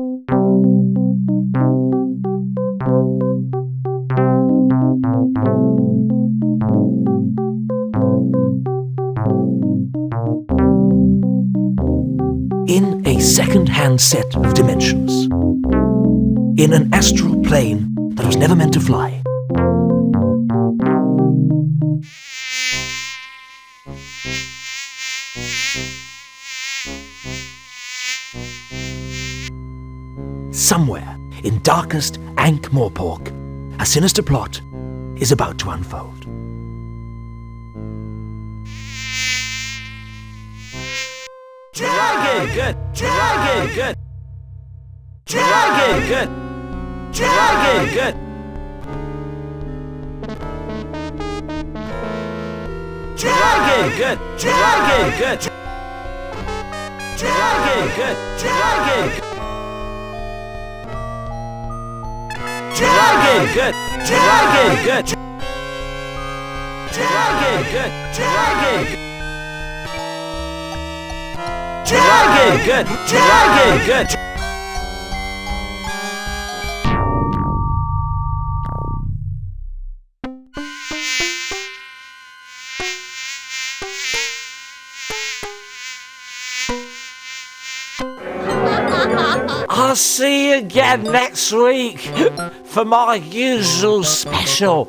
In a second-hand set of dimensions, in an astral plane that was never meant to fly, somewhere in darkest Ankh-Morpork, a sinister plot is about to unfold. Dragon! Good! Dragon! Good! Dragon! Good! Dragon! Good! Dragon! Good! Dragon! Good! Dragon! Good! Dragon! Dragon! Good! Dragon! Good! Dragon! Good! Dragon! Dragon! Good! Dragon! Good! I'll see you again next week for my usual special.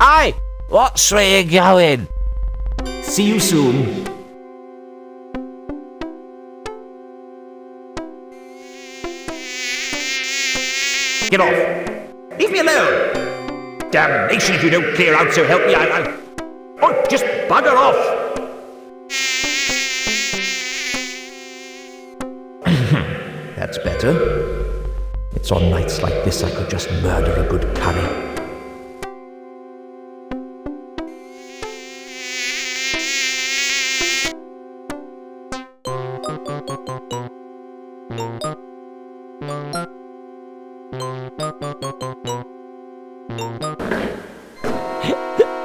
Hey, what's where you going? See you soon. Get off! Leave me alone! Damnation if you don't clear out, so help me, I'll... Oh, just bugger off! That's better. It's on nights like this I could just murder a good curry.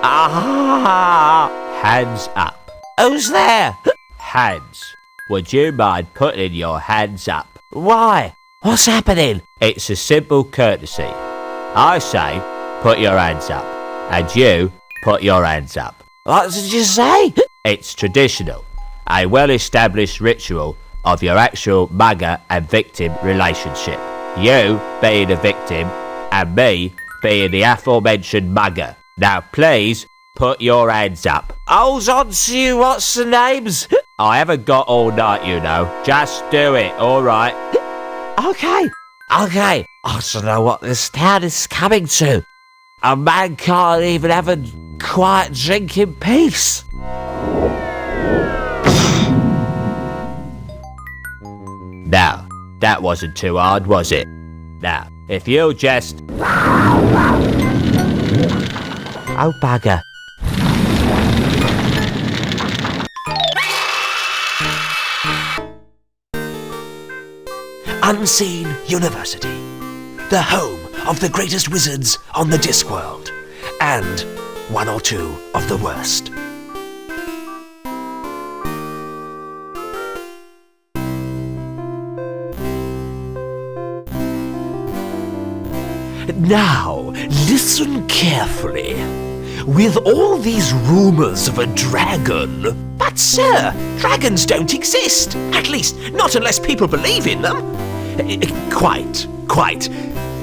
Ah! Hands up. Who's there? Hands. Would you mind putting your hands up? Why? What's happening? It's a simple courtesy. I say, put your hands up. And you, put your hands up. What did you say? It's traditional. A well-established ritual of your actual mugger and victim relationship. You being a victim, and me being the aforementioned mugger. Now please, put your hands up. Hold on to you, what's the names? I haven't got all night, you know. Just do it, alright? Okay. I don't know what this town is coming to. A man can't even have a quiet drink in peace. Now, that wasn't too hard, was it? Now, if you'll just... Oh, bugger. Unseen University, the home of the greatest wizards on the Discworld, and one or two of the worst. Now, listen carefully. With all these rumours of a dragon... But sir, dragons don't exist. At least, not unless people believe in them. Quite.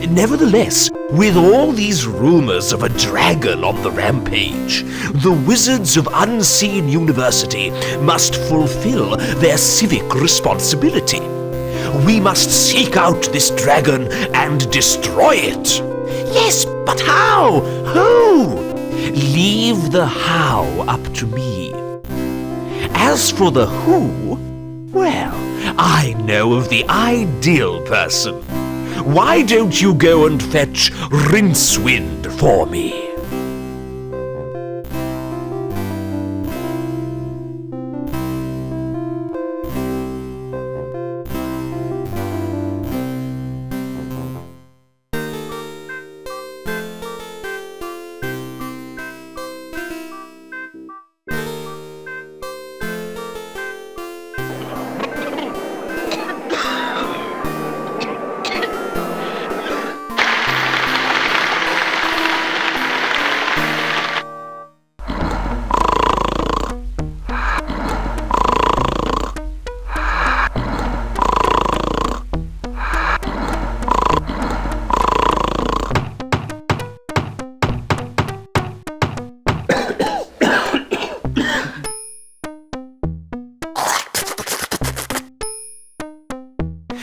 Nevertheless, with all these rumours of a dragon on the rampage, the wizards of Unseen University must fulfill their civic responsibility. We must seek out this dragon and destroy it. Yes, but how? Who? Leave the how up to me. As for the who, well, I know of the ideal person. Why don't you go and fetch Rincewind for me?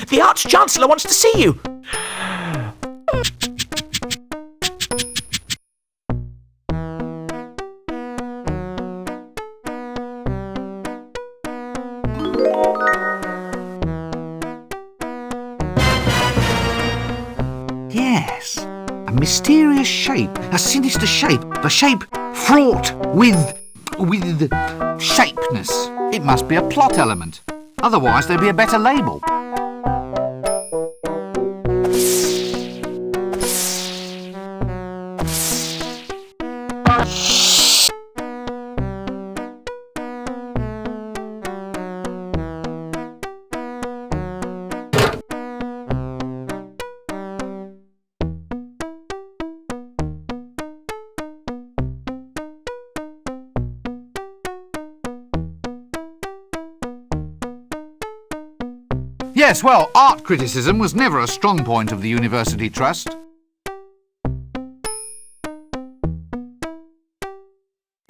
The Arch-Chancellor wants to see you. Yes, a mysterious shape, a sinister shape, a shape fraught with shapeness. It must be a plot element. Otherwise, there'd be a better label. Yes, well, art criticism was never a strong point of the University Trust.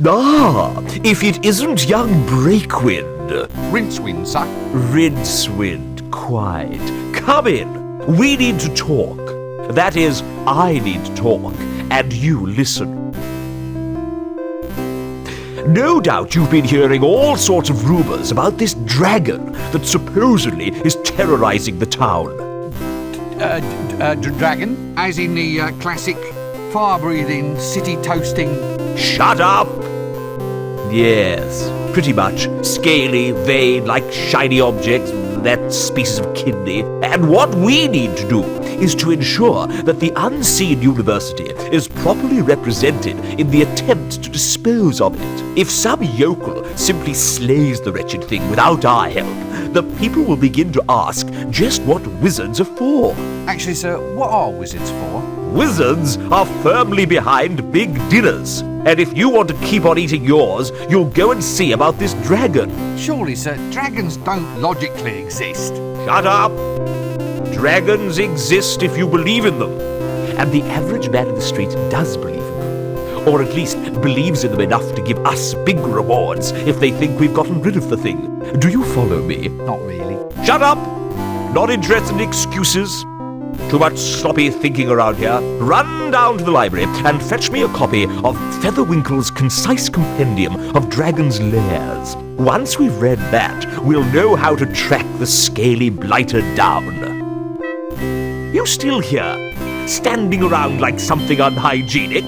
Ah, if it isn't young Breakwind. Rincewind, sir. Rincewind, quite. Come in. We need to talk. That is, I need to talk, and you listen. No doubt you've been hearing all sorts of rumours about this dragon that supposedly is terrorising the town. Dragon? As in the classic fire-breathing, city-toasting... Shut up! Yes, pretty much. Scaly, vein, like shiny objects, that species of kidney. And what we need to do is to ensure that the unseen university is properly represented in the attempt to dispose of it. If some yokel simply slays the wretched thing without our help, the people will begin to ask just what wizards are for. Actually, sir, what are wizards for? Wizards are firmly behind big dinners. And if you want to keep on eating yours, you'll go and see about this dragon. Surely, sir, dragons don't logically exist. Shut up! Dragons exist if you believe in them. And the average man in the street does believe in them. Or at least believes in them enough to give us big rewards if they think we've gotten rid of the thing. Do you follow me? Not really. Shut up! Not interested in excuses. Too much sloppy thinking around here. Run down to the library and fetch me a copy of Featherwinkle's concise compendium of dragons' lairs. Once we've read that, we'll know how to track the scaly blighter down. You still here, standing around like something unhygienic?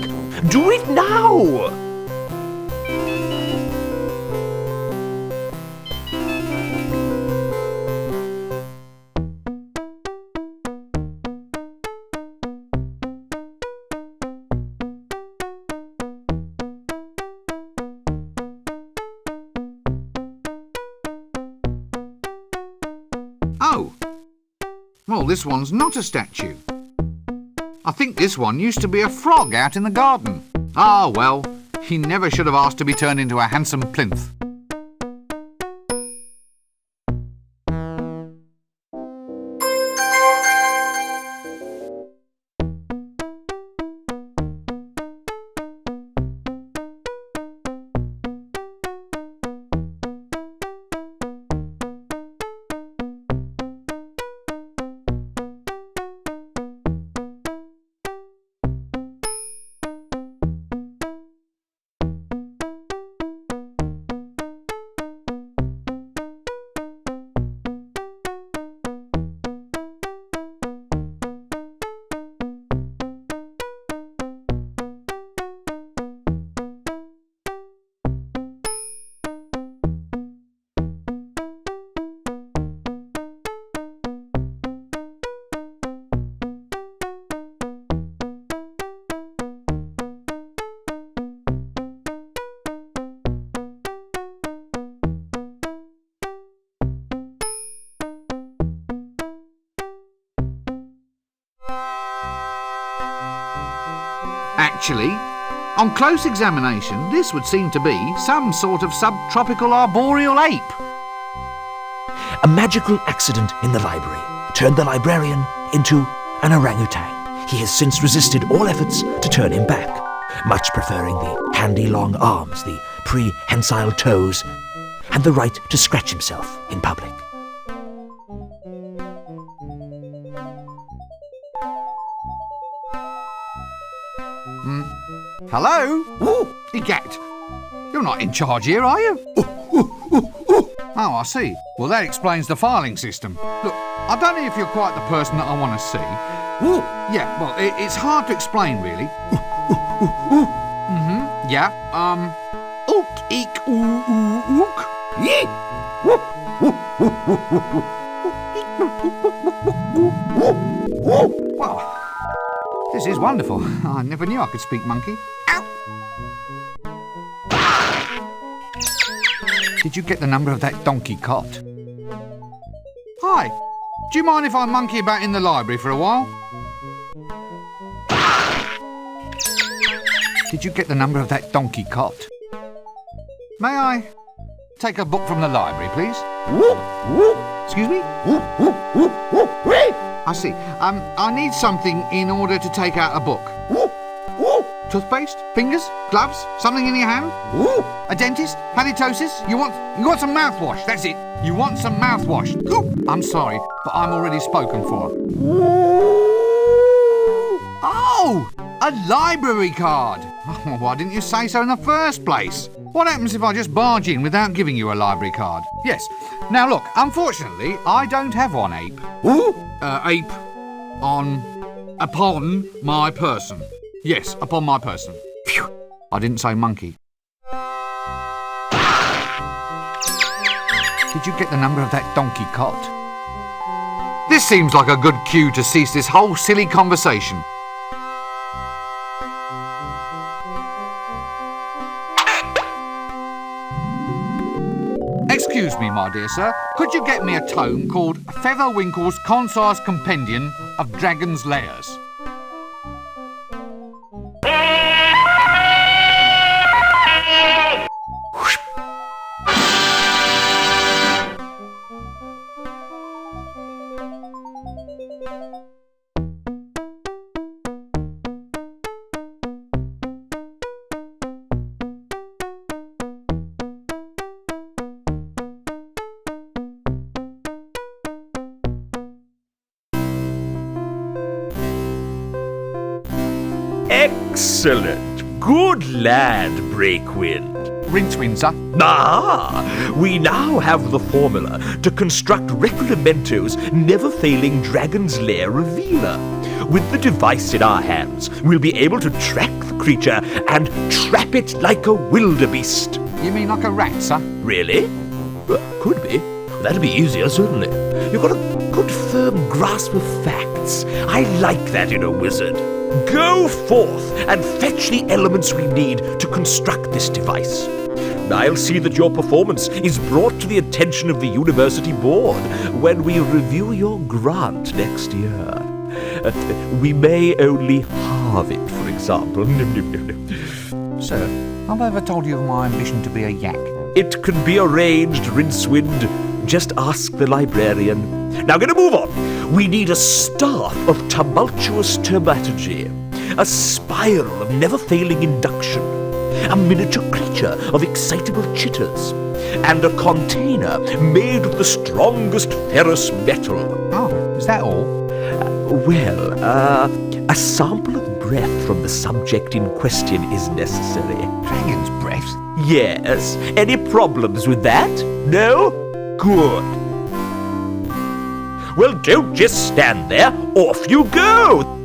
Do it now! Oh. Well, this one's not a statue. I think this one used to be a frog out in the garden. Ah, well, he never should have asked to be turned into a handsome plinth. Actually, on close examination, this would seem to be some sort of subtropical arboreal ape. A magical accident in the library turned the librarian into an orangutan. He has since resisted all efforts to turn him back, much preferring the handy long arms, the prehensile toes, and the right to scratch himself in public. Hello? Egat. You're not in charge here, are you? Oh, I see. Well, that explains the filing system. Look, I don't know if you're quite the person that I want to see. Yeah, well, it's hard to explain, really. Yeah, ook, eek, ook. Well, this is wonderful. I never knew I could speak monkey. Ow! Did you get the number of that donkey cot? Hi, do you mind if I monkey about in the library for a while? Did you get the number of that donkey cot? May I take a book from the library, please? Excuse me? I see. I need something in order to take out a book. Toothpaste? Fingers? Gloves? Something in your hand? A dentist? Halitosis? You want some mouthwash? That's it. You want some mouthwash. I'm sorry, but I'm already spoken for. Oh! A library card! Oh, why didn't you say so in the first place? What happens if I just barge in without giving you a library card? Yes. Now look, unfortunately, I don't have one ape. Ape upon my person. Yes, upon my person. Phew. I didn't say monkey. Did you get the number of that donkey cot? This seems like a good cue to cease this whole silly conversation. Excuse me, my dear sir, could you get me a tome called Featherwinkle's Concise Compendium of Dragon's Lairs? Excellent. Good lad, Breakwind. Rincewind, sir. We now have the formula to construct Reclamento's never-failing Dragon's Lair revealer. With the device in our hands, we'll be able to track the creature and trap it like a wildebeest. You mean like a rat, sir? Really? Well, could be. That'd be easier, certainly. You've got a good firm grasp of facts. I like that in a wizard. Go forth and fetch the elements we need to construct this device. I'll see that your performance is brought to the attention of the university board when we review your grant next year. We may only halve it, for example. Sir, have I ever told you of my ambition to be a yak? It can be arranged, Rincewind. Just ask the librarian. Now, going to move on. We need a staff of tumultuous terminology, a spiral of never-failing induction, a miniature creature of excitable chitters, and a container made of the strongest ferrous metal. Oh, is that all? A sample of breath from the subject in question is necessary. Dragon's breath? Yes. Any problems with that? No? Good. Well, don't just stand there. Off you go!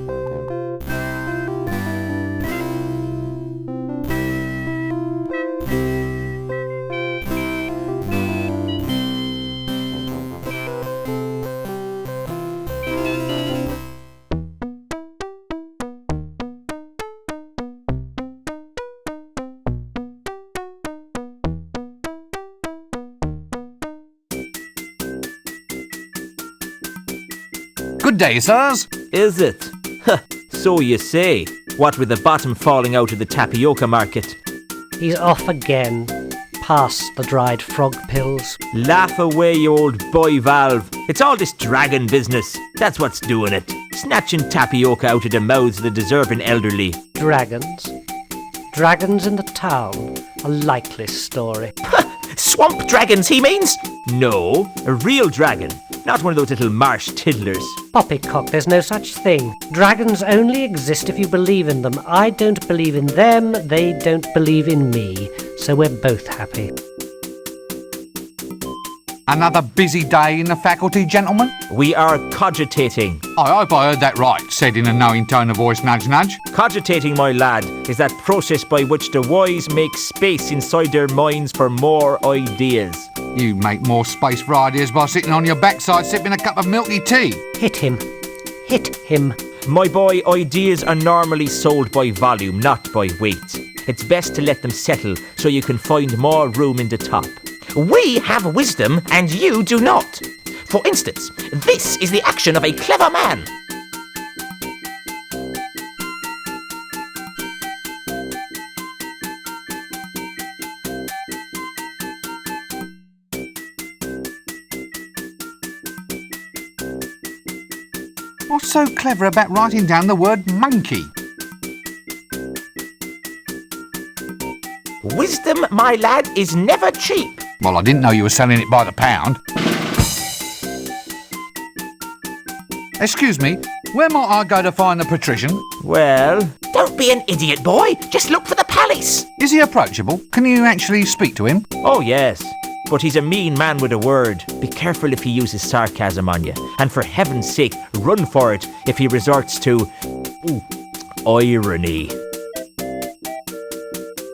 Good day, sirs. Is it? Huh, so you say. What with the bottom falling out of the tapioca market. He's off again, past the dried frog pills. Laugh away, you old boy valve. It's all this dragon business. That's what's doing it. Snatching tapioca out of the mouths of the deserving elderly. Dragons? Dragons in the town? A likely story. Swamp dragons, he means? No, a real dragon. Not one of those little marsh tiddlers. Poppycock, there's no such thing. Dragons only exist if you believe in them. I don't believe in them, they don't believe in me. So we're both happy. Another busy day in the faculty, gentlemen? We are cogitating. I hope I heard that right, said in a knowing tone of voice, nudge, nudge. Cogitating, my lad, is that process by which the wise make space inside their minds for more ideas. You make more space for ideas by sitting on your backside sipping a cup of milky tea. Hit him. Hit him. My boy, ideas are normally sold by volume, not by weight. It's best to let them settle so you can find more room in the top. We have wisdom and you do not. For instance, this is the action of a clever man. What's so clever about writing down the word monkey? Wisdom, my lad, is never cheap. Well, I didn't know you were selling it by the pound. Excuse me, where might I go to find the patrician? Well, Don't be an idiot, boy. Just look for the palace. Is he approachable? Can you actually speak to him? oh yes, but he's a mean man with a word. Be careful if he uses sarcasm on you. And for heaven's sake, run for it if he resorts to irony.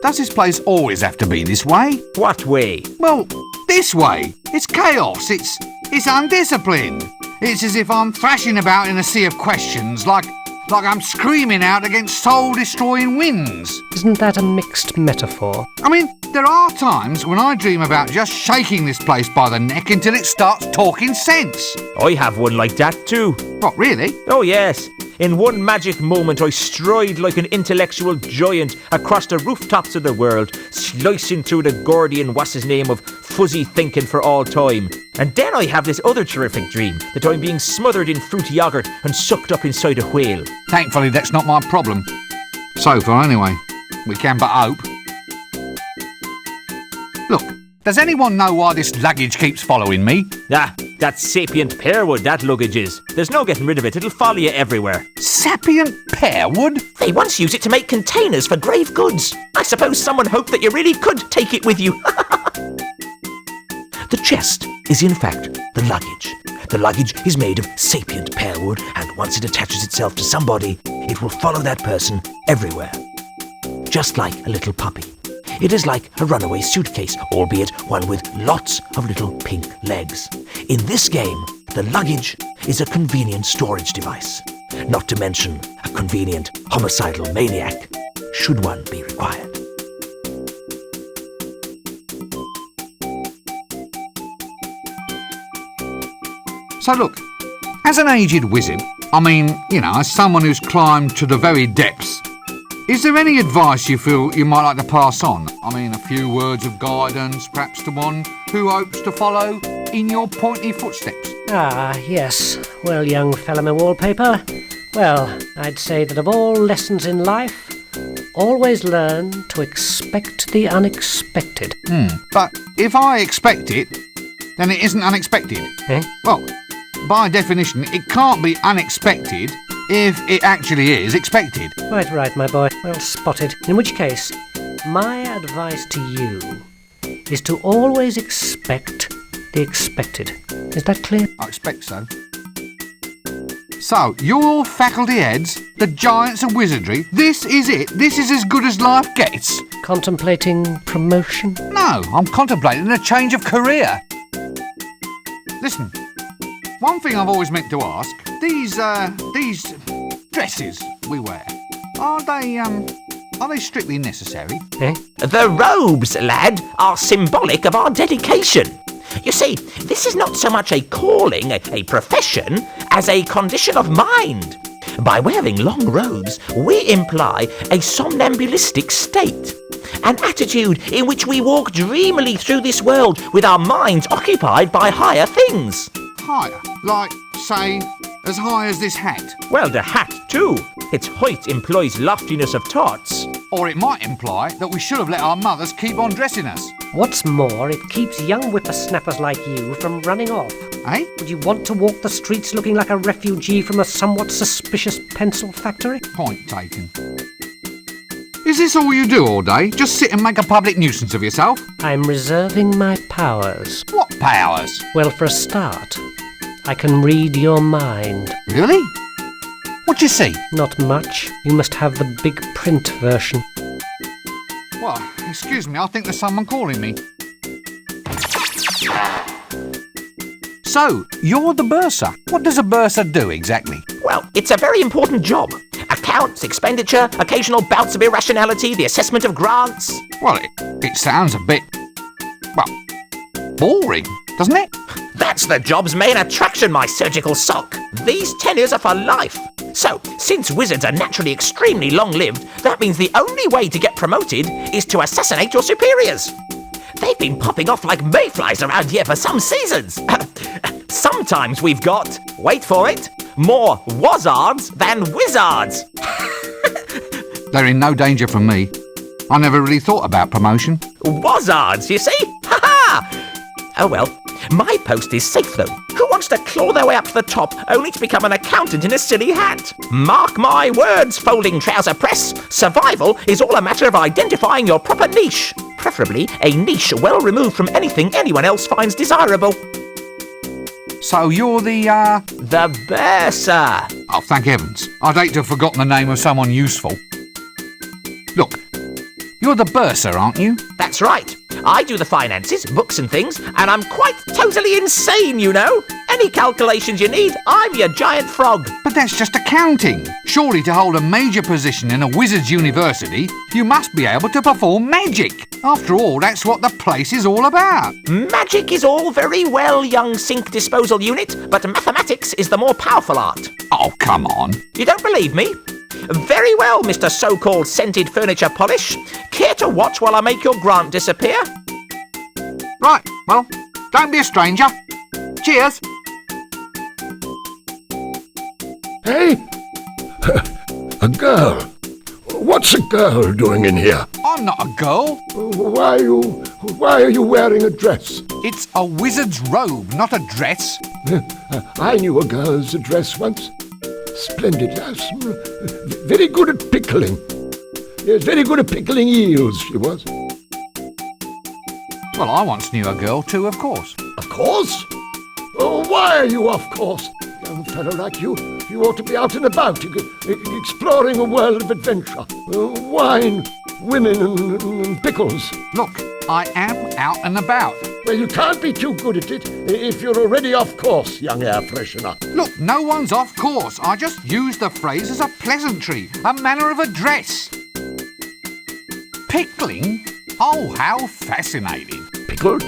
Does this place always have to be this way? What way? Well, this way. It's chaos. It's undisciplined. It's as if I'm thrashing about in a sea of questions, like I'm screaming out against soul-destroying winds. Isn't that a mixed metaphor? I mean, there are times when I dream about just shaking this place by the neck until it starts talking sense. I have one like that too. What, really? Oh yes. In one magic moment I stride like an intellectual giant across the rooftops of the world, slicing through the Gordian what's-his-name of fuzzy thinking for all time. And then I have this other terrific dream, that I'm being smothered in fruity yoghurt and sucked up inside a whale. Thankfully, that's not my problem. So far, anyway. We can but hope. Look, does anyone know why this luggage keeps following me? Ah, that's sapient pearwood, that luggage is. There's no getting rid of it, it'll follow you everywhere. Sapient pearwood? They once used it to make containers for grave goods. I suppose someone hoped that you really could take it with you. The chest is in fact the luggage. The luggage is made of sapient pearwood, and once it attaches itself to somebody, it will follow that person everywhere. Just like a little puppy. It is like a runaway suitcase, albeit one with lots of little pink legs. In this game, the luggage is a convenient storage device. Not to mention a convenient homicidal maniac, should one be required. So look, as an aged wizard, I mean, as someone who's climbed to the very depths, is there any advice you feel you might like to pass on? I mean, a few words of guidance, perhaps to one who hopes to follow in your pointy footsteps? Ah, yes. Well, young fellow, my wallpaper. Well, I'd say that of all lessons in life, always learn to expect the unexpected. But if I expect it, then it isn't unexpected. Eh? Well, by definition, it can't be unexpected if it actually is expected. Right, my boy. Well spotted. In which case, my advice to you is to always expect the expected. Is that clear? I expect so. So, your faculty heads, the giants of wizardry, this is it? This is as good as life gets? Contemplating promotion? No, I'm contemplating a change of career. Listen, one thing I've always meant to ask, these dresses we wear, are they strictly necessary? Eh? The robes, lad, are symbolic of our dedication. You see, this is not so much a calling, a profession, as a condition of mind. By wearing long robes, we imply a somnambulistic state, an attitude in which we walk dreamily through this world with our minds occupied by higher things. Higher? Like, say, as high as this hat? Well, the hat too. Its height implies loftiness of thoughts. Or it might imply that we should have let our mothers keep on dressing us. What's more, it keeps young whippersnappers like you from running off. eh? Would you want to walk the streets looking like a refugee from a somewhat suspicious pencil factory? Point taken. Is this all you do all day? Just sit and make a public nuisance of yourself? I'm reserving my powers. What powers? Well, for a start, I can read your mind. Really? What do you see? Not much. You must have the big print version. Well, excuse me, I think there's someone calling me. So, you're the bursar. What does a bursar do exactly? Well, it's a very important job. Accounts, expenditure, occasional bouts of irrationality, the assessment of grants. Well, it sounds a bit, well, boring, doesn't it? That's the job's main attraction, my surgical sock. These tenures are for life. So, since wizards are naturally extremely long-lived, that means the only way to get promoted is to assassinate your superiors. They've been popping off like mayflies around here for some seasons. Sometimes we've got, wait for it, more wazards than wizards. They're in no danger from me. I never really thought about promotion. Wazards, you see? Ha-ha! Oh well, my post is safe though. Who wants to claw their way up to the top only to become an accountant in a silly hat? Mark my words, folding trouser press. Survival is all a matter of identifying your proper niche. Preferably a niche well removed from anything anyone else finds desirable. So you're the, The bursar. Oh, thank heavens. I'd hate to have forgotten the name of someone useful. Look, you're the bursar, aren't you? That's right. I do the finances, books and things, and I'm quite totally insane, you know. Any calculations you need, I'm your giant frog. But that's just accounting. Surely to hold a major position in a wizard's university, you must be able to perform magic. After all, that's what the place is all about. Magic is all very well, young sink disposal unit, but mathematics is the more powerful art. Oh, come on. You don't believe me? Very well, Mr. So-called scented furniture polish. Care to watch while I make your grant disappear? Right, well, don't be a stranger. Cheers. Hey? A girl? What's a girl doing in here? I'm not a girl. Why are you wearing a dress? It's a wizard's robe, not a dress. I knew a girl's dress once. Splendid lass. Very good at pickling. Yes, very good at pickling eels, she was. Well, I once knew a girl too, of course. Of course? Oh, why are you of course? Young fellow like you ought to be out and about, exploring a world of adventure. Wine, women and pickles. Look, I am out and about. Well, you can't be too good at it if you're already off course, young air freshener. Look, no one's off course. I just used the phrase as a pleasantry, a manner of address. Pickling? Oh, how fascinating. Pickled?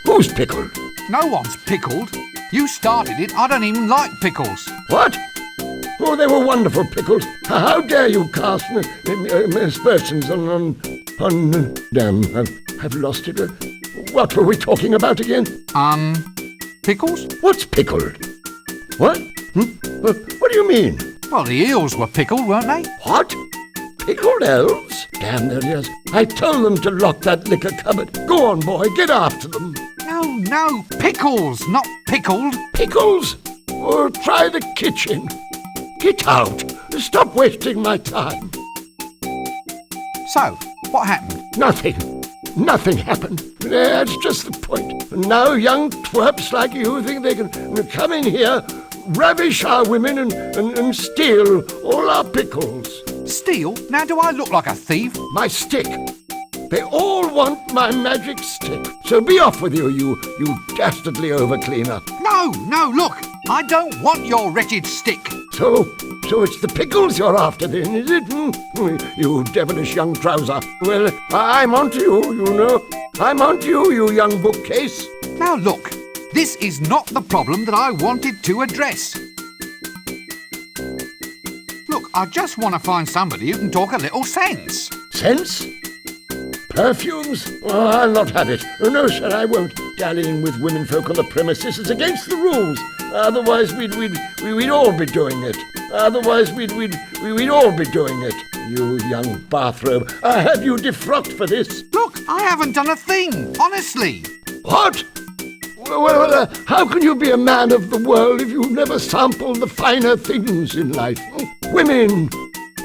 Who's pickled? No one's pickled. You started it. I don't even like pickles. What? Oh, they were wonderful pickles. How dare you cast aspersions on damn, I've lost it. What were we talking about again? Pickles? What's pickled? What? What do you mean? Well, the eels were pickled, weren't they? What? Pickled elves? Damn their ears. I told them to lock that liquor cupboard. Go on, boy, get after them. No, pickles, not pickled. Pickles? Or try the kitchen. Get out. Stop wasting my time. So, what happened? Nothing happened. That's just the point. And now young twerps like you think they can come in here, ravish our women and steal all our pickles. Steal? Now do I look like a thief? My stick. They all want my magic stick. So be off with you, you dastardly overcleaner. No, look. I don't want your wretched stick. So it's the pickles you're after then, is it? You devilish young trouser. Well, I'm onto you, you know. I'm onto you, you young bookcase. Now look, this is not the problem that I wanted to address. Look, I just want to find somebody who can talk a little sense. Sense? Perfumes? Oh, I'll not have it. Oh, no, sir, I won't. Dallying with womenfolk on the premises is against the rules. Otherwise, we'd all be doing it. We'd all be doing it. You young bathrobe, I have you defrocked for this. Look, I haven't done a thing, honestly. What? Well, how can you be a man of the world if you've never sampled the finer things in life? Women,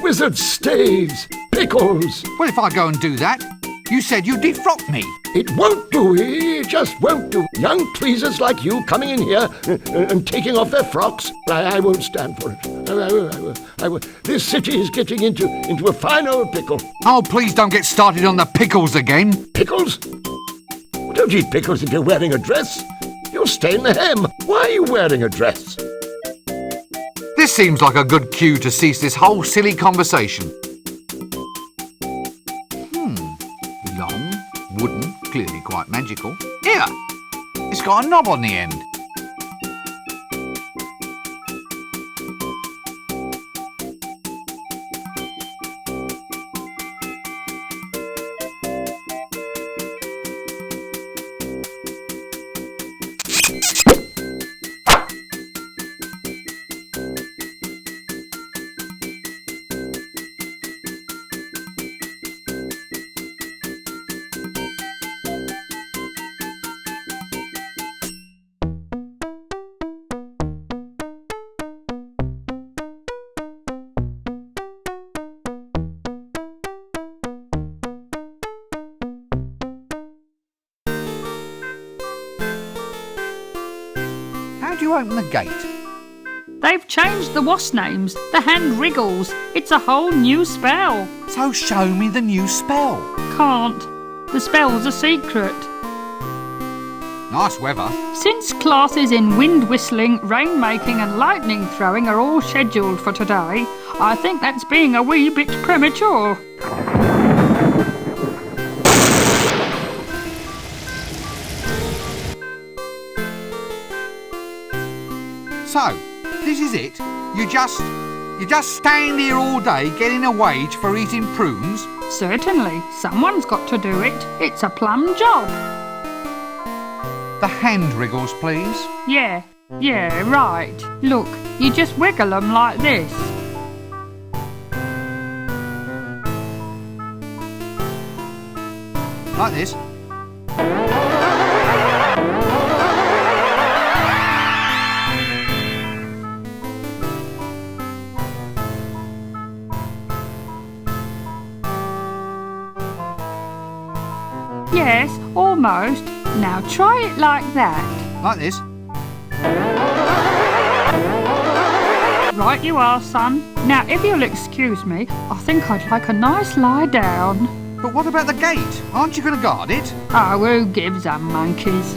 wizard staves, pickles. Well, if I go and do that, you said you'd defrock me. It won't do, it just won't do. Young tweezers like you coming in here and taking off their frocks, I won't stand for it. I will. This city is getting into a fine old pickle. Oh, please don't get started on the pickles again. Pickles? Don't eat pickles if you're wearing a dress. You'll stain the hem. Why are you wearing a dress? This seems like a good cue to cease this whole silly conversation. Long, wooden, clearly quite magical. Here! It's got a knob on the end. How do you open the gate? They've changed the wasp names. The hand wriggles. It's a whole new spell. So show me the new spell. Can't. The spell's a secret. Nice weather. Since classes in wind whistling, rain making and lightning throwing are all scheduled for today, I think that's being a wee bit premature. So, this is it? You just stand here all day getting a wage for eating prunes? Certainly. Someone's got to do it. It's a plum job. The hand wriggles, please. Yeah, right. Look, you just wiggle them like this. Like this. Yes, almost. Now try it like that. Like this. Right you are, son. Now, if you'll excuse me, I think I'd like a nice lie down. But what about the gate? Aren't you going to guard it? Oh, who gives a monkeys?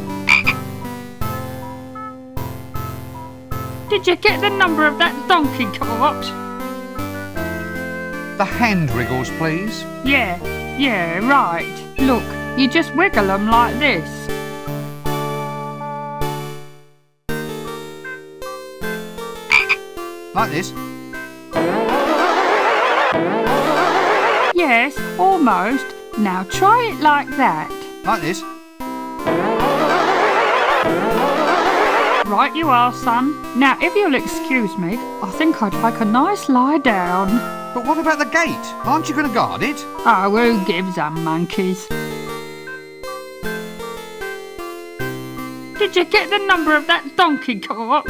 Did you get the number of that donkey cart? The hand wriggles, please. Yeah, right. Look, you just wiggle them like this. Like this. Yes, almost. Now try it like that. Like this. Right you are, son. Now, if you'll excuse me, I think I'd like a nice lie down. But what about the gate? Aren't you going to guard it? Oh, who gives a monkeys? Did you get the number of that donkey cart?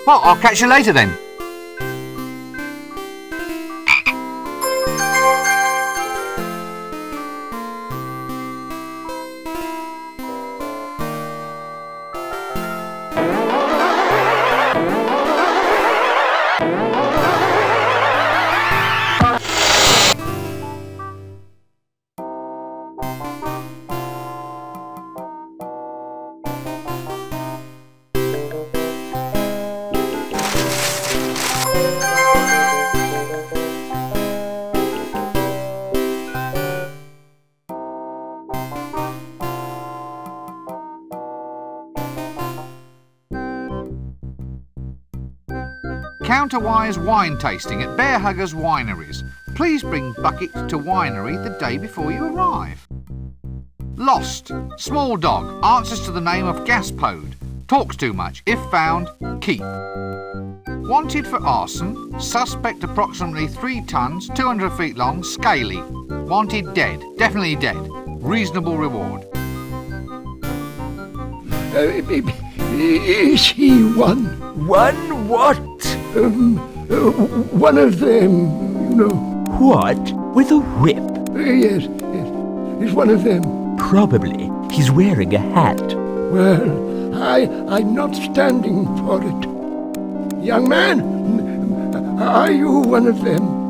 Well, I'll catch you later then. Counterwise wine tasting at Bear Huggers Wineries. Please bring bucket to winery the day before you arrive. Lost. Small dog. Answers to the name of Gaspode. Talks too much. If found, keep. Wanted for arson. Suspect approximately 3 tons, 200 feet long, scaly. Wanted dead. Definitely dead. Reasonable reward. Is he one? One what? One of them, you know. What? With a whip? Yes. He's one of them. Probably. He's wearing a hat. Well, I'm not standing for it. Young man, are you one of them?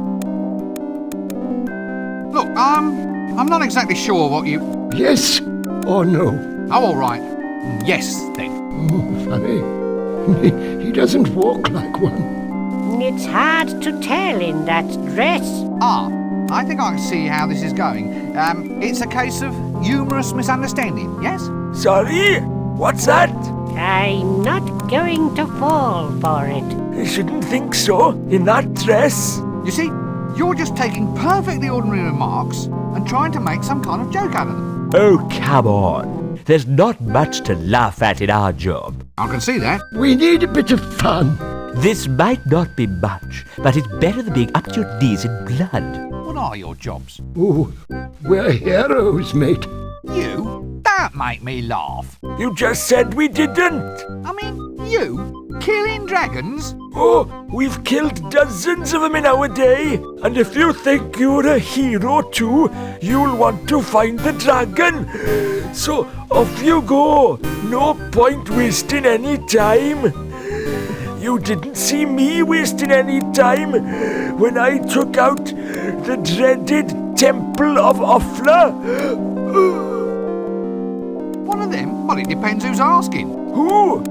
Look, I'm not exactly sure what you... Yes or no? Oh, all right. Yes, then. Oh, funny. He doesn't walk like one. It's hard to tell in that dress. I think I can see how this is going. It's a case of humorous misunderstanding, yes? Sorry? What's that? I'm not going to fall for it. I shouldn't think so, in that dress. You see, you're just taking perfectly ordinary remarks and trying to make some kind of joke out of them. Oh, come on. There's not much to laugh at in our job. I can see that. We need a bit of fun. This might not be much, but it's better than being up to your knees in blood. What are your jobs? Oh, we're heroes, mate. You? Don't make me laugh. You just said we didn't. I mean, you? Killing dragons? Oh, we've killed dozens of them in our day. And if you think you're a hero too, you'll want to find the dragon. So off you go. No point wasting any time. You didn't see me wasting any time when I took out the dreaded Temple of Offler. One of them? Well, it depends who's asking. Who?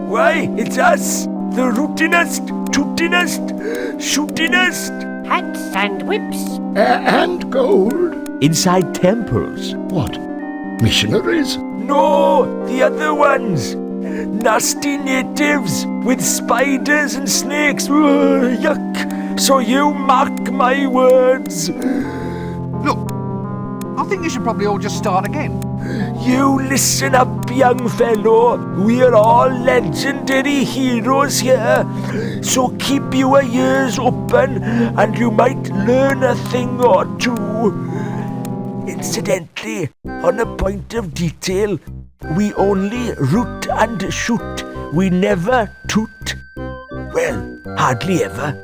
Why, it's us. The rootinest, tootinest, shootinest. Hats and whips. And gold. Inside temples. What? Missionaries? No, the other ones. Nasty natives with spiders and snakes. Yuck. So you mark my words. Look, I think you should probably all just start again. You listen up, young fellow. We're all legendary heroes here. So keep your ears open and you might learn a thing or two. Incidentally, on a point of detail, we only root and shoot. We never toot. Well, hardly ever.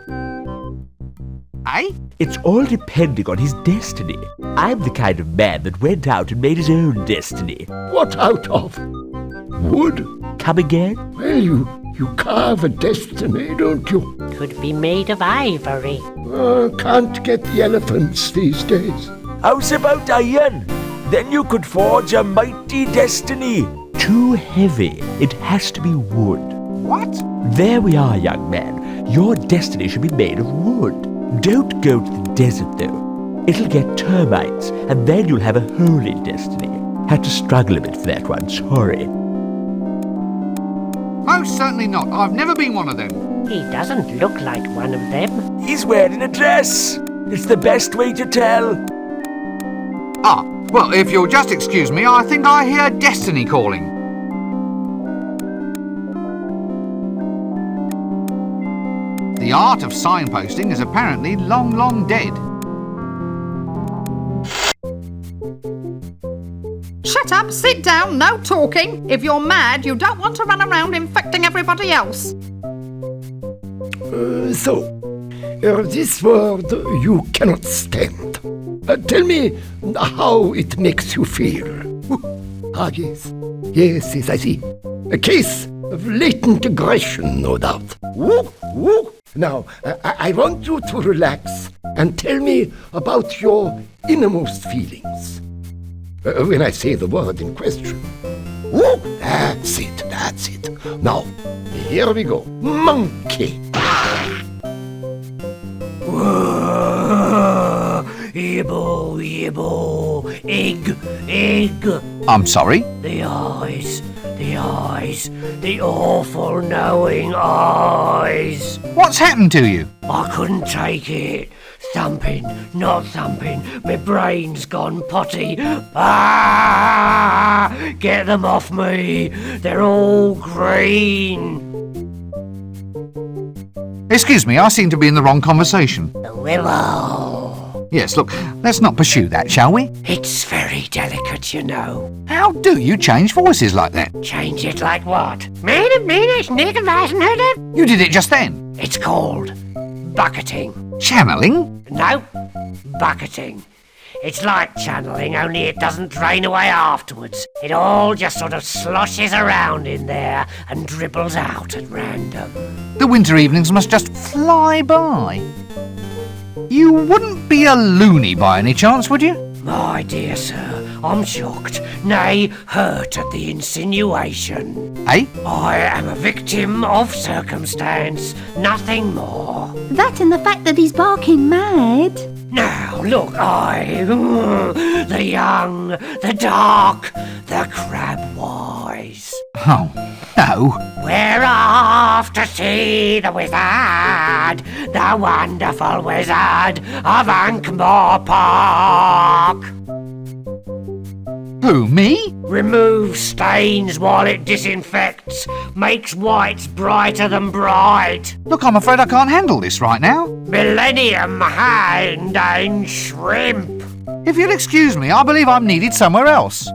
Eh? It's all depending on his destiny. I'm the kind of man that went out and made his own destiny. What out of? Wood? Come again? Well, you carve a destiny, don't you? Could be made of ivory. Can't get the elephants these days. How's about iron? Then you could forge a mighty destiny. Too heavy. It has to be wood. What? There we are, young man. Your destiny should be made of wood. Don't go to the desert, though. It'll get termites, and then you'll have a holy destiny. Had to struggle a bit for that one, sorry. Most certainly not. I've never been one of them. He doesn't look like one of them. He's wearing a dress. It's the best way to tell. Well, if you'll just excuse me, I think I hear destiny calling. The art of signposting is apparently long, long dead. Shut up, sit down, no talking. If you're mad, you don't want to run around infecting everybody else. This word you cannot stand. Tell me how it makes you feel. Yes. Yes, I see. A case of latent aggression, no doubt. Now, I want you to relax and tell me about your innermost feelings. When I say the word in question. That's it. Now, here we go. Monkey. Yibble, egg. I'm sorry? The eyes, the awful knowing eyes. What's happened to you? I couldn't take it. Thumping, not thumping, my brain's gone potty. Ah! Get them off me. They're all green. Excuse me, I seem to be in the wrong conversation. Willow. Yes, look, let's not pursue that, shall we? It's very delicate, you know. How do you change voices like that? Change it like what? You did it just then. It's called bucketing. Channeling? No, bucketing. It's like channeling, only it doesn't drain away afterwards. It all just sort of sloshes around in there and dribbles out at random. The winter evenings must just fly by. You wouldn't be a loony by any chance, would you? My dear sir, I'm shocked, nay, hurt at the insinuation. Eh? I am a victim of circumstance, nothing more. That and the fact that he's barking mad. Now, look, the young, the dark, the crab-wise. Oh, no. We're off to see the wizard, the wonderful wizard of Ankmore Park. Who, me? Removes stains while it disinfects, makes whites brighter than bright. Look, I'm afraid I can't handle this right now. Millennium hand and shrimp. If you'll excuse me, I believe I'm needed somewhere else.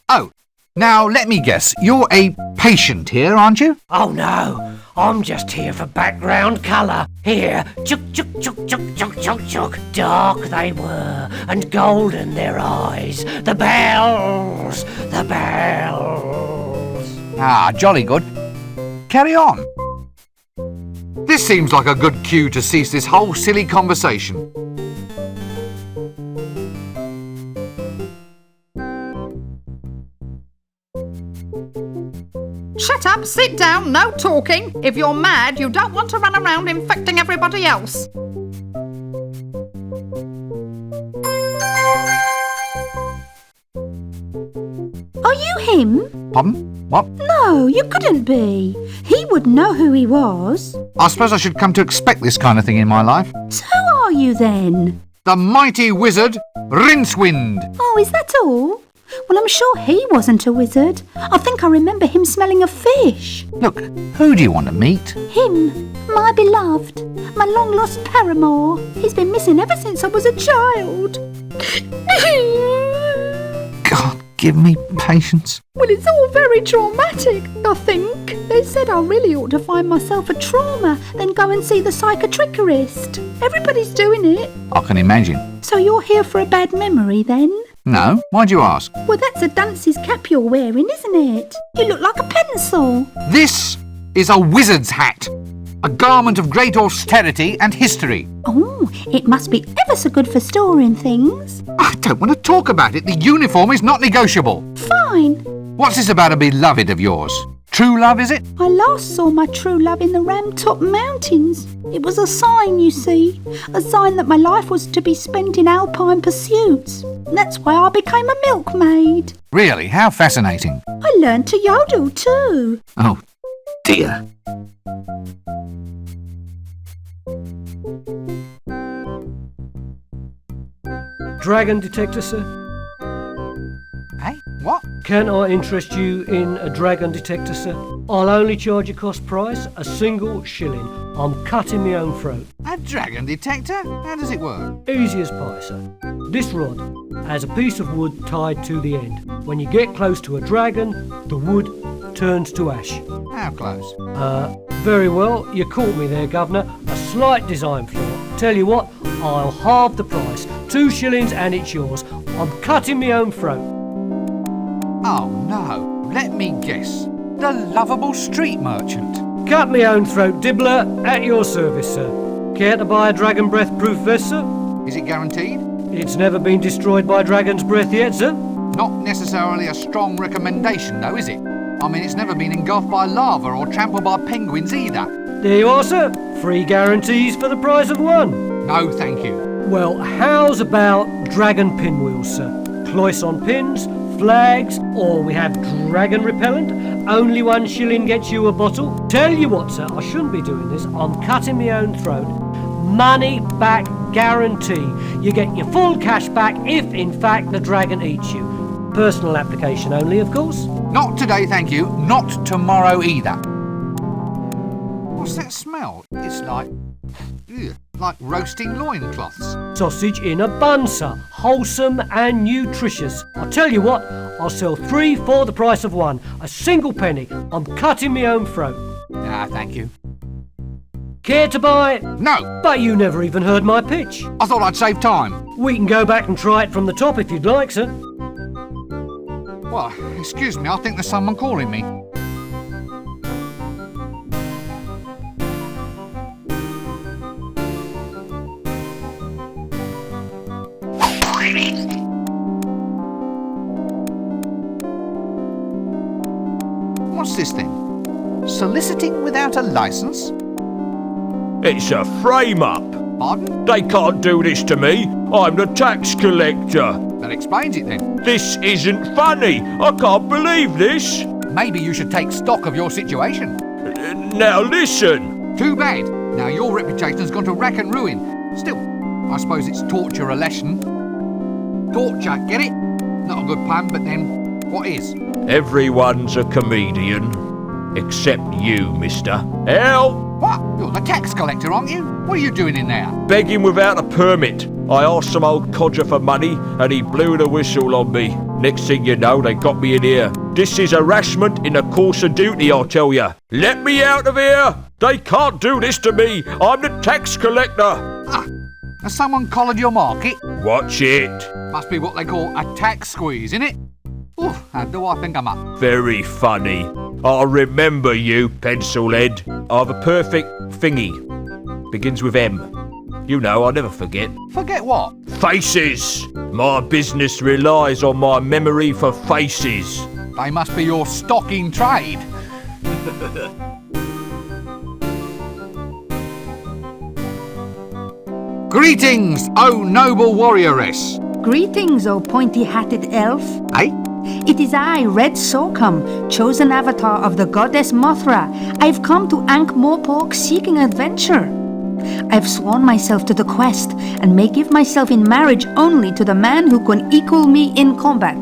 Oh, now let me guess. You're a patient here, aren't you? Oh no, I'm just here for background colour. Here, chuk chuk chuk chuk chuk chuk chuk. Dark they were, and golden their eyes. The bells, the bells. Ah, jolly good. Carry on. This seems like a good cue to cease this whole silly conversation. Shut up, sit down, no talking. If you're mad, you don't want to run around infecting everybody else. Are you him? Pardon? What? No, you couldn't be. He would know who he was. I suppose I should come to expect this kind of thing in my life. So who are you then? The mighty wizard, Rincewind. Oh, is that all? Well, I'm sure he wasn't a wizard. I think I remember him smelling of fish. Look, who do you want to meet? Him, my beloved, my long-lost paramour. He's been missing ever since I was a child. God, give me patience. Well, it's all very traumatic, I think. They said I really ought to find myself a trauma, then go and see the psychiatrist. Everybody's doing it. I can imagine. So you're here for a bad memory, then? No? Why'd you ask? Well, that's a dunce's cap you're wearing, isn't it? You look like a pencil. This is a wizard's hat. A garment of great austerity and history. Oh, it must be ever so good for storing things. I don't want to talk about it. The uniform is not negotiable. Fine. What's this about a beloved of yours? True love, is it? I last saw my true love in the Ramtop Mountains. It was a sign, you see. A sign that my life was to be spent in alpine pursuits. That's why I became a milkmaid. Really? How fascinating. I learned to yodel too. Oh, dear. Dragon detector, sir? Hey, what? Can I interest you in a dragon detector, sir? I'll only charge you cost price, a single shilling. I'm cutting my own throat. A dragon detector? How does it work? Easy as pie, sir. This rod has a piece of wood tied to the end. When you get close to a dragon, the wood turns to ash. How close? Very well, you caught me there, Governor. A slight design flaw. Tell you what, I'll halve the price. 2 shillings and it's yours. I'm cutting my own throat. Oh, no. Let me guess. The lovable street merchant. Cut me own throat, Dibbler, at your service, sir. Care to buy a dragon breath-proof vest, sir? Is it guaranteed? It's never been destroyed by dragon's breath yet, sir. Not necessarily a strong recommendation, though, is it? I mean, it's never been engulfed by lava or trampled by penguins either. There you are, sir. 3 guarantees for the price of 1. No, thank you. Well, how's about dragon pinwheels, sir? Cloisonne pins, flags, or we have dragon repellent. Only 1 shilling gets you a bottle. Tell you what, sir, I shouldn't be doing this. I'm cutting my own throat. Money back guarantee. You get your full cash back if, in fact, the dragon eats you. Personal application only, of course. Not today, thank you. Not tomorrow either. What's that smell? It's like roasting loincloths. Sausage in a bun, sir. Wholesome and nutritious. I'll tell you what, I'll sell 3 for the price of 1. A single penny. I'm cutting my own throat. Ah, thank you. Care to buy it? No, But you never even heard my pitch. I thought I'd save time. We can go back and try it from the top if you'd like, sir. Well, excuse me, I think there's someone calling me. What's this then? Soliciting without a licence? It's a frame-up. Pardon? They can't do this to me. I'm the tax collector. That explains it then. This isn't funny. I can't believe this. Maybe you should take stock of your situation. Now listen. Too bad. Now your reputation's gone to rack and ruin. Still, I suppose it's torture a lesson. Torture, get it? Not a good pun, but then what is? Everyone's a comedian. Except you, mister. Help! What? You're the tax collector, aren't you? What are you doing in there? Begging without a permit. I asked some old codger for money and he blew the whistle on me. Next thing you know, they got me in here. This is harassment in the course of duty, I'll tell you. Let me out of here! They can't do this to me. I'm the tax collector. Ah, has someone collared your market? Watch it. Must be what they call a tax squeeze, innit? Ooh, how do I think I'm up? Very funny. I'll remember you, pencilhead. I've a perfect thingy. Begins with M. You know, I'll never forget. Forget what? Faces! My business relies on my memory for faces. They must be your stock in trade. Greetings, O noble warrioress. Greetings, O pointy-hatted elf. Eh? It is I, Red Socum, chosen avatar of the goddess Mothra. I've come to Ankh-Morpork seeking adventure. I've sworn myself to the quest and may give myself in marriage only to the man who can equal me in combat.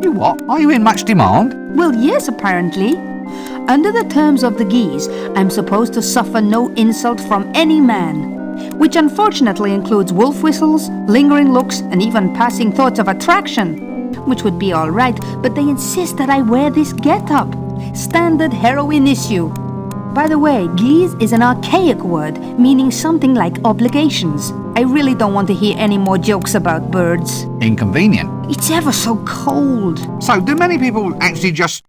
You what? Are you in much demand? Well, yes, apparently. Under the terms of the Geese, I'm supposed to suffer no insult from any man, which unfortunately includes wolf whistles, lingering looks, and even passing thoughts of attraction. Which would be all right, but they insist that I wear this get-up. Standard heroine issue. By the way, geese is an archaic word, meaning something like obligations. I really don't want to hear any more jokes about birds. Inconvenient. It's ever so cold. So, do many people actually just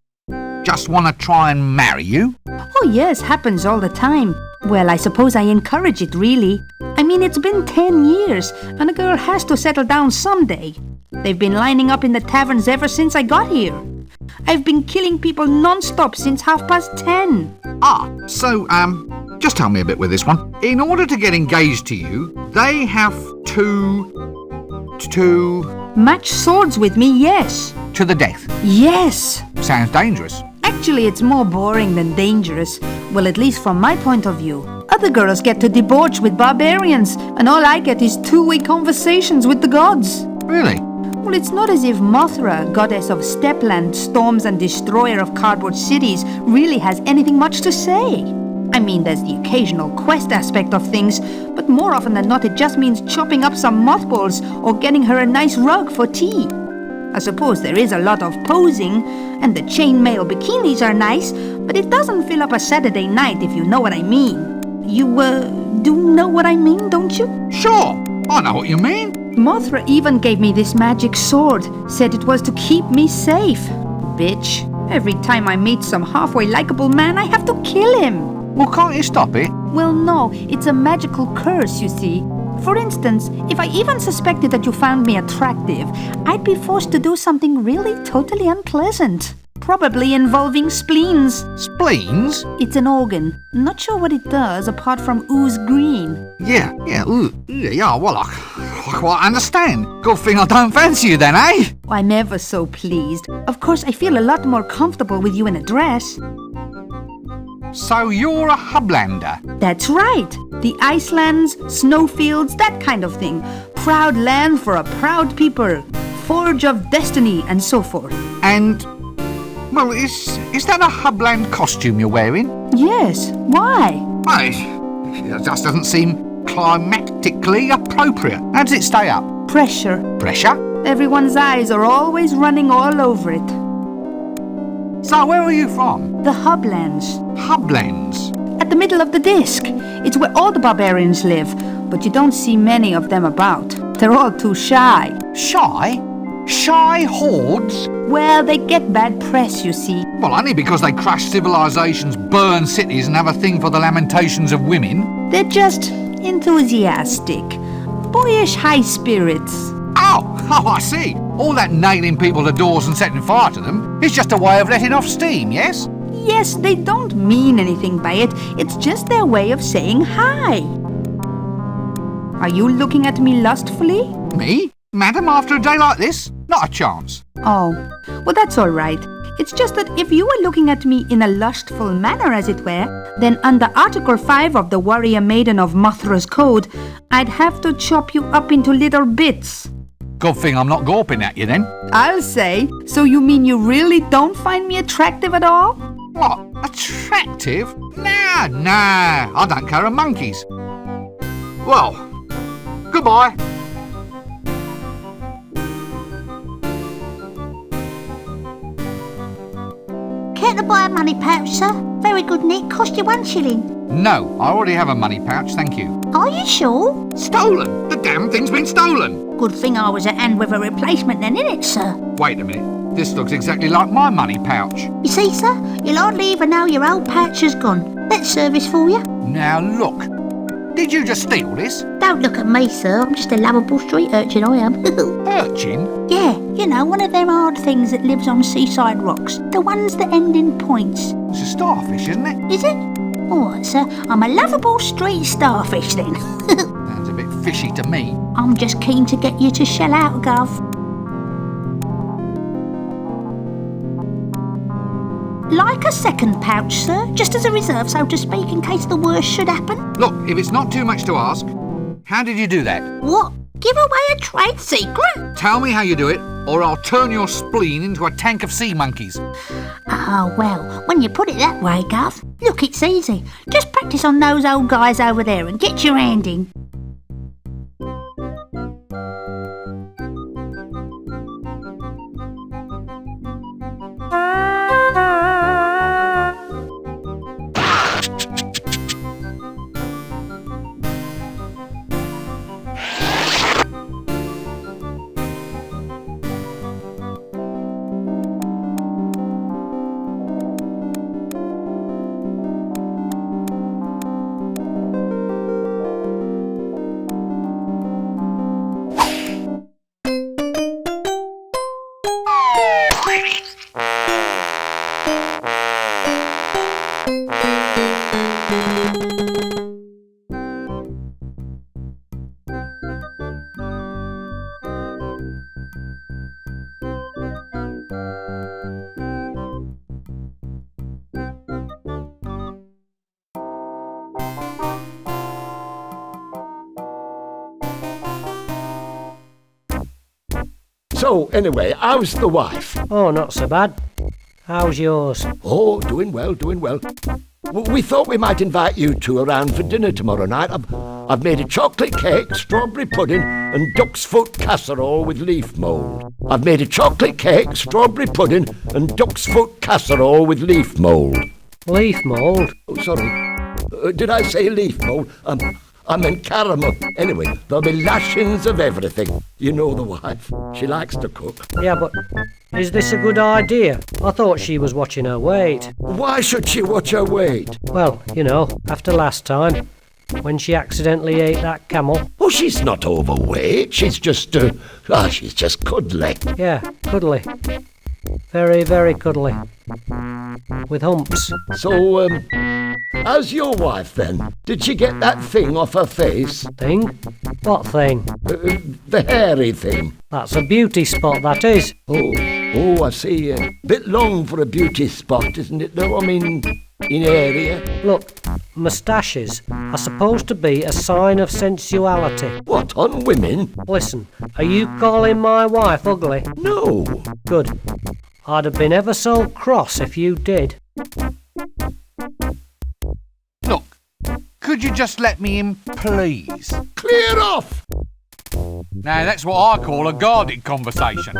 want to try and marry you? Oh yes, happens all the time. Well, I suppose I encourage it, really. I mean, it's been 10 years, and a girl has to settle down someday. They've been lining up in the taverns ever since I got here. I've been killing people non-stop since 10:30. Ah, so, just tell me a bit with this one. In order to get engaged to you, they have to Match swords with me, yes. to the death. Yes. Sounds dangerous. Actually, it's more boring than dangerous. Well, at least from my point of view. Other girls get to debauch with barbarians, and all I get is two-way conversations with the gods. Really? Well, it's not as if Mothra, goddess of stepland, storms, and destroyer of cardboard cities, really has anything much to say. I mean, there's the occasional quest aspect of things, but more often than not it just means chopping up some mothballs or getting her a nice rug for tea. I suppose there is a lot of posing, and the chainmail bikinis are nice, but it doesn't fill up a Saturday night, if you know what I mean. You, do know what I mean, don't you? Sure, I know what you mean. Mothra even gave me this magic sword, said it was to keep me safe. Bitch, every time I meet some halfway likable man, I have to kill him. Well, can't you stop it? Well, no, it's a magical curse, you see. For instance, if I even suspected that you found me attractive, I'd be forced to do something really totally unpleasant. Probably involving spleens. Spleens? It's an organ. Not sure what it does apart from ooze green. Yeah, well, I quite understand. Good thing I don't fancy you then, eh? I'm ever so pleased. Of course, I feel a lot more comfortable with you in a dress. So you're a hublander? That's right. The Icelands, snowfields, that kind of thing. Proud land for a proud people. Forge of destiny and so forth. And, well, is that a hubland costume you're wearing? Yes. Why? Well, it just doesn't seem climactically appropriate. How does it stay up? Pressure. Pressure? Everyone's eyes are always running all over it. So, where are you from? The Hublands. Hublands? At the middle of the disc. It's where all the barbarians live, but you don't see many of them about. They're all too shy. Shy? Shy hordes? Well, they get bad press, you see. Well, only because they crush civilizations, burn cities, and have a thing for the lamentations of women. They're just enthusiastic. Boyish high spirits. Oh, I see. All that nailing people to doors and setting fire to them is just a way of letting off steam, yes? Yes, they don't mean anything by it. It's just their way of saying hi. Are you looking at me lustfully? Me? Madam, after a day like this? Not a chance. Oh, well, that's all right. It's just that if you were looking at me in a lustful manner, as it were, then under Article 5 of the Warrior Maiden of Mothra's Code, I'd have to chop you up into little bits. Good thing I'm not gawping at you then. I'll say. So you mean you really don't find me attractive at all? What? Attractive? Nah, I don't care a monkey's. Well, goodbye. Care to buy a money pouch, sir? Very good, Nick. Cost you 1 shilling. No, I already have a money pouch, thank you. Are you sure? Stolen! The damn thing's been stolen! Good thing I was at hand with a replacement then, innit, sir? Wait a minute, this looks exactly like my money pouch. You see, sir? You'll hardly even know your old pouch has gone. That's service for you. Now look, did you just steal this? Don't look at me, sir. I'm just a lovable street urchin, I am. Urchin? Yeah, you know, one of them hard things that lives on seaside rocks. The ones that end in points. It's a starfish, isn't it? Is it? All right, sir. I'm a lovable street starfish, then. Sounds a bit fishy to me. I'm just keen to get you to shell out, Gov. Like a second pouch, sir, just as a reserve, so to speak, in case the worst should happen. Look, if it's not too much to ask, how did you do that? What? Give away a trade secret? Tell me how you do it, or I'll turn your spleen into a tank of sea monkeys. Oh, well, when you put it that way, Gov, look, it's easy. Just practice on those old guys over there and get your hand in. So, anyway, how's the wife? Oh, not so bad. How's yours? Oh, doing well, doing well. We thought we might invite you two around for dinner tomorrow night. I've made a chocolate cake, strawberry pudding, and duck's foot casserole with leaf mould. I've made a chocolate cake, strawberry pudding, and duck's foot casserole with leaf mould. Leaf mould? Oh, sorry. Did I say leaf mould? I meant caramel. Anyway, there'll be lashings of everything. You know the wife. She likes to cook. Yeah, but is this a good idea? I thought she was watching her weight. Why should she watch her weight? Well, you know, after last time, when she accidentally ate that camel. Oh, she's not overweight. She's just, she's just cuddly. Yeah, cuddly. Very, very cuddly. With humps. So, how's your wife then? Did she get that thing off her face? Thing? What thing? The hairy thing. That's a beauty spot, that is. Oh, I see. Bit long for a beauty spot, isn't it though? I mean, in area. Look, moustaches are supposed to be a sign of sensuality. What, on women? Listen, are you calling my wife ugly? No. Good. I'd have been ever so cross if you did. Look, Could you just let me in, please? Clear off! Now, that's what I call a guarded conversation.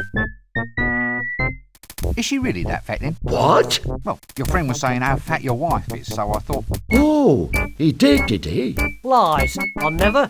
Is she really that fat then? What? Well, your friend was saying how fat your wife is, so I thought... Oh, he did he? Lies. I never.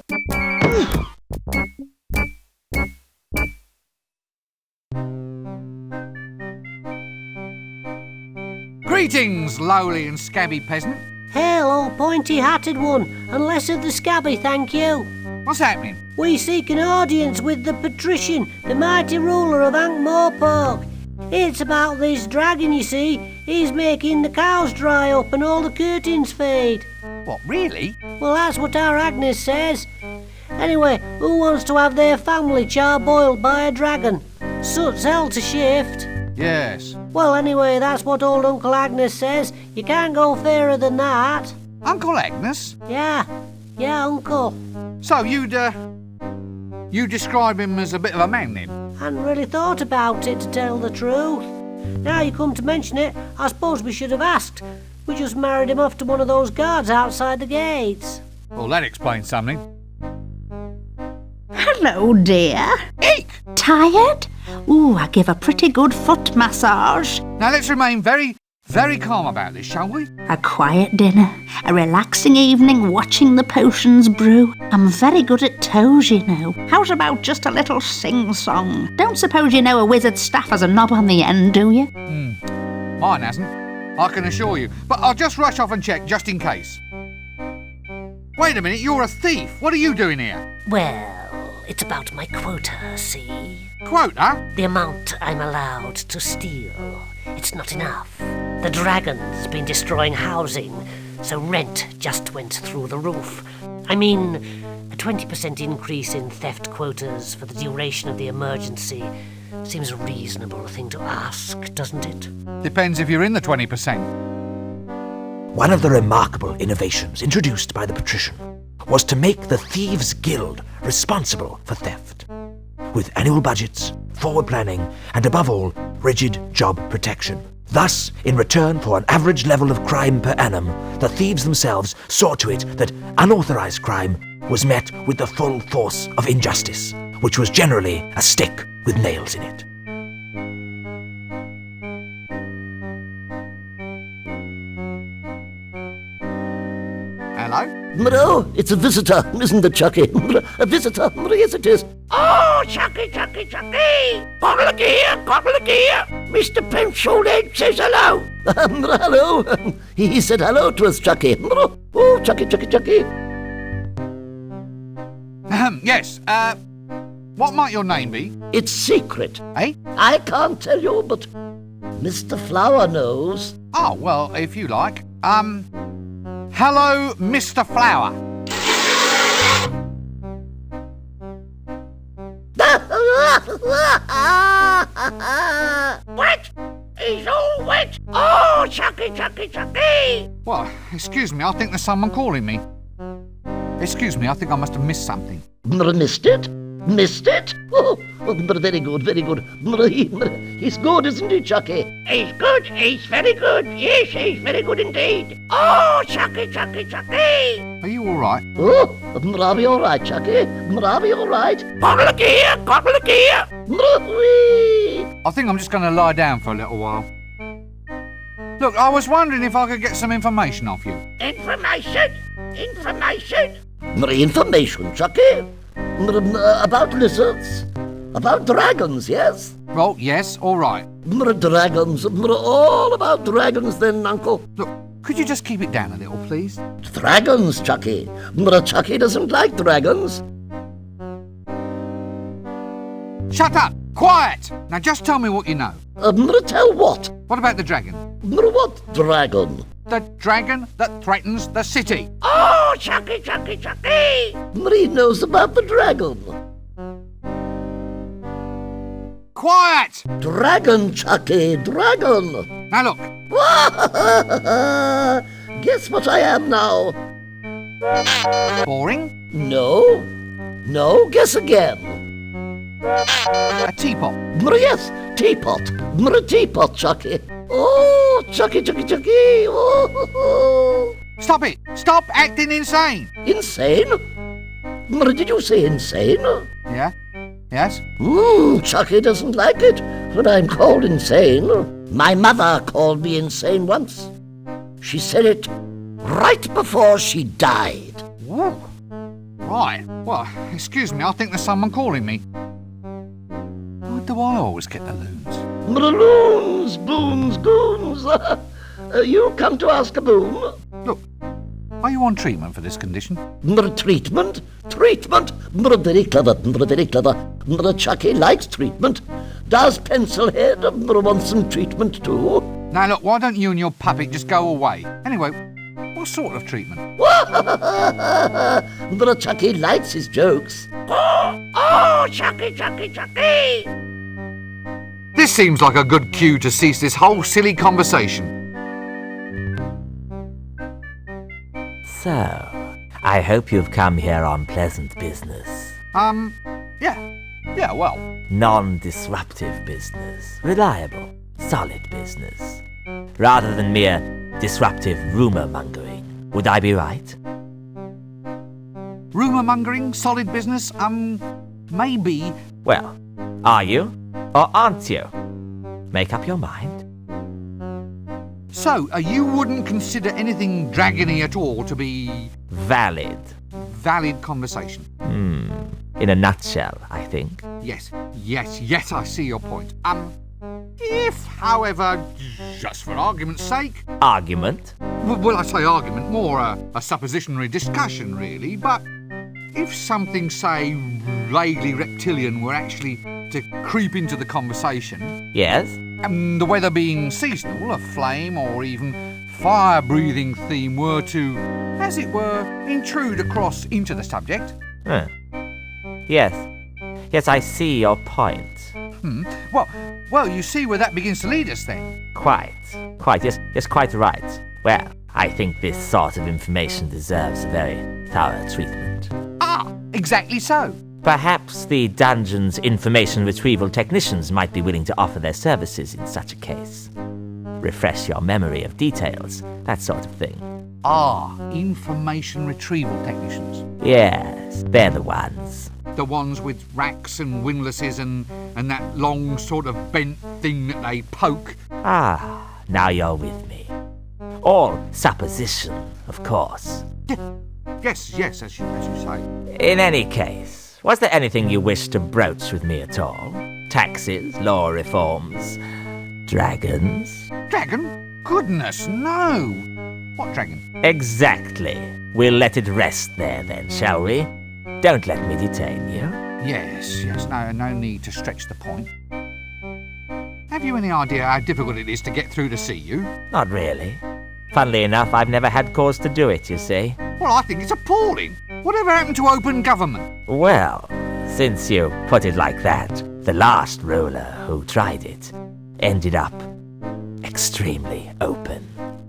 Greetings, lowly and scabby peasant. Hail, old pointy-hatted one, and less of the scabby, thank you. What's happening? We seek an audience with the patrician, the mighty ruler of Ankh-Morpork. It's about this dragon, you see. He's making the cows dry up and all the curtains fade. What, really? Well, that's what our Agnes says. Anyway, who wants to have their family char-boiled by a dragon? Soot's hell to shift. Yes. Well, anyway, that's what old Uncle Agnes says. You can't go fairer than that. Uncle Agnes? Yeah, Uncle. So you describe him as a bit of a man then? Hadn't really thought about it, to tell the truth. Now you come to mention it, I suppose we should have asked. We just married him off to one of those guards outside the gates. Well, that explains something. Hello, dear. Eek! Tired? Ooh, I give a pretty good foot massage. Now let's remain very, very calm about this, shall we? A quiet dinner, a relaxing evening watching the potions brew. I'm very good at toes, you know. How's about just a little sing-song? Don't suppose you know a wizard's staff has a knob on the end, do you? Mine hasn't, I can assure you. But I'll just rush off and check, just in case. Wait a minute, you're a thief. What are you doing here? Well, it's about my quota, see? Quota? The amount I'm allowed to steal. It's not enough. The dragon's been destroying housing, so rent just went through the roof. I mean, a 20% increase in theft quotas for the duration of the emergency seems a reasonable thing to ask, doesn't it? Depends if you're in the 20%. One of the remarkable innovations introduced by the patrician was to make the Thieves' Guild responsible for theft. With annual budgets, forward planning, and above all, rigid job protection. Thus, in return for an average level of crime per annum, the thieves themselves saw to it that unauthorized crime was met with the full force of injustice, which was generally a stick with nails in it. Hello? Oh, it's a visitor, isn't it, Chucky? A visitor, yes it is. Oh, Chucky! Gobble here! Mr. Pencilhead says hello. Hello. He said hello to us, Chucky. Oh, Chucky. Yes, what might your name be? It's secret. Eh? I can't tell you, but Mr. Flower knows. Oh, well, if you like. Hello, Mr. Flower. Wet! He's all wet! Oh, Chucky! Well, excuse me, I think there's someone calling me. Excuse me, I think I must have missed something. Missed it? Oh, very good. He's good, isn't he, Chucky? He's good, he's very good. Yes, he's very good indeed. Oh, Chucky! Are you all right? Oh, are we all right, Chucky? Are we all right? Gobble here! I think I'm just going to lie down for a little while. Look, I was wondering if I could get some information off you. Information? Information, Chucky? About lizards? About dragons, yes? Well, yes, all right. Dragons. All about dragons then, Uncle. Look, could you just keep it down a little, please? Dragons, Chucky. Chucky doesn't like dragons. Shut up! Quiet! Now just tell me what you know. Tell what? What about the dragon? What dragon? The dragon that threatens the city. Oh, Chucky! He knows about the dragon. Quiet! Dragon, Chucky, dragon. Now look. Guess what I am now? Boring? No, guess again. A teapot. Yes, teapot. Teapot, Chucky. Oh, Chucky. Oh. Stop it! Stop acting insane! Insane? Did you say insane? Yeah? Yes? Chucky doesn't like it when I'm called insane. My mother called me insane once. She said it right before she died. Whoa. Right. Well, excuse me, I think there's someone calling me. Why do I always get the loons? Loons, boons, goons. You come to ask a boon? Look, are you on treatment for this condition? Treatment? Treatment? Very clever, very clever. Chucky likes treatment. Does Pencilhead want some treatment too? Now look, why don't you and your puppet just go away? Anyway, what sort of treatment? Chucky likes his jokes. Oh, Chucky, Chucky, Chucky! This seems like a good cue to cease this whole silly conversation. So, I hope you've come here on pleasant business. Yeah, well. Non-disruptive business. Reliable, solid business. Rather than mere disruptive rumour-mongering. Would I be right? Rumour-mongering, solid business, maybe. Well, are you? Or aren't you? Make up your mind. So, you wouldn't consider anything dragony at all to be... Valid. Valid conversation? In a nutshell, I think. Yes, I see your point. If, however, just for argument's sake... Argument? Well, I say argument, more a suppositionary discussion, really, but if something, say, vaguely reptilian were actually to creep into the conversation... Yes? The weather being seasonal, a flame or even fire-breathing theme were to, as it were, intrude across into the subject... Yes, I see your point. Well, you see where that begins to lead us then. Quite, yes, quite right. Well, I think this sort of information deserves a very thorough treatment. Exactly so. Perhaps the dungeon's information retrieval technicians might be willing to offer their services in such a case. Refresh your memory of details, that sort of thing. Information retrieval technicians. Yes, they're the ones. The ones with racks and windlasses and that long sort of bent thing that they poke. Now you're with me. All supposition, of course. Yes, as you say. In any case, was there anything you wished to broach with me at all? Taxes, law reforms, dragons? Dragon? Goodness, no! What dragon? Exactly. We'll let it rest there then, shall we? Don't let me detain you. Yes, no need to stretch the point. Have you any idea how difficult it is to get through to see you? Not really. Funnily enough, I've never had cause to do it, you see. Well, I think it's appalling. Whatever happened to open government? Well, since you put it like that, the last ruler who tried it ended up extremely open.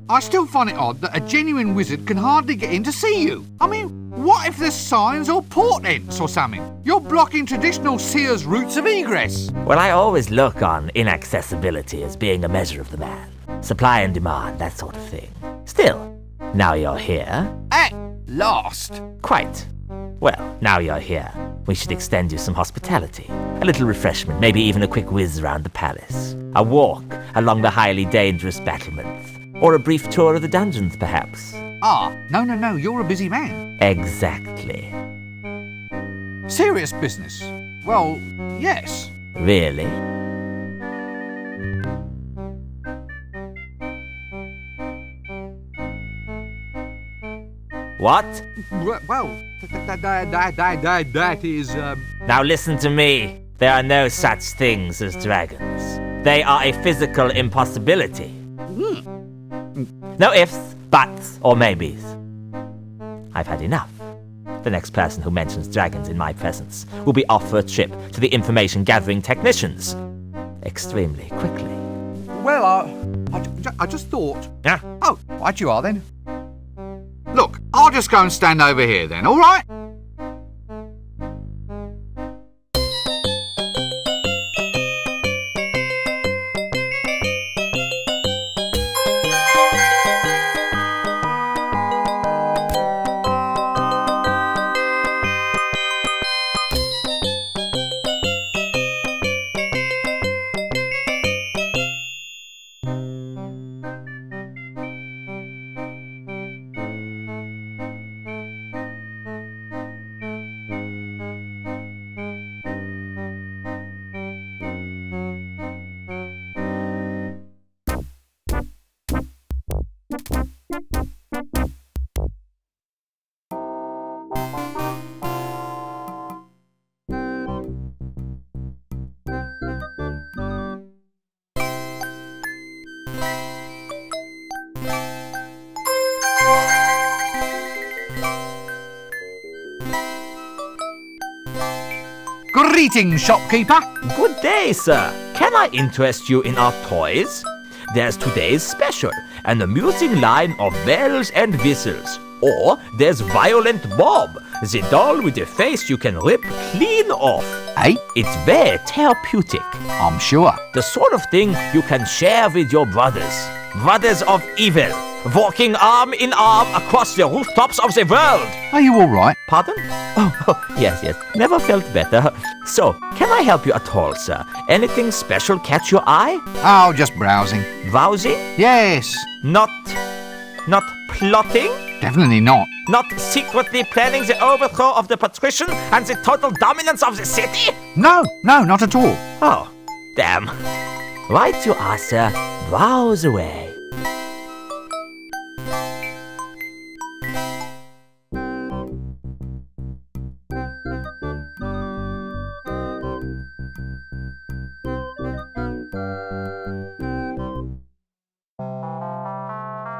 I still find it odd that a genuine wizard can hardly get in to see you. I mean, what if there's signs or portents or something? You're blocking traditional seers' routes of egress. Well, I always look on inaccessibility as being a measure of the man. Supply and demand, that sort of thing. Still, now you're here. At last. Quite. Well, now you're here, we should extend you some hospitality. A little refreshment, maybe even a quick whiz around the palace. A walk along the highly dangerous battlements. Or a brief tour of the dungeons, perhaps. No, you're a busy man. Exactly. Serious business? Well, yes. Really? What? Well, that is, Now listen to me. There are no such things as dragons. They are a physical impossibility. No ifs, buts, or maybes. I've had enough. The next person who mentions dragons in my presence will be off for a trip to the information-gathering technicians. Extremely quickly. Well, I just thought... Yeah? Oh, right you are then. Look, I'll just go and stand over here then, all right? Greetings, shopkeeper. Good day, sir. Can I interest you in our toys? There's today's special, an amusing line of bells and whistles. Or there's Violent Bob, the doll with a face you can rip clean off. Eh? It's very therapeutic. I'm sure. The sort of thing you can share with your brothers. Brothers of evil, walking arm in arm across the rooftops of the world. Are you all right? Pardon? Oh, yes. Never felt better. So, can I help you at all, sir? Anything special catch your eye? Oh, just browsing. Browsing? Yes. Not plotting? Definitely not. Not secretly planning the overthrow of the patrician and the total dominance of the city? No, not at all. Oh, damn. Right you are, sir. Browse away.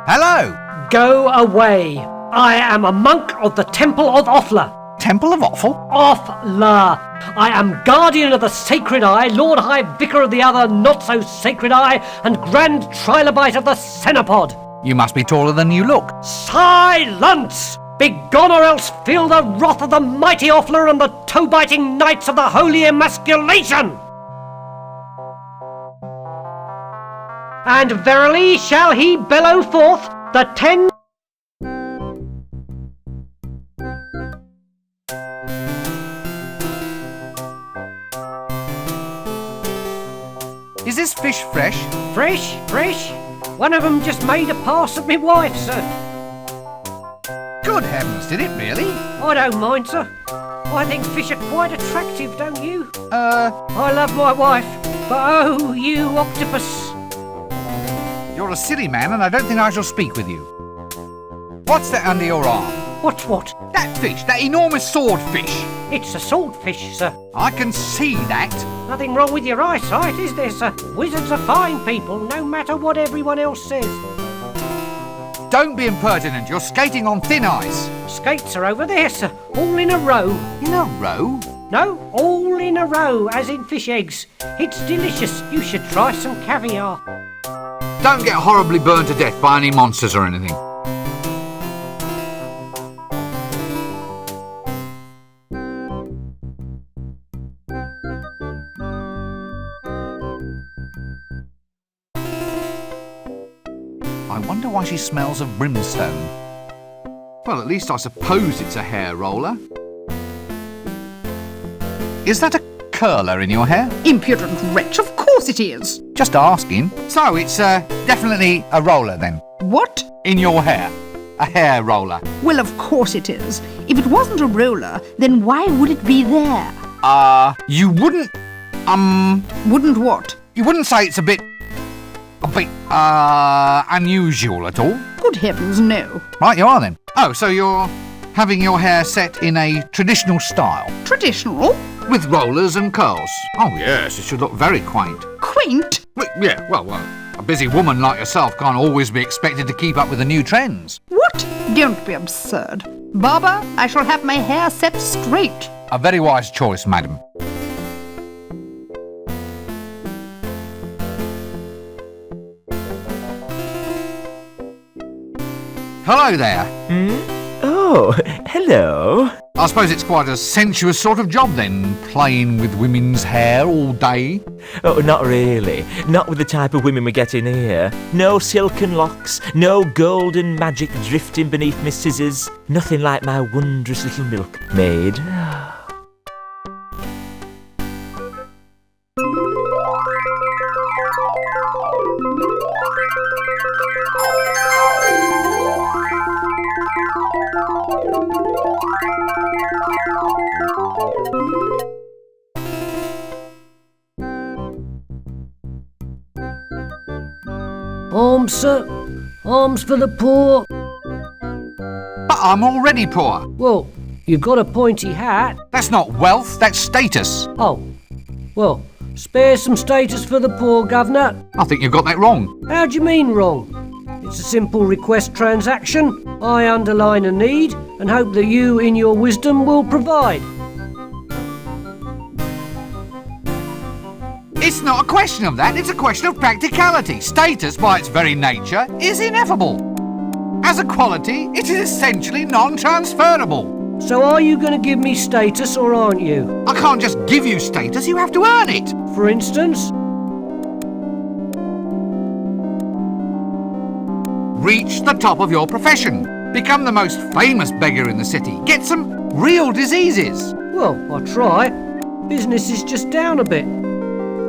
Hello. Go away. I am a monk of the Temple of Offla. Temple of Offal? Offla. I am guardian of the sacred eye, Lord High Vicar of the other not-so-sacred eye, and Grand Trilobite of the Cenopod. You must be taller than you look. Silence! Begone or else feel the wrath of the mighty Offla and the toe-biting knights of the Holy Emasculation! And verily shall he bellow forth the 10... Is this fish fresh? Fresh? One of them just made a pass at me wife, sir. Good heavens, did it really? I don't mind, sir. I think fish are quite attractive, don't you? I love my wife, but oh, you octopus. You're a silly man, and I don't think I shall speak with you. What's that under your arm? What? That fish, that enormous swordfish. It's a swordfish, sir. I can see that. Nothing wrong with your eyesight, is there, sir? Wizards are fine people, no matter what everyone else says. Don't be impertinent, you're skating on thin ice. Skates are over there, sir, all in a row. In a row? No, all in a row, as in fish eggs. It's delicious. You should try some caviar. Don't get horribly burned to death by any monsters or anything. I wonder why she smells of brimstone. Well, at least I suppose it's a hair roller. Is that a curler in your hair? Impudent wretch, of course it is. Just asking. So it's definitely a roller then? What? In your hair. A hair roller. Well, of course it is. If it wasn't a roller, then why would it be there? You wouldn't, Wouldn't what? you wouldn't say it's a bit, unusual at all? Good heavens, no. Right, you are then. Oh, so you're having your hair set in a traditional style? Traditional? With rollers and curls? Oh, yes, it should look very quaint. Quaint? Yeah, well, a busy woman like yourself can't always be expected to keep up with the new trends. What? Don't be absurd. Barber, I shall have my hair set straight. A very wise choice, madam. Hello there. Oh, hello. I suppose it's quite a sensuous sort of job then, playing with women's hair all day. Oh, not really. Not with the type of women we get in here. No silken locks, no golden magic drifting beneath my scissors. Nothing like my wondrous little milkmaid. Alms, sir. Alms for the poor. But I'm already poor. Well, you've got a pointy hat. That's not wealth, that's status. Oh, well, spare some status for the poor, Governor. I think you've got that wrong. How do you mean wrong? It's a simple request transaction. I underline a need and hope that you, in your wisdom, will provide. It's not a question of that, it's a question of practicality. Status, by its very nature, is ineffable. As a quality, it is essentially non-transferable. So are you going to give me status or aren't you? I can't just give you status, you have to earn it. For instance? Reach the top of your profession. Become the most famous beggar in the city. Get some real diseases. Well, I'll try. Business is just down a bit.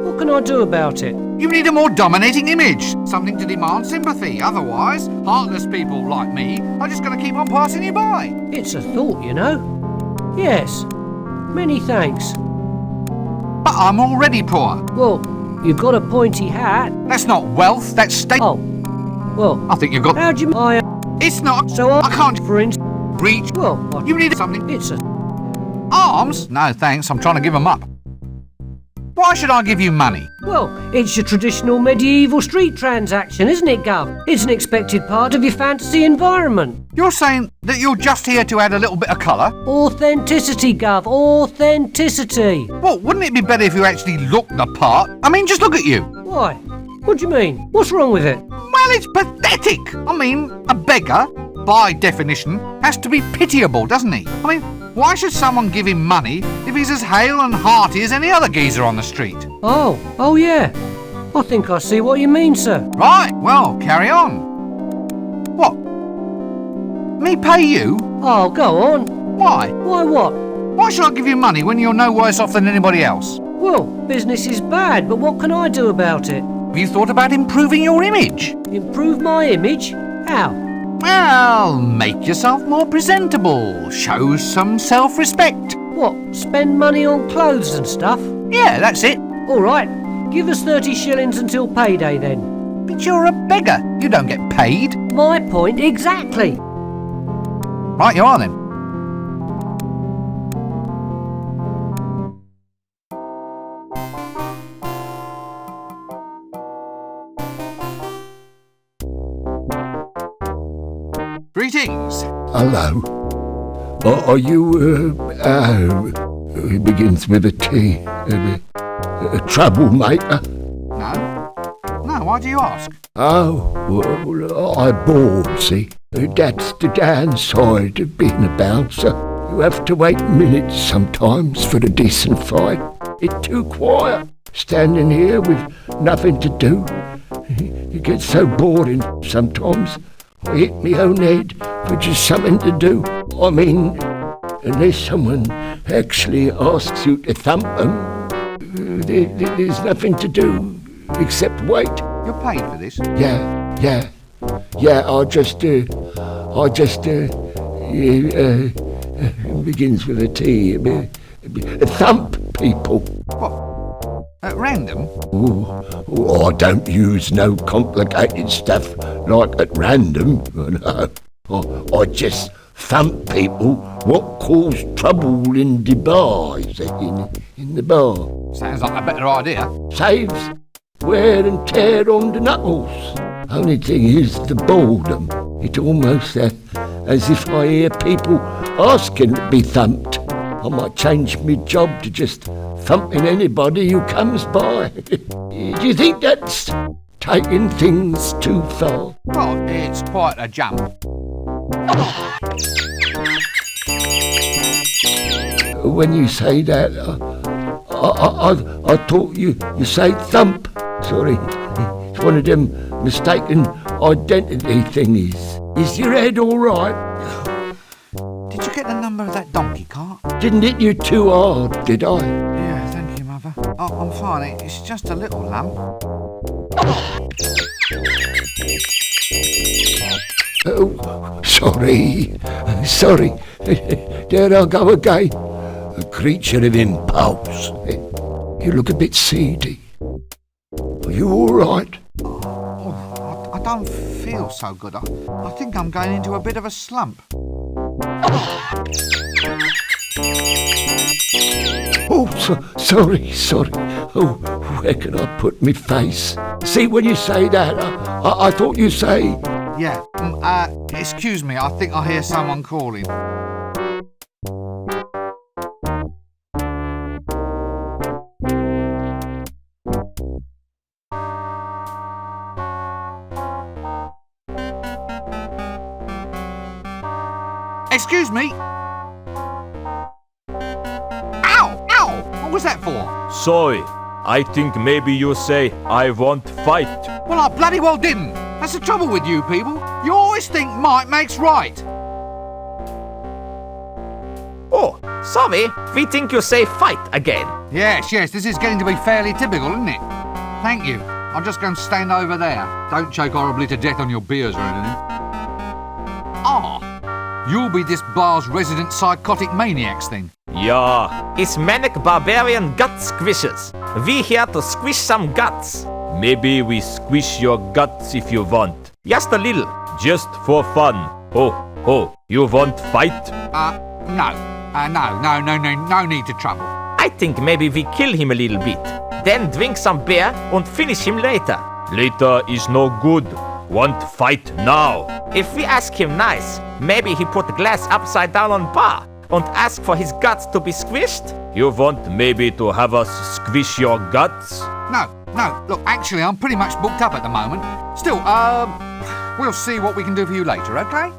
What can I do about it? You need a more dominating image. Something to demand sympathy. Otherwise, heartless people like me are just going to keep on passing you by. It's a thought, you know. Yes. Many thanks. But I'm already poor. Well, you've got a pointy hat. That's not wealth, that's state. Oh. Well, I think you've got... How'd you... It's not... So I can't... For instance... Reach... Well, you need something... It's a... Arms? No, thanks. I'm trying to give them up. Why should I give you money? Well, it's your traditional medieval street transaction, isn't it, Gov? It's an expected part of your fantasy environment. You're saying that you're just here to add a little bit of colour? Authenticity, Gov. Authenticity. Well, wouldn't it be better if you actually looked the part? I mean, just look at you. Why? What do you mean? What's wrong with it? Well, it's pathetic. I mean, a beggar, by definition, has to be pitiable, doesn't he? I mean, why should someone give him money if he's as hale and hearty as any other geezer on the street? Oh yeah. I think I see what you mean, sir. Right, well, carry on. What? Me pay you? Oh, go on. Why? Why what? Why should I give you money when you're no worse off than anybody else? Well, business is bad, but what can I do about it? Have you thought about improving your image? Improve my image? How? Well, make yourself more presentable. Show some self-respect. What, spend money on clothes and stuff? Yeah, that's it. All right, give us 30 shillings until payday then. But you're a beggar. You don't get paid. My point exactly. Right you are then. Greetings. Hello. Are you, it begins with a T, a troublemaker? No, why do you ask? Oh, well, I bored, see. That's the downside of being a bouncer. You have to wait minutes sometimes for a decent fight. It's too quiet, standing here with nothing to do. It gets so boring sometimes. I hit my own head for just something to do. I mean, unless someone actually asks you to thump them, there's nothing to do except wait. You're paid for this? Yeah, I just begins with a T, thump people. What? At random? Oh, I don't use no complicated stuff like at random. No. I just thump people what cause trouble in the bars, in the bar. Sounds like a better idea. Saves wear and tear on the knuckles. Only thing is the boredom. It's almost as if I hear people asking to be thumped. I might change my job to just thumping anybody who comes by. Do you think that's taking things too far? Well, it's quite a jump. When you say that, I thought you say thump. Sorry, it's one of them mistaken identity thingies. Is your head all right? Did you get the number of that donkey cart? Didn't hit you too hard, did I? Yeah, thank you, Mother. Oh, I'm fine. It's just a little lump. Oh, sorry. There I go again. A creature of impulse. You look a bit seedy. Are you all right? Oh, I don't feel so good. I think I'm going into a bit of a slump. Oh, sorry. Oh, where can I put me face? See, when you say that, I thought you say... Yeah, excuse me, I think I hear someone calling. Excuse me. Ow! Ow! What was that for? Sorry, I think maybe you say I won't fight. Well, I bloody well didn't. That's the trouble with you people. You always think might makes right. Oh, sorry, we think you say fight again. Yes, this is getting to be fairly typical, isn't it? Thank you. I'll just go and stand over there. Don't choke horribly to death on your beers or anything. Ah, you'll be this bar's resident psychotic maniacs then. Yeah, It's manic barbarian gut squishers. We here to squish some guts. maybe we squish your guts if you want. Just a little. Just for fun. Oh, you won't fight? No. No need to trouble. I think maybe we kill him a little bit. Then drink some beer and finish him later. Later is no good. Want fight now. If we ask him nice, maybe he put the glass upside down on bar and ask for his guts to be squished. You want maybe to have us squish your guts? No. Look, actually, I'm pretty much booked up at the moment. Still, we'll see what we can do for you later, okay?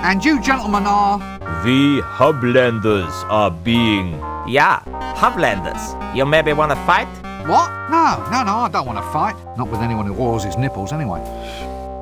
And you gentlemen are... We Hublanders are being... Yeah, Hublanders. You maybe want to fight? What? No, I don't want to fight. Not with anyone who oils his nipples, anyway.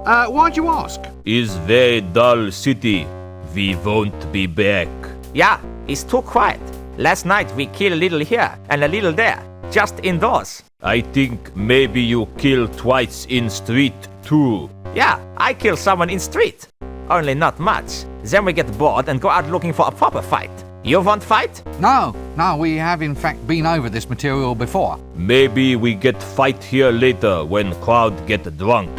Why'd you ask? Is very dull city. We won't be back. Yeah, it's too quiet. Last night we killed a little here and a little there, just indoors. I think maybe you kill twice in street too. Yeah, I killed someone in street. Only not much. Then we get bored and go out looking for a proper fight. You want fight? No, we have in fact been over this material before. Maybe we get fight here later when crowd get drunk.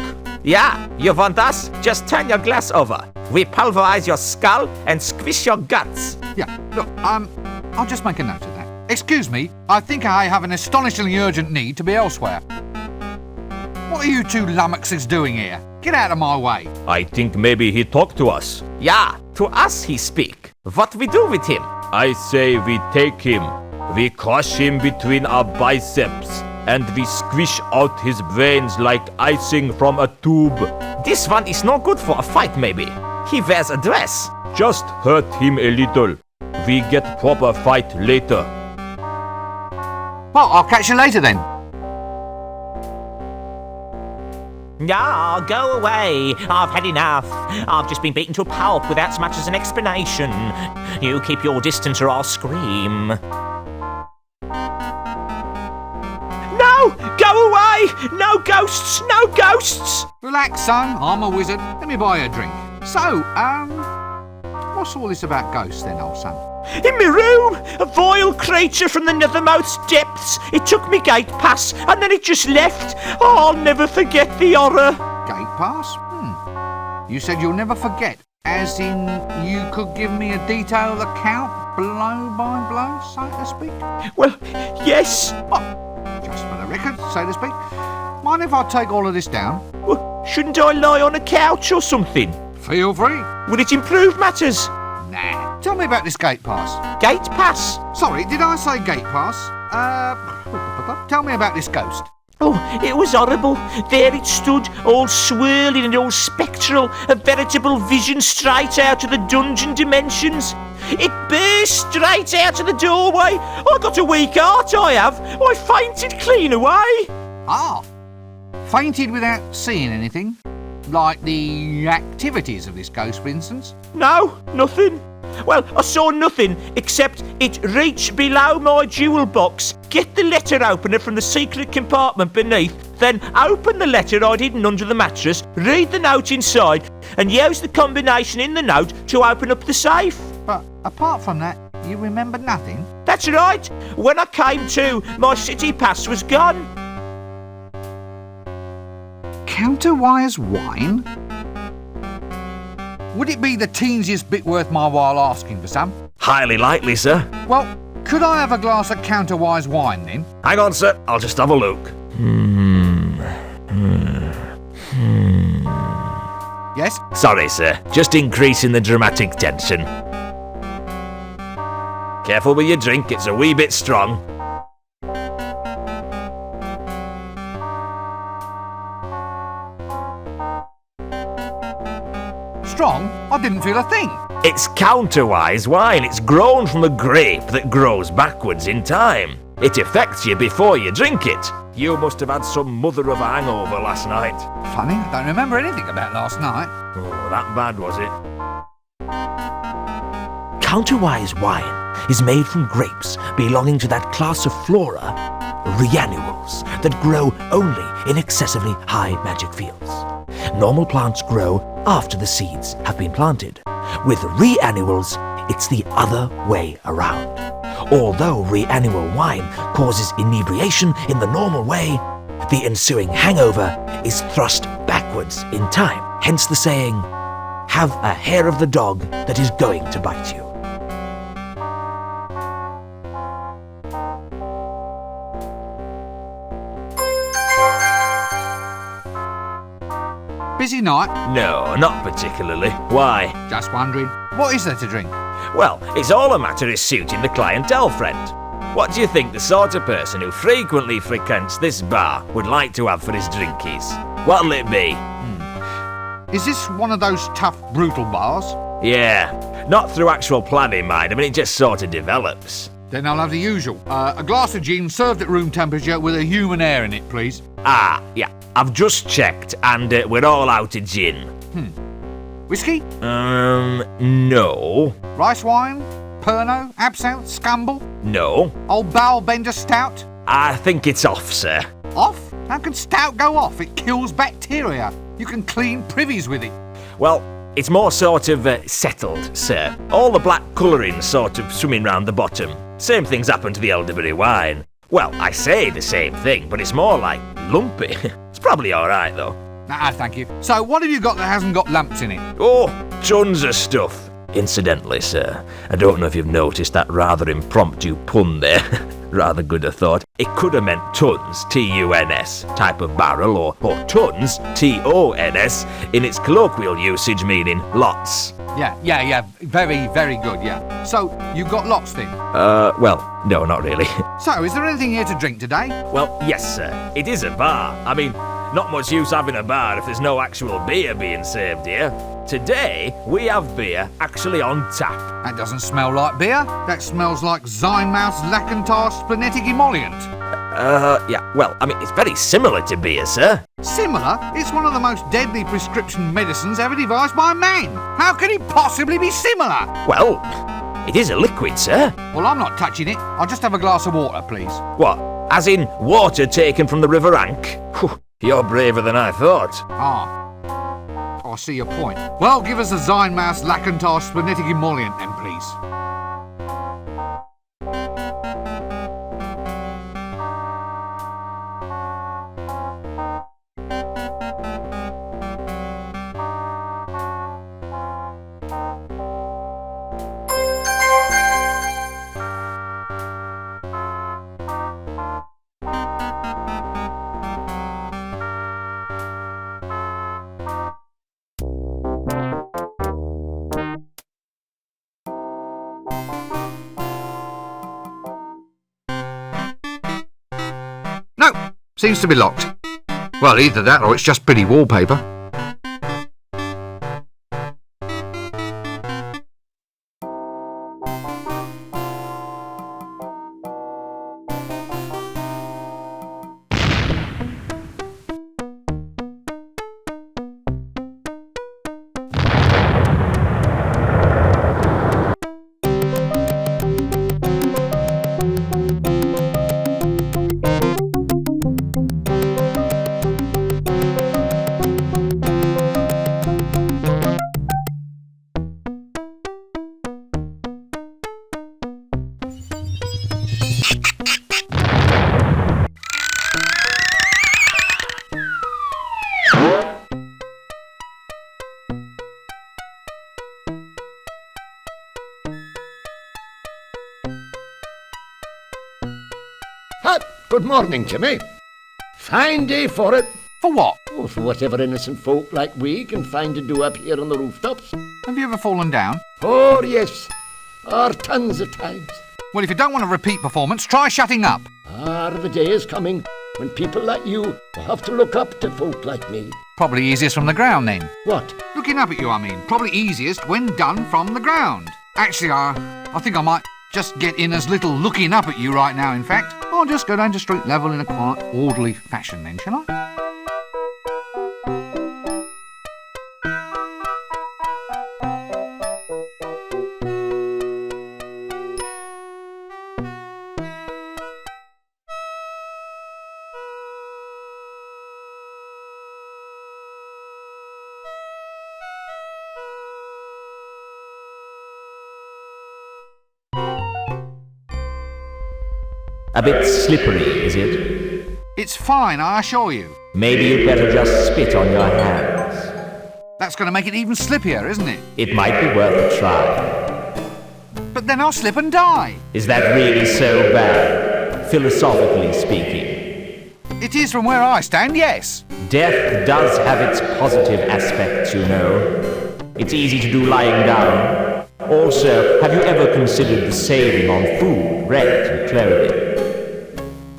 Yeah, you want us? Just turn your glass over. We pulverize your skull and squish your guts. Yeah, look, I'll just make a note of that. Excuse me, I think I have an astonishingly urgent need to be elsewhere. What are you two lummoxes doing here? Get out of my way. I think maybe he talk to us. Yeah, to us he speak. What we do with him? I say we take him. We crush him between our biceps. And we squish out his brains like icing from a tube. This one is no good for a fight, maybe. He wears a dress. Just hurt him a little. We get proper fight later. Well, I'll catch you later then. Ah, go away. I've had enough. I've just been beaten to a pulp without so much as an explanation. You keep your distance or I'll scream. No! Go away! No ghosts! No ghosts! Relax, son. I'm a wizard. Let me buy you a drink. So, what's all this about ghosts then, old son? In my room, a vile creature from the nethermost depths. It took me gate pass and then it just left. Oh, I'll never forget the horror. Gate pass? You said you'll never forget. As in, you could give me a detailed account, blow by blow, so to speak? Well, yes. Just for the record, so to speak. Mind if I take all of this down? Well, shouldn't I lie on a couch or something? Feel free. Would it improve matters? Nah. Tell me about this gate pass. Gate pass? Sorry, did I say gate pass? Tell me about this ghost. Oh, it was horrible. There it stood, all swirling and all spectral, a veritable vision straight out of the dungeon dimensions. It burst straight out of the doorway. I got a weak heart, I have. I fainted clean away. Ah, fainted without seeing anything? Like the activities of this ghost, for instance? No, nothing. Well, I saw nothing except it reach below my jewel box, get the letter opener from the secret compartment beneath, then open the letter I'd hidden under the mattress, read the note inside, and use the combination in the note to open up the safe. But apart from that, you remember nothing? That's right. When I came to, my city pass was gone. Counterwise wine? Would it be the teensiest bit worth my while asking for some? Highly likely, sir. Well, could I have a glass of counterwise wine then? Hang on, sir. I'll just have a look. Yes? Sorry, sir. Just increasing the dramatic tension. Careful with your drink. It's a wee bit strong. Strong? I didn't feel a thing. It's counterwise wine. It's grown from a grape that grows backwards in time. It affects you before you drink it. You must have had some mother of a hangover last night. Funny, I don't remember anything about last night. Oh, that bad was it? Counterwise wine is made from grapes belonging to that class of flora, reannuals, that grow only in excessively high magic fields. Normal plants grow after the seeds have been planted. With reannuals, it's the other way around. Although reannual wine causes inebriation in the normal way, the ensuing hangover is thrust backwards in time. Hence the saying, have a hair of the dog that is going to bite you. Busy night? No, not particularly. Why? Just wondering. What is there to drink? Well, it's all a matter of suiting the clientele, friend. What do you think the sort of person who frequently frequents this bar would like to have for his drinkies? What'll it be? Is this one of those tough, brutal bars? Yeah, not through actual planning, mind. I mean, it just sort of develops. Then I'll have the usual. A glass of gin served at room temperature with a human air in it, please. Ah, yeah. I've just checked, and we're all out of gin. Whiskey? No. Rice wine? Pernod? Absinthe? Scumble? No. Old Barrel Bender Stout? I think it's off, sir. Off? How can stout go off? It kills bacteria. You can clean privies with it. Well, it's more sort of settled, sir. All the black colouring sort of swimming round the bottom. Same thing's happened to the elderberry wine. Well, I say the same thing, but it's more like lumpy. It's probably all right, though. Ah, thank you. So, what have you got that hasn't got lumps in it? Oh, tons of stuff. Incidentally, sir, I don't know if you've noticed that rather impromptu pun there. Rather good, I thought. It could have meant tons, T-U-N-S, type of barrel, or tons, T-O-N-S, in its colloquial usage meaning lots. Yeah. Very, very good, yeah. So, you got lots then? Well, no, not really. So, is there anything here to drink today? Well, yes, sir. It is a bar. I mean, not much use having a bar if there's no actual beer being served here. Today, we have beer actually on tap. That doesn't smell like beer. That smells like Zymouse Lacantar Splenetic Emollient. Yeah, well, I mean, it's very similar to beer, sir. Similar? It's one of the most deadly prescription medicines ever devised by man. How can it possibly be similar? Well, it is a liquid, sir. Well, I'm not touching it. I'll just have a glass of water, please. What, as in water taken from the River Ank? Whew, you're braver than I thought. I see your point. Well, give us a Zymouse Lacantar Splenetic Emollient then, please. No, seems to be locked. Well, either that or it's just pretty wallpaper. Good morning, Jimmy. Fine day for it. For what? Oh, for whatever innocent folk like we can find to do up here on the rooftops. Have you ever fallen down? Oh, yes. Tons of times. Well, if you don't want a repeat performance, try shutting up. The day is coming when people like you will have to look up to folk like me. Probably easiest from the ground then. What? Looking up at you, I mean. Probably easiest when done from the ground. Actually, I think I might just get in as little looking up at you right now, in fact. I'll just go down to street level in a quiet, orderly fashion then, shall I? A bit slippery, is it? It's fine, I assure you. Maybe you'd better just spit on your hands. That's going to make it even slippier, isn't it? It might be worth a try. But then I'll slip and die. Is that really so bad, philosophically speaking? It is from where I stand, yes. Death does have its positive aspects, you know. It's easy to do lying down. Also, have you ever considered the saving on food, rent, and clothing?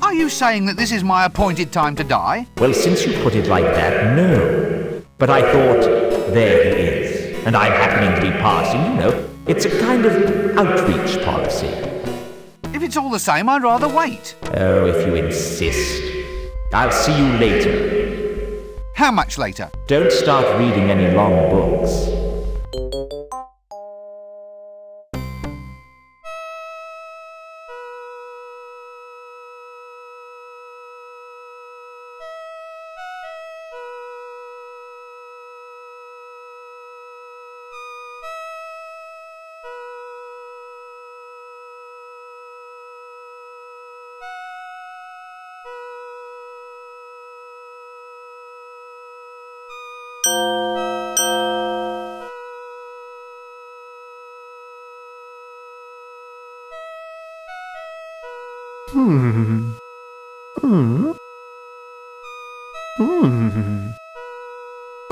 Are you saying that this is my appointed time to die? Well, since you put it like that, no. But I thought, there he is. And I'm happening to be passing, you know. It's a kind of outreach policy. If it's all the same, I'd rather wait. Oh, if you insist. I'll see you later. How much later? Don't start reading any long books.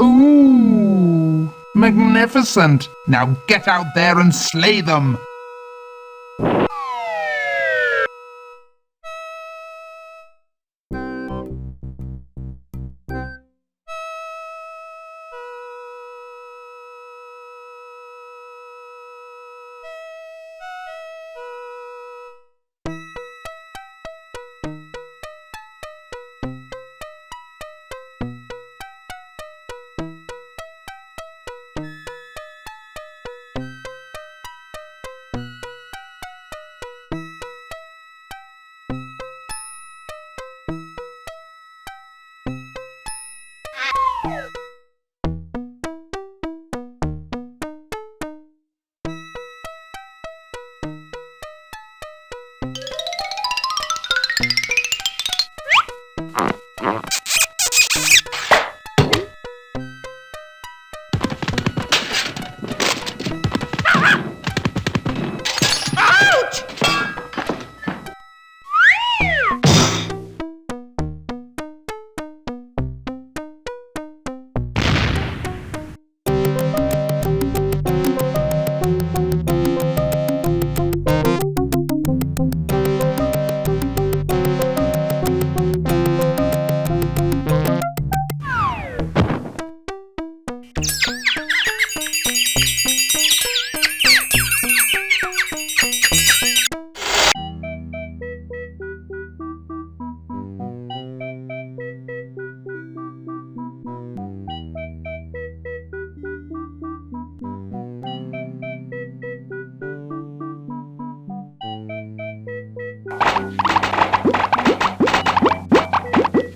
Ooh, magnificent. Now get out there and slay them.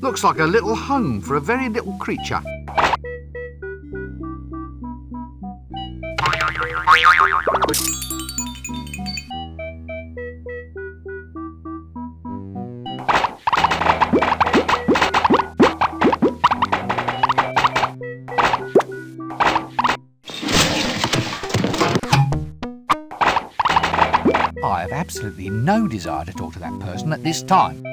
Looks like a little home for a very little creature. I have absolutely no desire to talk to that person at this time.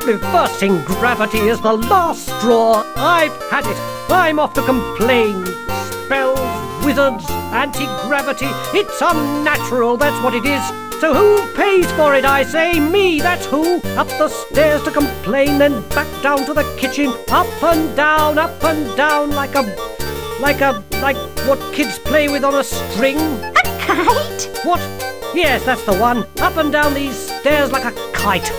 Reversing gravity is the last straw. I've had it. I'm off to complain. Spells, wizards, anti-gravity. It's unnatural, that's what it is. So who pays for it, I say? Me, that's who. Up the stairs to complain, then back down to the kitchen. Up and down, like what kids play with on a string. A kite? What? Yes, that's the one. Up and down these stairs like a kite.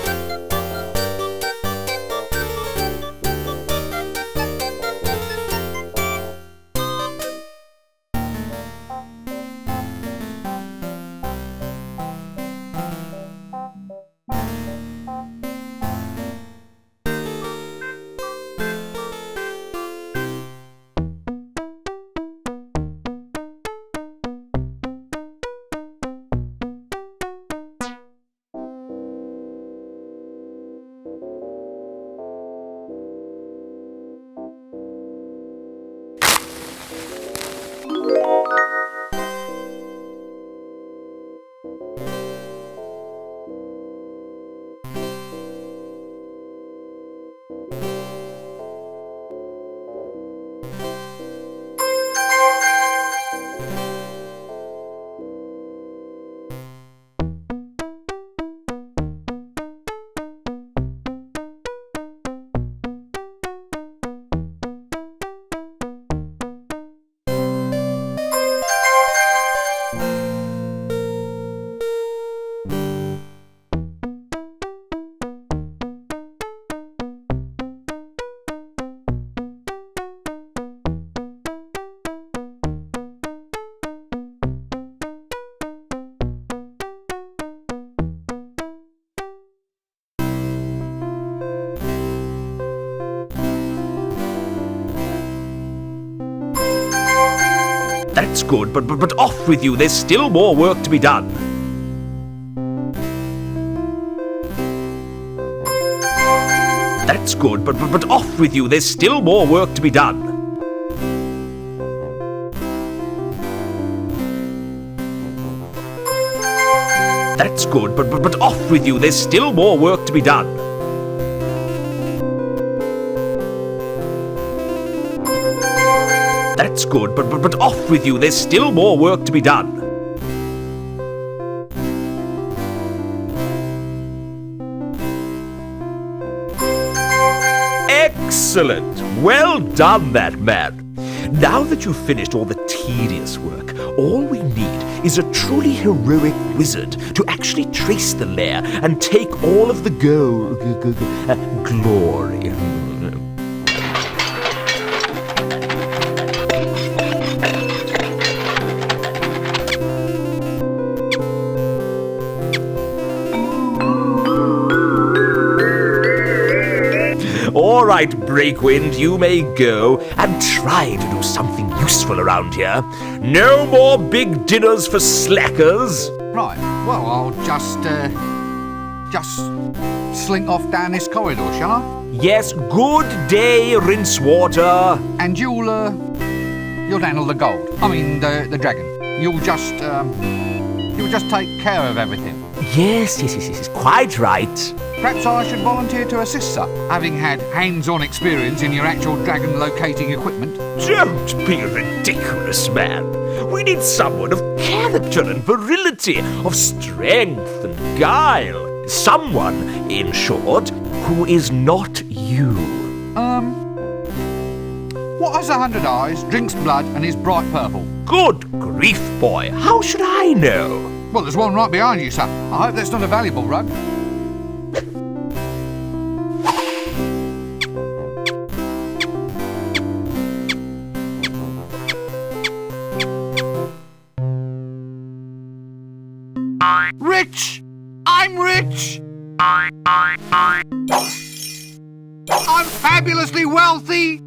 That's good, but off with you, there's still more work to be done. That's good, but off with you, there's still more work to be done. That's good, but off with you, there's still more work to be done. That's good, but off with you, there's still more work to be done. Excellent! Well done, that man. Now that you've finished all the tedious work, all we need is a truly heroic wizard to actually trace the lair and take all of the glory. All right, Breakwind, you may go and try to do something useful around here. No more big dinners for slackers. Right, well, I'll just slink off down this corridor, shall I? Yes, good day, Rincewater. And you'll handle the gold. I mean, the dragon. You'll just take care of everything. Yes, quite right. Perhaps I should volunteer to assist, sir, having had hands-on experience in your actual dragon locating equipment. Don't be ridiculous, man. We need someone of character and virility, of strength and guile. Someone, in short, who is not you. What has 100 eyes, drinks blood, and is bright purple? Good grief, boy. How should I know? Well, there's one right behind you, sir. I hope that's not a valuable rug. Rich! I'm rich! I'm fabulously wealthy!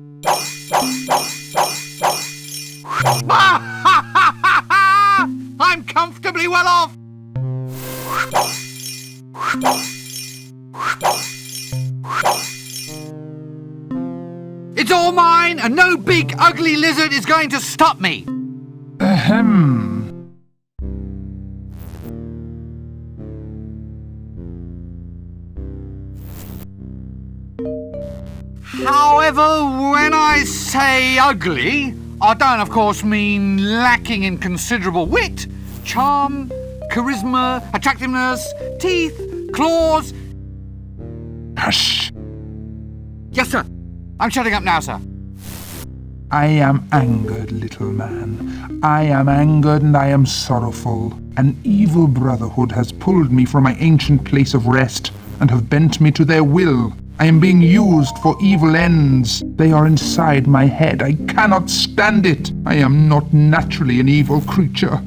I'm comfortably well off! It's all mine, and no big, ugly lizard is going to stop me! Ahem. However, when I say ugly, I don't, of course, mean lacking in considerable wit, charm, charisma, attractiveness, teeth, claws. Hush! Yes, sir. I'm shutting up now, sir. I am angered, little man. I am angered and I am sorrowful. An evil brotherhood has pulled me from my ancient place of rest and have bent me to their will. I am being used for evil ends. They are inside my head. I cannot stand it. I am not naturally an evil creature.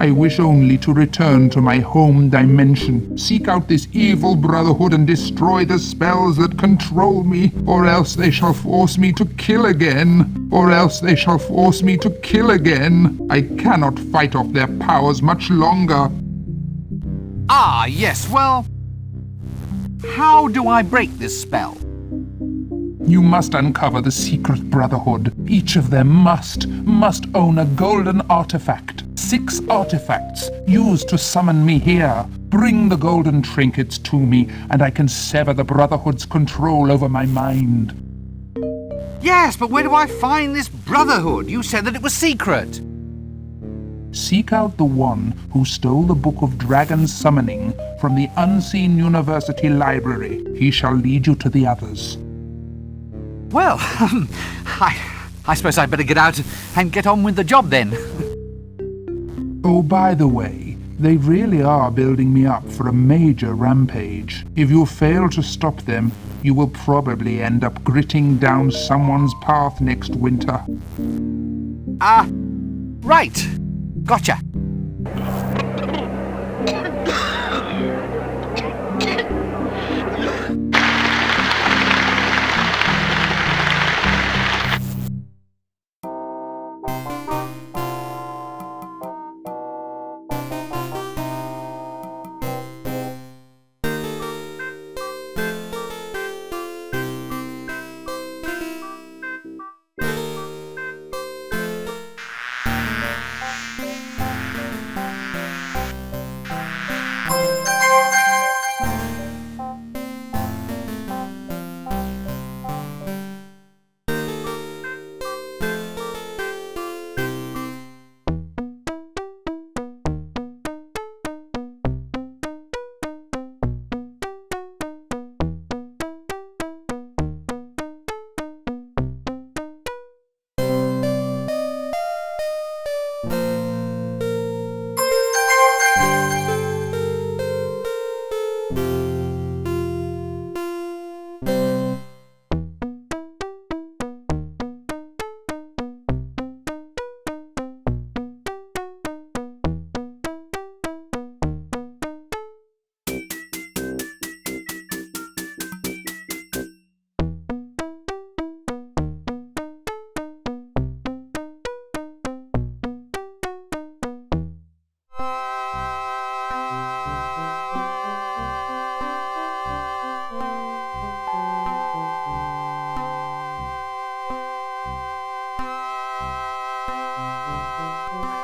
I wish only to return to my home dimension, seek out this evil brotherhood and destroy the spells that control me, or else they shall force me to kill again. Or else they shall force me to kill again. I cannot fight off their powers much longer. Ah, yes, well, how do I break this spell? You must uncover the secret brotherhood. Each of them must own a golden artifact. 6 artifacts used to summon me here. Bring the golden trinkets to me, and I can sever the brotherhood's control over my mind. Yes, but where do I find this brotherhood? You said that it was secret. Seek out the one who stole the Book of Dragon Summoning from the Unseen University Library. He shall lead you to the others. Well, I suppose I'd better get out and get on with the job then. Oh, by the way, they really are building me up for a major rampage. If you fail to stop them, you will probably end up gritting down someone's path next winter. Right. Gotcha.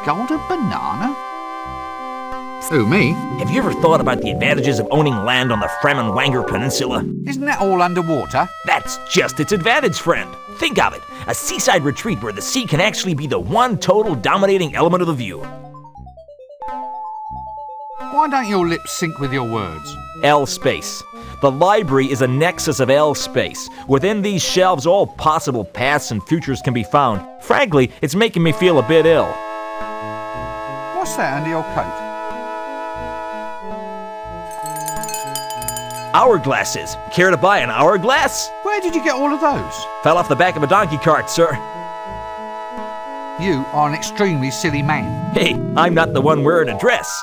Golden banana? Who, me? Have you ever thought about the advantages of owning land on the Fremenwanger Peninsula? Isn't that all underwater? That's just its advantage, friend. Think of it, a seaside retreat where the sea can actually be the one total dominating element of the view. Why don't your lips sync with your words? L-space. The library is a nexus of L-space. Within these shelves, all possible paths and futures can be found. Frankly, it's making me feel a bit ill. What's that under your coat? Hourglasses. Care to buy an hourglass? Where did you get all of those? Fell off the back of a donkey cart, sir. You are an extremely silly man. Hey, I'm not the one wearing a dress.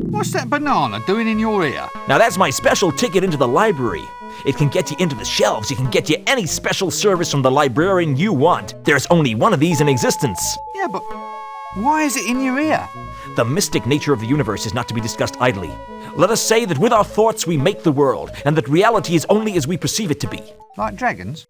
What's that banana doing in your ear? Now that's my special ticket into the library. It can get you into the shelves. It can get you any special service from the librarian you want. There's only one of these in existence. Yeah, but why is it in your ear? The mystic nature of the universe is not to be discussed idly. Let us say that with our thoughts we make the world, and that reality is only as we perceive it to be. Like dragons?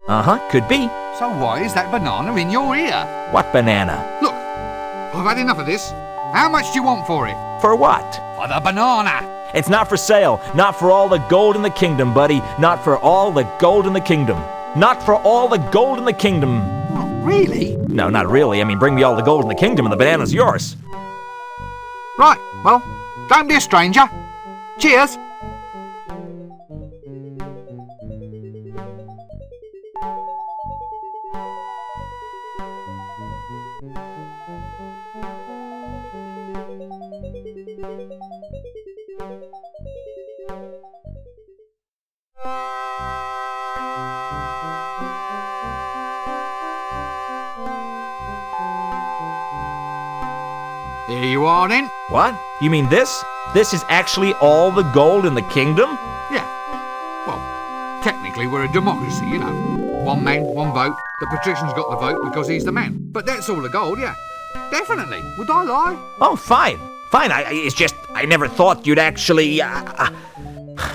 Could be. So why is that banana in your ear? What banana? Look, I've had enough of this. How much do you want for it? For what? For the banana. It's not for sale. Not for all the gold in the kingdom, buddy. Not for all the gold in the kingdom. Not for all the gold in the kingdom. Oh, really? No, not really. I mean, bring me all the gold in the kingdom and the banana's yours. Right, well, don't be a stranger. Cheers. Here you are then. What? You mean this? This is actually all the gold in the kingdom? Yeah. Well, technically we're a democracy, you know. One man, one vote. The patrician's got the vote because he's the man. But that's all the gold, yeah. Definitely. Would I lie? Oh, fine. Fine, it's just, I never thought you'd actually,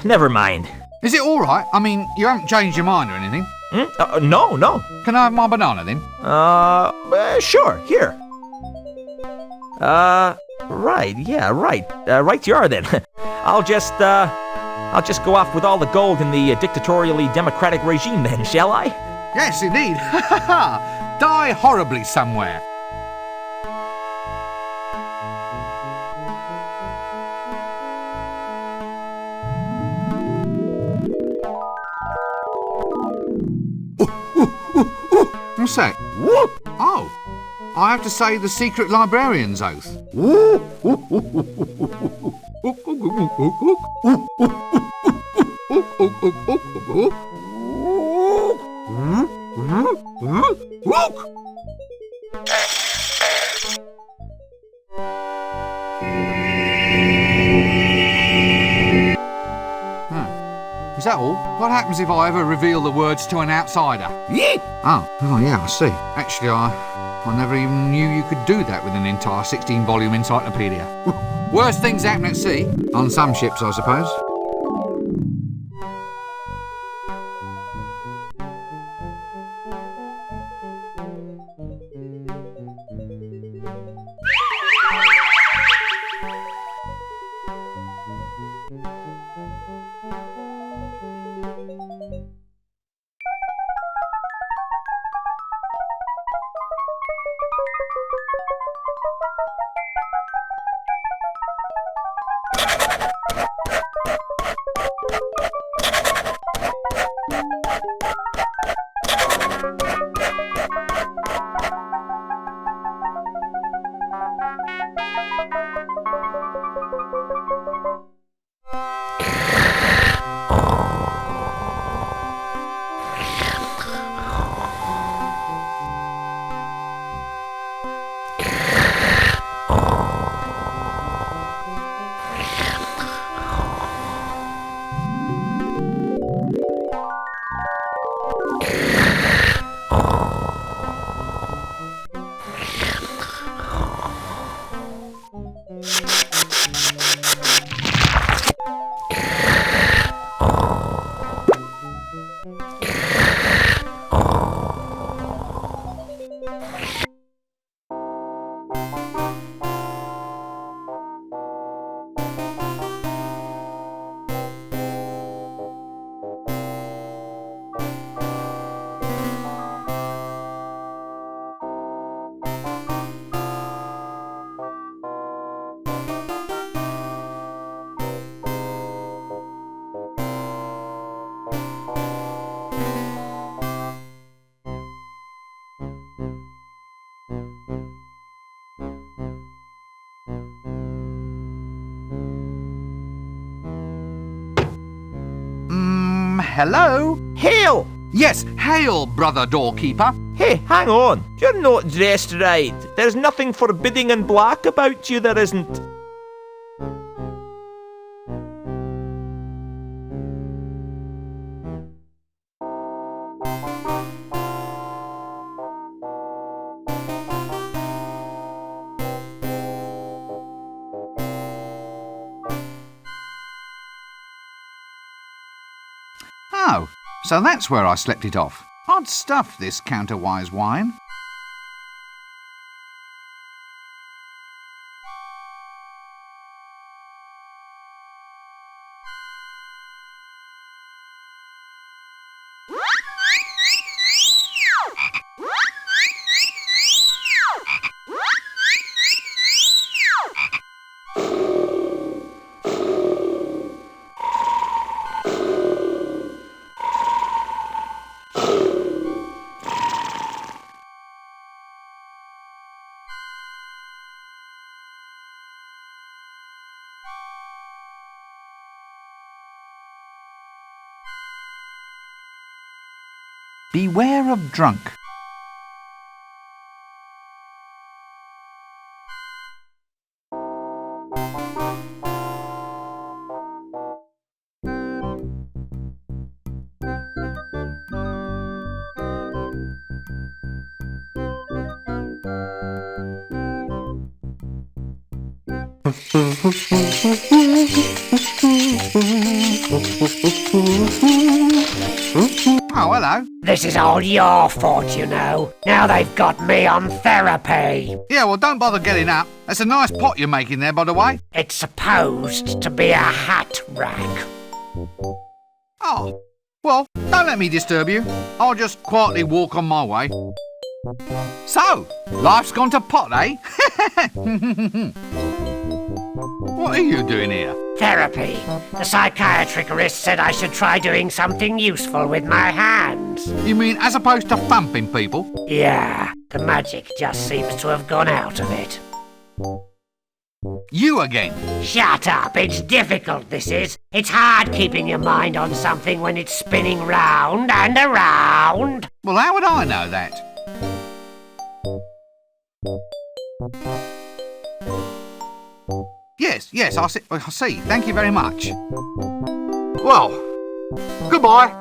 never mind. Is it all right? I mean, you haven't changed your mind or anything? No. Can I have my banana then? Sure, here. Right, yeah, right. Right you are then. I'll just go off with all the gold in the dictatorially democratic regime then, shall I? Yes, indeed. Die horribly somewhere. What's that? Oh, I have to say the secret librarian's oath. Is that all? What happens if I ever reveal the words to an outsider? Oh yeah, I see. Actually, I never even knew you could do that with an entire 16-volume encyclopedia. Worst things happen at sea. On some ships, I suppose. Hello? Hail! Yes, hail, brother doorkeeper. Hey, hang on. You're not dressed right. There's nothing forbidding and black about you, there isn't. Oh, so that's where I slept it off. Odd stuff, this counterwise wine. Beware of drunk. Oh, hello. This is all your fault, you know. Now they've got me on therapy. Yeah, well, don't bother getting up. That's a nice pot you're making there, by the way. It's supposed to be a hat rack. Oh, well, don't let me disturb you. I'll just quietly walk on my way. So, life's gone to pot, eh? What are you doing here? Therapy. The psychiatrist said I should try doing something useful with my hands. You mean as opposed to thumping people? Yeah, the magic just seems to have gone out of it. You again? Shut up, it's difficult, this is. It's hard keeping your mind on something when it's spinning round and around. Well, how would I know that? Yes, I see. Thank you very much. Well, goodbye.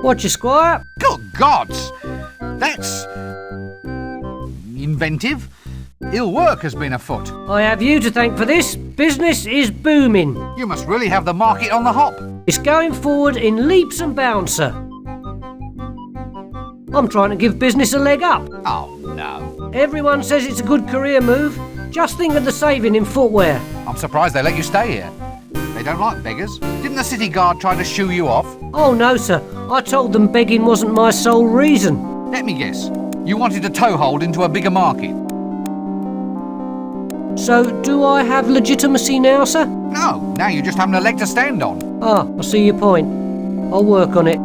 Watch Squire. Good gods! That's inventive. Ill work has been afoot. I have you to thank for this. Business is booming. You must really have the market on the hop. It's going forward in leaps and bounds, sir. I'm trying to give business a leg up. Oh, no. Everyone says it's a good career move. Just think of the saving in footwear. I'm surprised they let you stay here. They don't like beggars. Didn't the city guard try to shoo you off? Oh, no, sir. I told them begging wasn't my sole reason. Let me guess. You wanted a toehold into a bigger market. So, do I have legitimacy now, sir? No, now you just haven't a leg to stand on. Ah, I see your point. I'll work on it.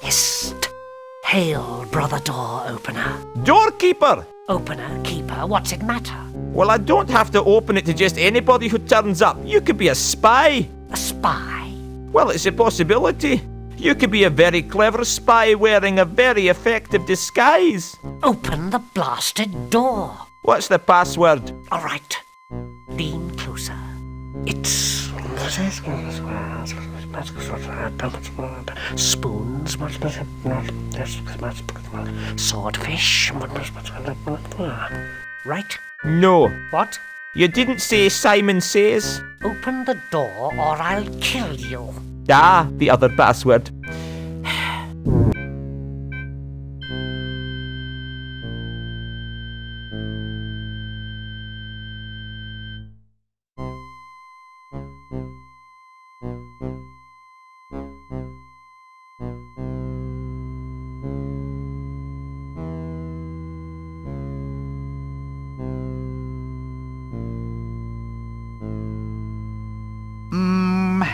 Hist! Hail, brother door opener. Doorkeeper! Opener, keeper, what's it matter? Well, I don't have to open it to just anybody who turns up. You could be a spy. A spy? Well, it's a possibility. You could be a very clever spy wearing a very effective disguise. Open the blasted door. What's the password? All right. Lean closer. It's... spoons, swordfish. Right? No. What? You didn't say Simon Says. Open the door or I'll kill you. Ah, the other password.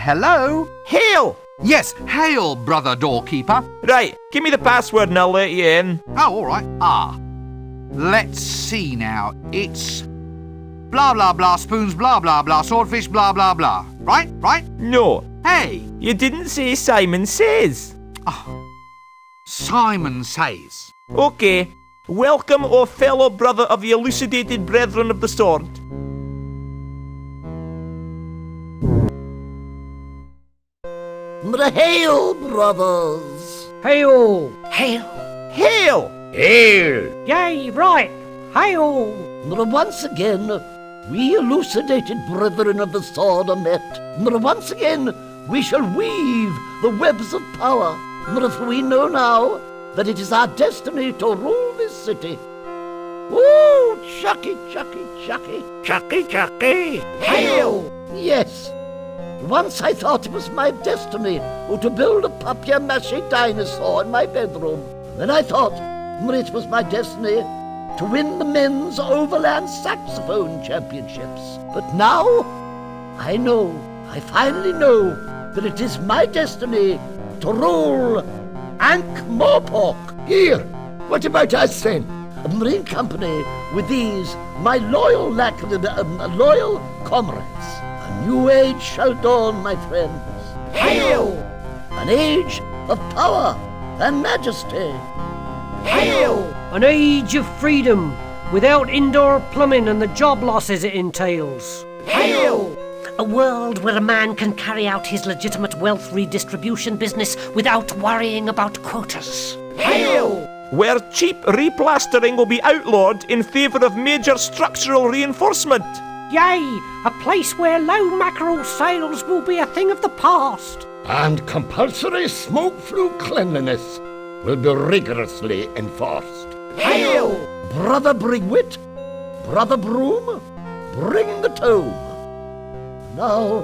Hello? Hail! Yes, hail, brother doorkeeper. Right, give me the password and I'll let you in. Oh, all right. Ah. Let's see now. It's blah blah blah, spoons blah blah blah, swordfish blah blah blah. Right? Right? No, Hey! you didn't say Simon Says. Simon Says. Okay, welcome, O fellow brother of the elucidated brethren of the sword. Hail, brothers! Hail! Hail! Hail! Hail! Yay, right! Hail! Once again, we elucidated brethren of the sword are met. Once again, we shall weave the webs of power. For we know now that it is our destiny to rule this city. Woo! Chucky, chucky, chucky. Chucky, chucky! Hail! Yes. Once I thought it was my destiny to build a papier-mâché dinosaur in my bedroom. Then I thought it was my destiny to win the men's overland saxophone championships. But now, I finally know that it is my destiny to rule Ankh-Morpork. Here, what about us then? In company with these, my loyal loyal comrades. A new age shall dawn, my friends. Hail! An age of power and majesty. Hail! An age of freedom, without indoor plumbing and the job losses it entails. Hail! A world where a man can carry out his legitimate wealth redistribution business without worrying about quotas. Hail! Where cheap replastering will be outlawed in favour of major structural reinforcement. Yay! A place where low mackerel sales will be a thing of the past. And compulsory smoke-flue cleanliness will be rigorously enforced. Hail! Brother Brigwit, Brother Broom, bring the tome. Now,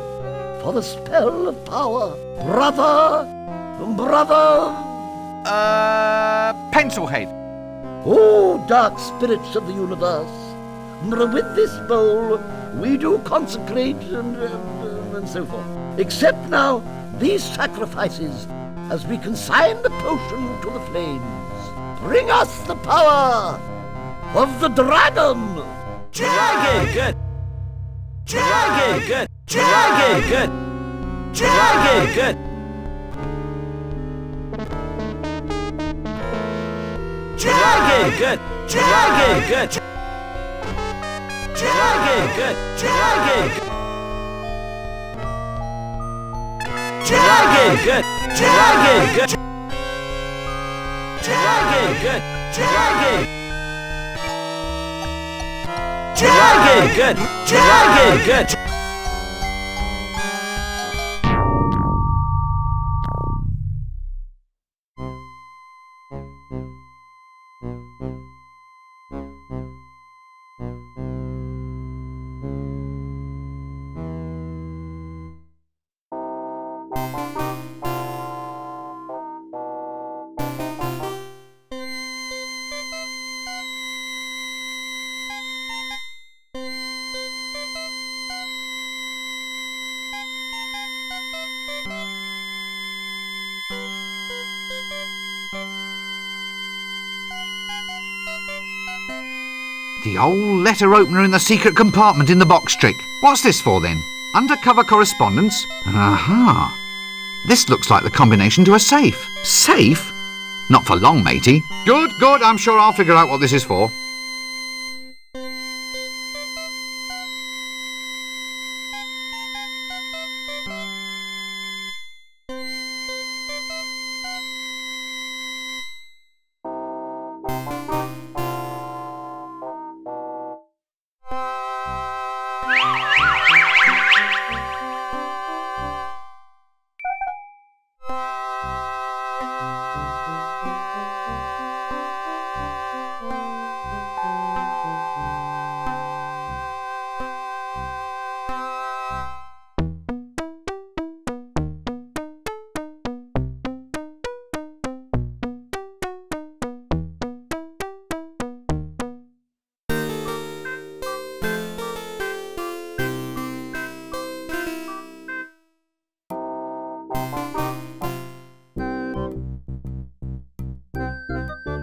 for the spell of power. Brother... Pencilhead. Oh, dark spirits of the universe. With this bowl, we do consecrate and so forth. Accept now these sacrifices as we consign the potion to the flames. Bring us the power of the dragon! Dragon! Good! Dragon! Good! Dragon! Good! Dragon! Good! Dragon! Good! Dragon! Good! Dragon! Good! Dragon! Dragon! Good! Dragon! Good! Dragon! Good! Dragon! Dragon! Good! Dragon! Good! The old letter opener in the secret compartment in the box trick. What's this for then? Undercover correspondence? Aha. This looks like the combination to a safe. Safe? Not for long, matey. Good, good. I'm sure I'll figure out what this is for.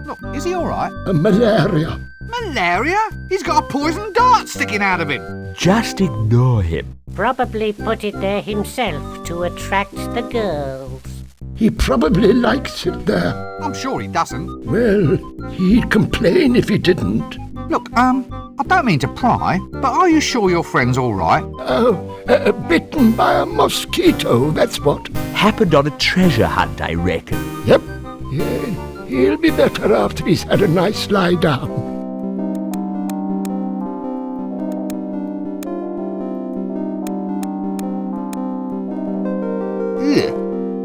Look, is he all right? Malaria. Malaria? He's got a poison dart sticking out of him. Just ignore him. Probably put it there himself to attract the girls. He probably likes it there. I'm sure he doesn't. Well, he'd complain if he didn't. Look, I don't mean to pry, but are you sure your friend's all right? Bitten by a mosquito, that's what. Happened on a treasure hunt, I reckon. Yep. Yeah, he'll be better after he's had a nice lie down.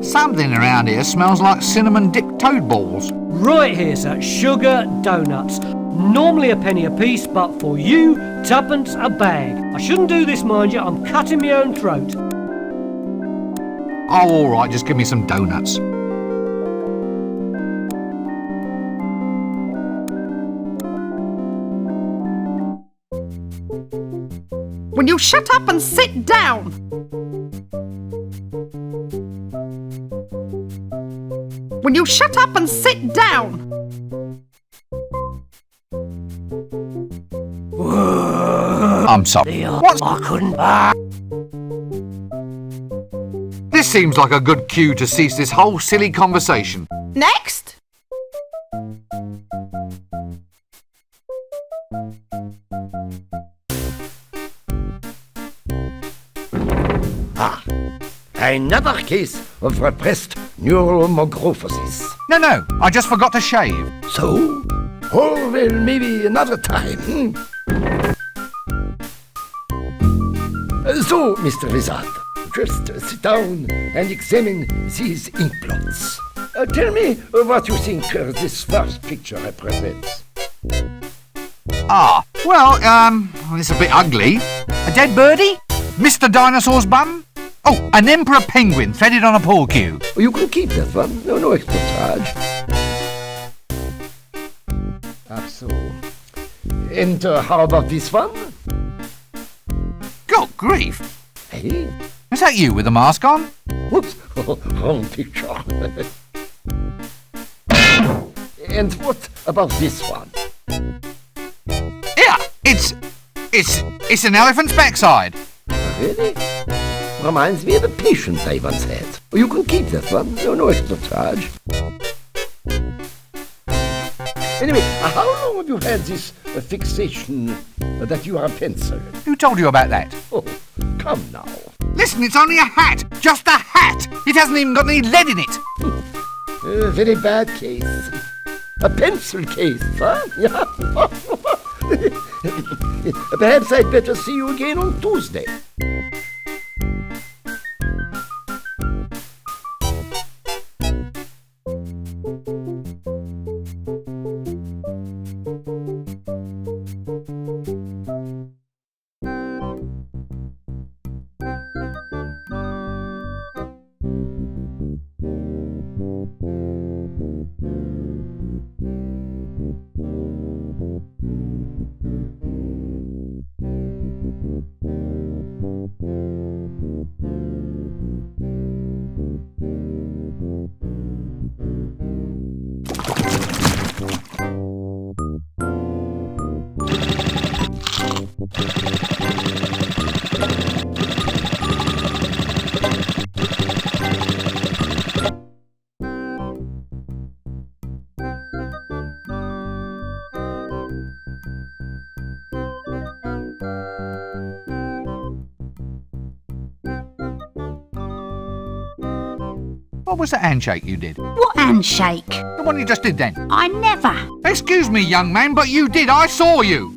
Something around here smells like cinnamon-dipped toad balls. Right here, sir. Sugar donuts. Normally a penny a piece, but for you, twopence a bag. I shouldn't do this, mind you. I'm cutting my own throat. Oh, all right, just give me some donuts. Will you shut up and sit down? Will you shut up and sit down? I'm sorry. What? I couldn't. This seems like a good cue to cease this whole silly conversation. Next! Another case of repressed neuromorphosis. No, I just forgot to shave. So? Oh, well, maybe another time. So, Mr. Wizard, just sit down and examine these ink blots. Tell me what you think this first picture represents. It's a bit ugly. A dead birdie? Mr. Dinosaur's bum? Oh, an emperor penguin threaded on a pool cue. You can keep that one. No extra charge. So. And how about this one? God grief. Hey? Is that you with the mask on? Whoops. Wrong picture. And what about this one? Yeah, it's an elephant's backside. Really? Reminds me of a patient I once had. You can keep that one. No extra charge. Anyway, how long have you had this fixation that you are a pencil? Who told you about that? Oh, come now. Listen, it's only a hat. Just a hat. It hasn't even got any lead in it. A very bad case. A pencil case, huh? Yeah. Perhaps I'd better see you again on Tuesday. What was the handshake you did? What handshake? The one you just did then. I never. Excuse me, young man, but you did. I saw you.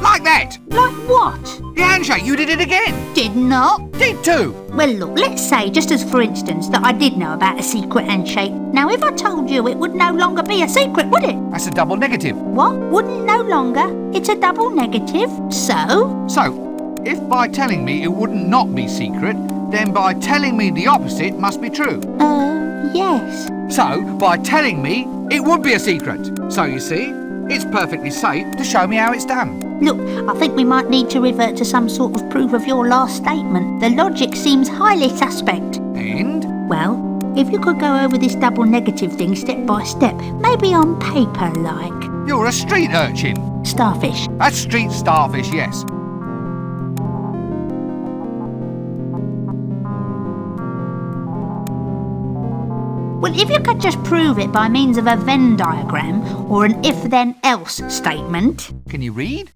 Like that. Like what? The handshake, you did it again. Did not. Did too. Well, look, let's say, just as for instance, that I did know about a secret handshake. Now, if I told you, it would no longer be a secret, would it? That's a double negative. What? Wouldn't no longer? It's a double negative. So? So, if by telling me it wouldn't not be secret, then by telling me the opposite must be true. Yes. So, by telling me, it would be a secret. So, you see, it's perfectly safe to show me how it's done. Look, I think we might need to revert to some sort of proof of your last statement. The logic seems highly suspect. And? Well, if you could go over this double negative thing step by step, maybe on paper like. You're a street urchin. Starfish. A street starfish, yes. Well, if you could just prove it by means of a Venn diagram or an if-then-else statement. Can you read?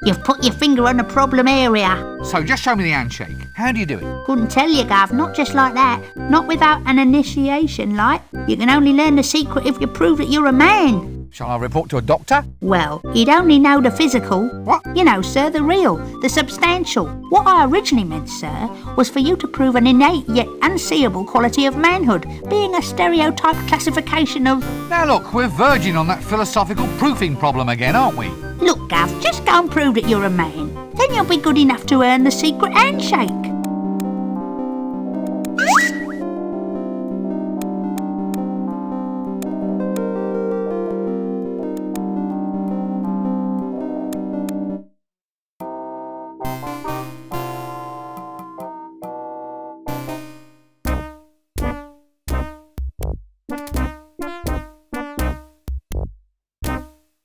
You've put your finger on a problem area. So just show me the handshake. How do you do it? Couldn't tell you, Gav, not just like that. Not without an initiation, like. You can only learn the secret if you prove that you're a man. Shall I report to a doctor? Well, he'd only know the physical. What? You know, sir, the real, the substantial. What I originally meant, sir, was for you to prove an innate yet unseeable quality of manhood, being a stereotype classification of... Now look, we're verging on that philosophical proofing problem again, aren't we? Look, Gav, just go and prove that you're a man. Then you'll be good enough to earn the secret handshake.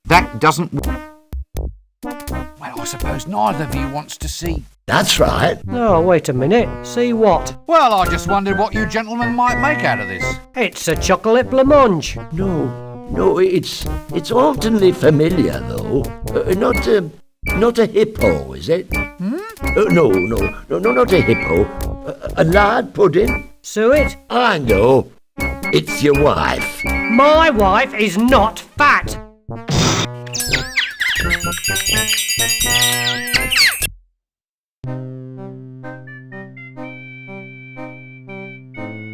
That doesn't... Well, I suppose neither of you wants to see. That's right. Oh, wait a minute. See what? Well, I just wondered what you gentlemen might make out of this. It's a chocolate blancmange. No, it's hauntingly familiar, though. Not a hippo, is it? No, not a hippo. A lard pudding? Suet? I know. It's your wife. My wife is not fat.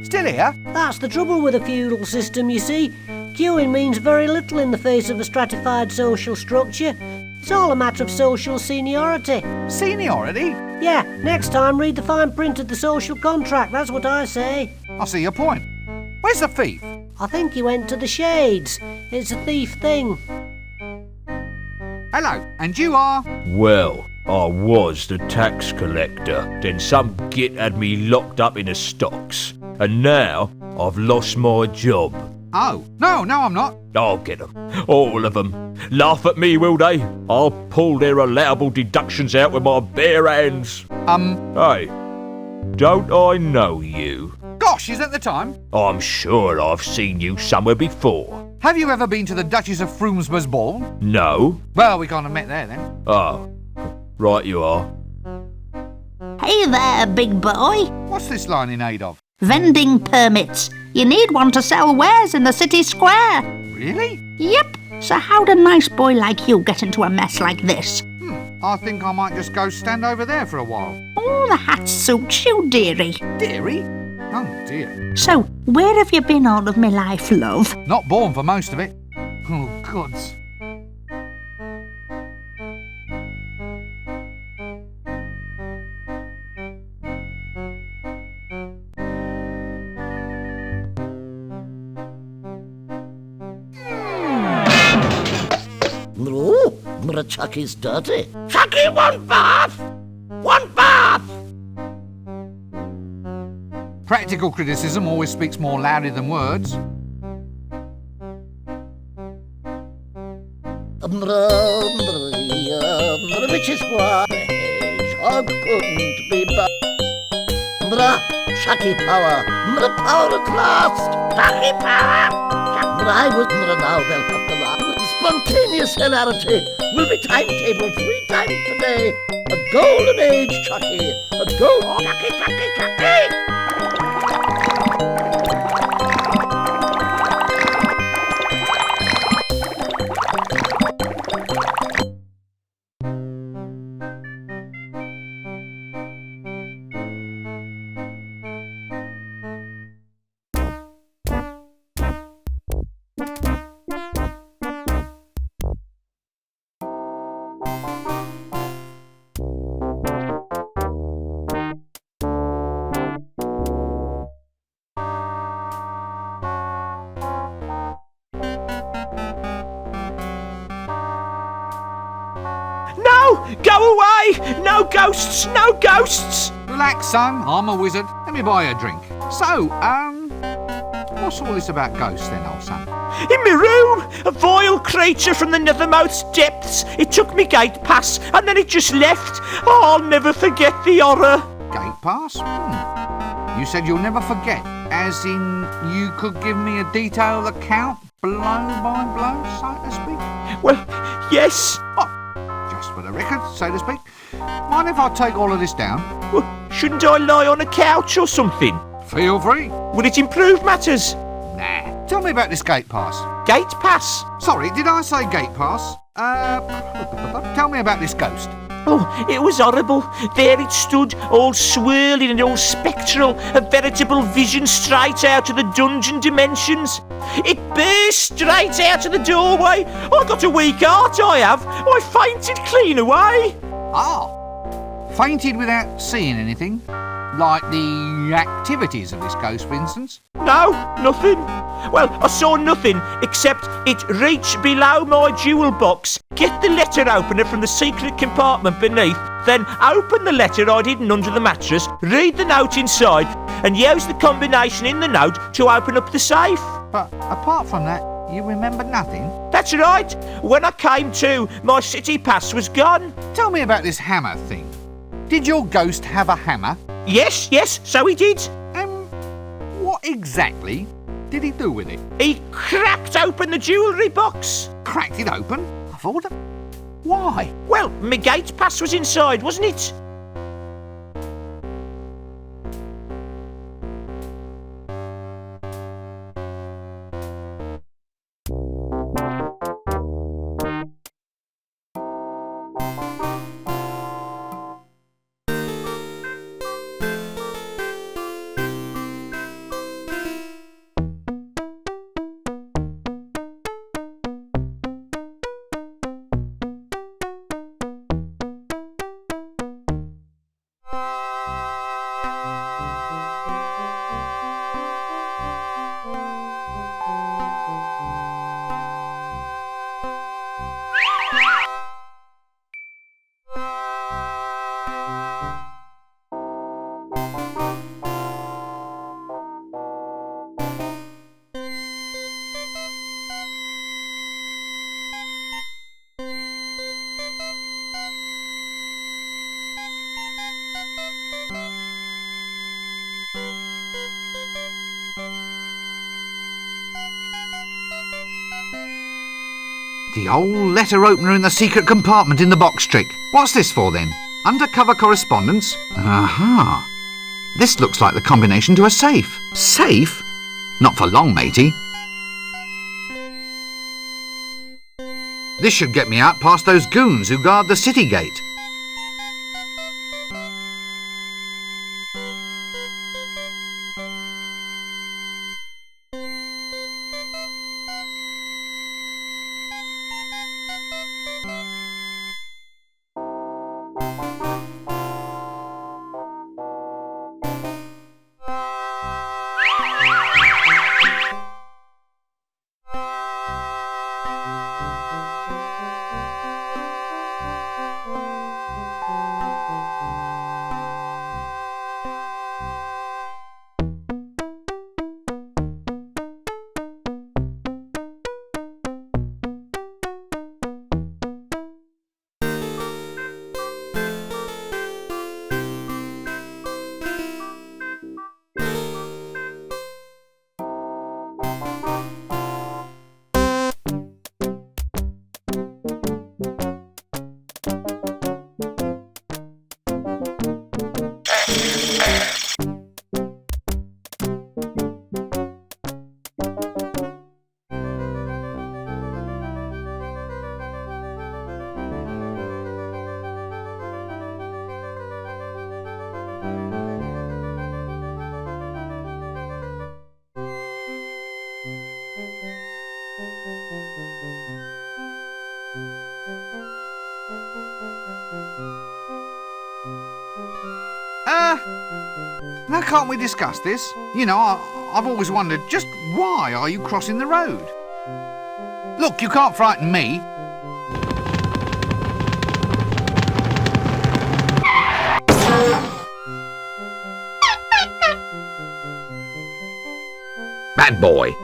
Still here? That's the trouble with a feudal system, you see. Queuing means very little in the face of a stratified social structure. It's all a matter of social seniority. Seniority? Yeah, next time read the fine print of the social contract, that's what I say. I see your point. Where's the thief? I think he went to the shades. It's a thief thing. Hello, and you are? Well, I was the tax collector. Then some git had me locked up in the stocks. And now I've lost my job. Oh, no, I'm not. I'll get them. All of them. Laugh at me, will they? I'll pull their allowable deductions out with my bare hands. Hey, don't I know you? Gosh, is that the time? I'm sure I've seen you somewhere before. Have you ever been to the Duchess of Froomsbur's ball? No. Well, we can't have met there then. Oh, right you are. Hey there, big boy. What's this line in aid of? Vending permits. You need one to sell wares in the city square. Really? Yep. So how'd a nice boy like you get into a mess like this? I think I might just go stand over there for a while. Oh, the hat suits you, dearie. Dearie? Oh, dear. So, where have you been all of my life, love? Not born for most of it. Oh, gods. No, Chucky's dirty. Chucky, one bath! One bath! Practical criticism always speaks more loudly than words. Which is why I couldn't be Chucky power, power at last. Chucky power! I was now they'll have to laugh. Spontaneous hilarity will be timetabled 3 times today. A golden age, Chucky. A golden... Chucky! Go away! No ghosts! No ghosts! Relax, son. I'm a wizard. Let me buy you a drink. So, what's all this about ghosts then, old son? In my room, a vile creature from the nethermost depths. It took me gate pass and then it just left. Oh, I'll never forget the horror. Gate pass? You said you'll never forget, as in you could give me a detailed account, blow by blow, so to speak? Well, yes. Oh, just for the record, so to speak. Mind if I take all of this down? Well, shouldn't I lie on a couch or something? Feel free. Would it improve matters? Nah. Tell me about this gate pass. Gate pass? Sorry, did I say gate pass? Tell me about this ghost. Oh, it was horrible. There it stood, all swirling and all spectral, a veritable vision straight out of the dungeon dimensions. It burst straight out of the doorway. I got a weak heart, I have. I fainted clean away. Ah, fainted without seeing anything? Like the activities of this ghost, for instance? No, nothing. Well, I saw nothing except it reach below my jewel box, get the letter opener from the secret compartment beneath, then open the letter I'd hidden under the mattress, read the note inside, and use the combination in the note to open up the safe. But apart from that, you remember nothing? That's right. When I came to, my city pass was gone. Tell me about this hammer thing. Did your ghost have a hammer? Yes, so he did. What exactly did he do with it? He cracked open the jewellery box. Cracked it open? I thought that. Why? Well, my gate pass was inside, wasn't it? The old letter opener in the secret compartment in the box trick. What's this for then? Undercover correspondence? Aha. This looks like the combination to a safe. Safe? Not for long, matey. This should get me out past those goons who guard the city gate. Now can't we discuss this? You know, I've always wondered, just why are you crossing the road? Look, you can't frighten me. bad boy.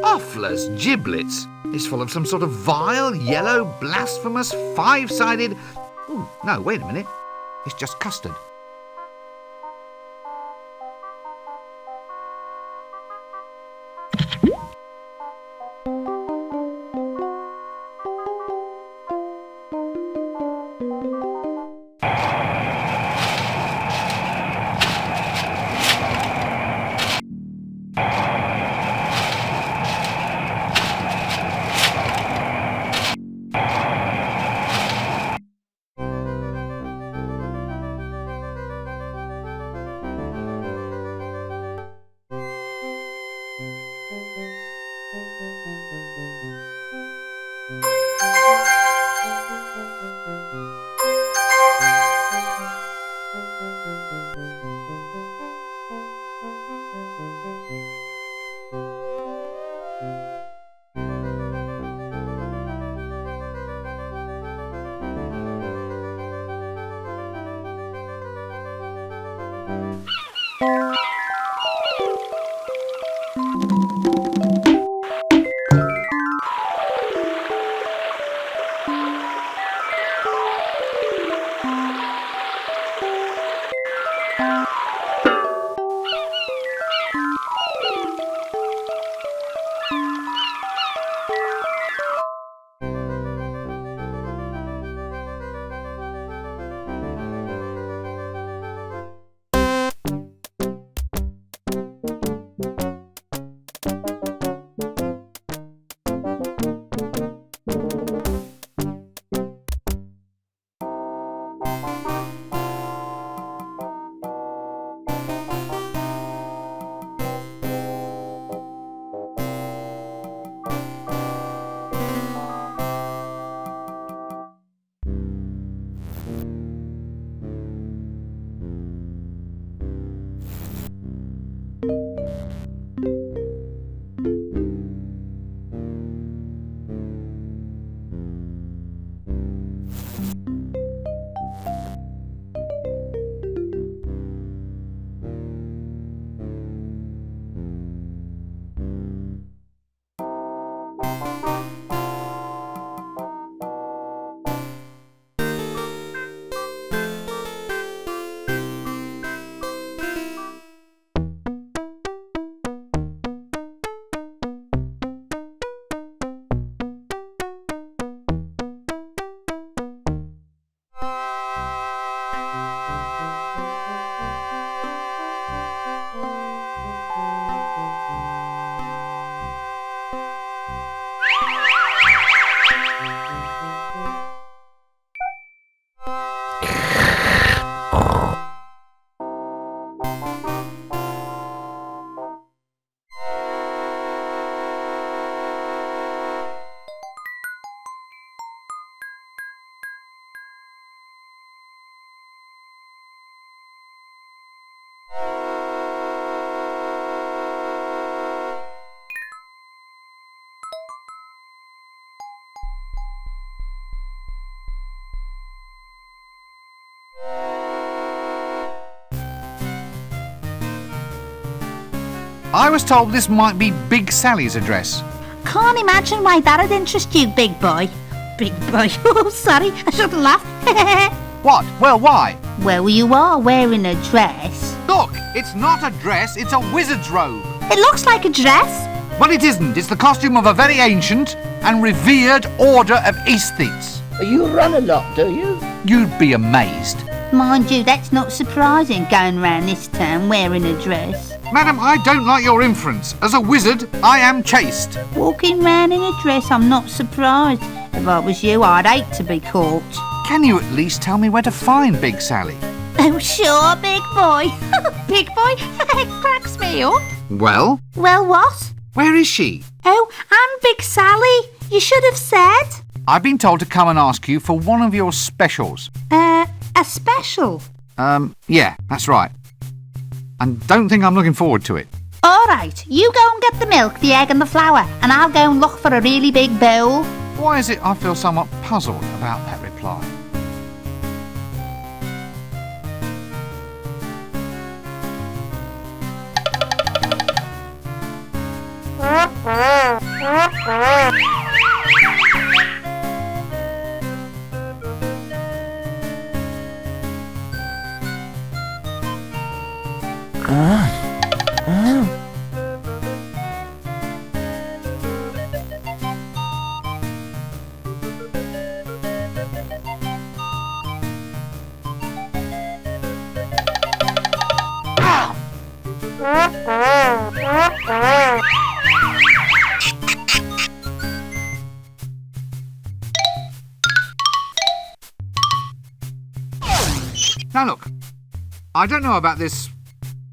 Offler's giblets is full of some sort of vile, yellow, blasphemous, five-sided... Ooh, no, wait a minute. It's just custard. I was told this might be Big Sally's address. Can't imagine why that'd interest you, big boy. Big boy. Oh, sorry, I shouldn't laugh. What? Well, why? Well, you are wearing a dress. Look, it's not a dress, it's a wizard's robe. It looks like a dress. But it isn't. It's the costume of a very ancient and revered order of aesthetes. You run a lot, do you? You'd be amazed. Mind you, that's not surprising, going round this town wearing a dress. Madam, I don't like your inference. As a wizard, I am chaste. Walking round in a dress, I'm not surprised. If I was you, I'd hate to be caught. Can you at least tell me where to find Big Sally? Oh, sure, big boy. Big boy, it cracks me up. Well? Well, what? Where is she? Oh, and Big Sally. You should have said. I've been told to come and ask you for one of your specials. A special? Yeah, that's right. And don't think I'm looking forward to it. All right, you go and get the milk, the egg and the flour, and I'll go and look for a really big bowl. Why is it I feel somewhat puzzled about that reply? Now look, I don't know about this.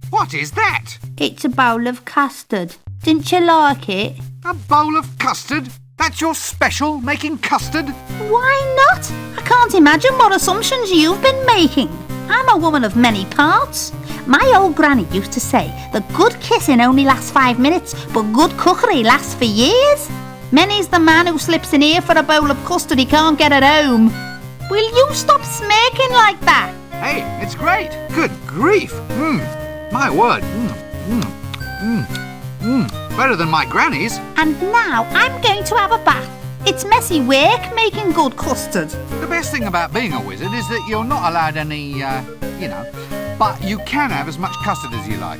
What is that? It's a bowl of custard. Didn't you like it? A bowl of custard? That's your special, making custard? Why not? I can't imagine what assumptions you've been making. I'm a woman of many parts. My old granny used to say that good kissing only lasts 5 minutes, but good cookery lasts for years. Many's the man who slips in here for a bowl of custard he can't get at home. Will you stop smirking like that? Hey, it's great. Good grief. My word. Better than my granny's. And now I'm going to have a bath. It's messy work making good custard. The best thing about being a wizard is that you're not allowed any, but you can have as much custard as you like.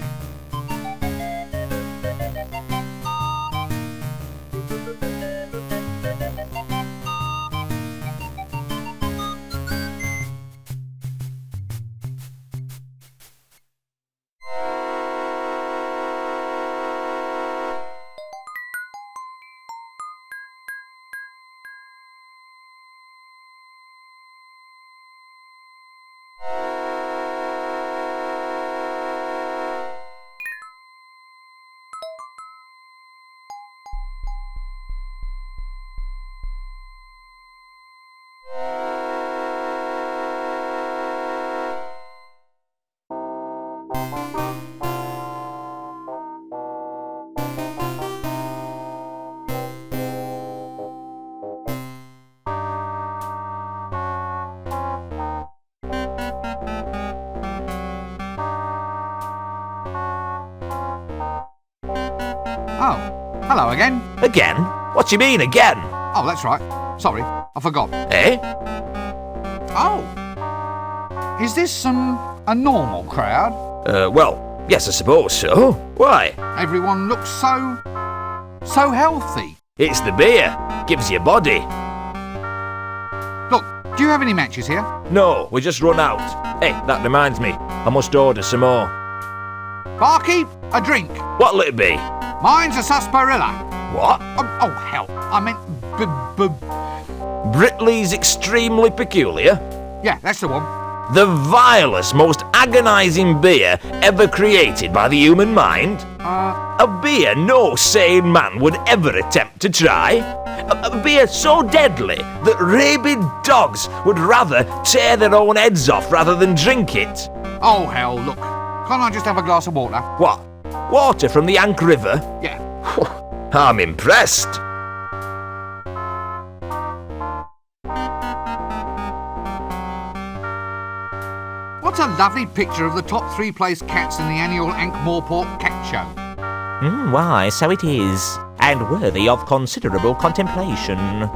Oh, hello again. Again? What do you mean, again? Oh, that's right. Sorry, I forgot. Eh? Oh. Is this, a normal crowd? Well, yes, I suppose so. Why? Everyone looks so healthy. It's the beer. Gives you body. Look, do you have any matches here? No, we just run out. Hey, that reminds me. I must order some more. Barkeep, a drink. What'll it be? Mine's a sarsaparilla. What? Oh, hell. I meant Britley's Extremely Peculiar? Yeah, that's the one. The vilest, most agonising beer ever created by the human mind? A beer no sane man would ever attempt to try? A beer so deadly that rabid dogs would rather tear their own heads off rather than drink it? Oh, hell, look. Can't I just have a glass of water? What? Water from the Yank River? Yeah. I'm impressed. What a lovely picture of the top 3 place cats in the annual Ankh-Morpork Cat Show. Why, so it is, and worthy of considerable contemplation.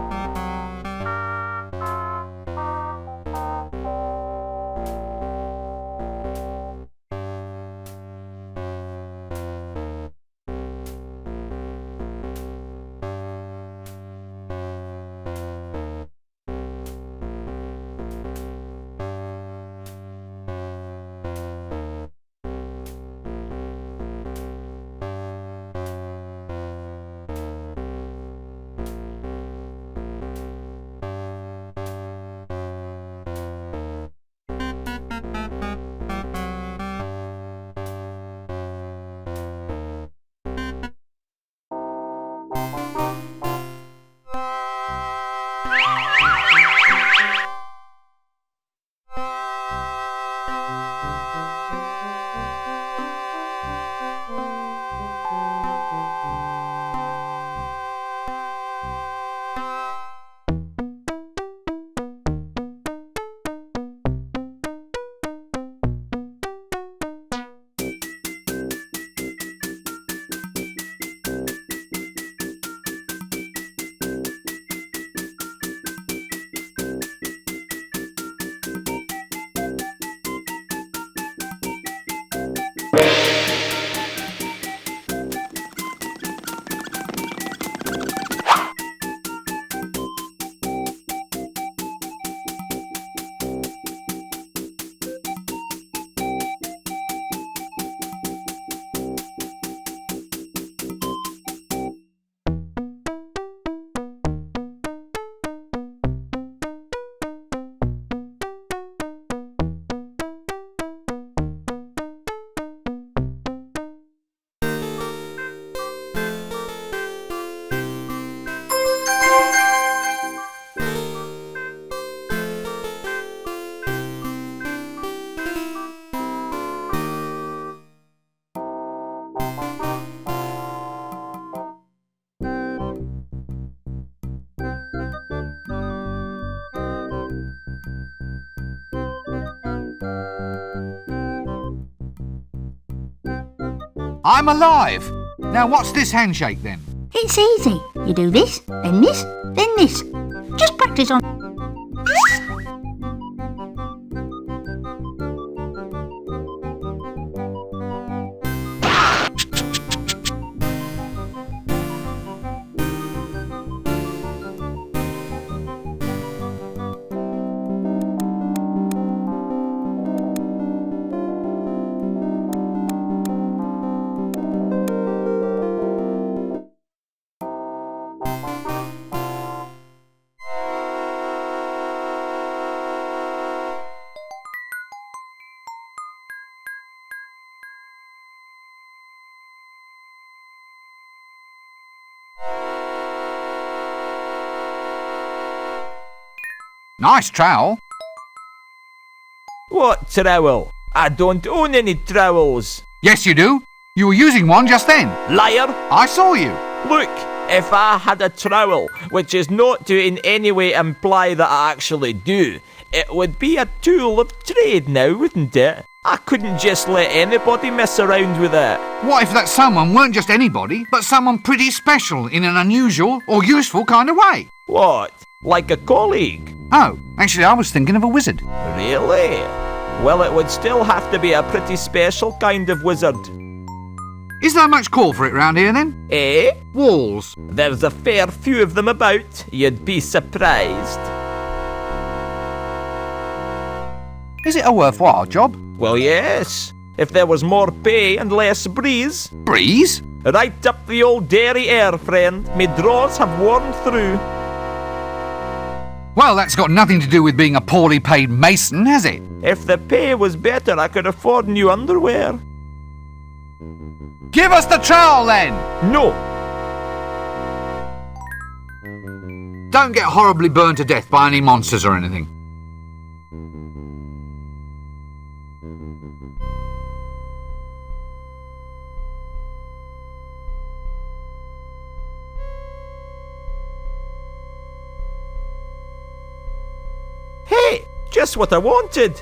I'm alive. Now what's this handshake then? It's easy. You do this, then this, then this. Just practice on. Nice trowel. What trowel? I don't own any trowels. Yes, you do. You were using one just then. Liar! I saw you. Look, if I had a trowel, which is not to in any way imply that I actually do, it would be a tool of trade now, wouldn't it? I couldn't just let anybody mess around with it. What if that someone weren't just anybody, but someone pretty special in an unusual or useful kind of way? What? Like a colleague? Oh, actually I was thinking of a wizard. Really? Well, it would still have to be a pretty special kind of wizard. Is there much call for it round here then? Eh? Walls. There's a fair few of them about. You'd be surprised. Is it a worthwhile job? Well, yes. If there was more pay and less breeze. Breeze? Right up the old dairy air, friend. Me drawers have worn through. Well, that's got nothing to do with being a poorly paid mason, has it? If the pay was better, I could afford new underwear. Give us the trowel then! No. Don't get horribly burned to death by any monsters or anything. Hey, just what I wanted.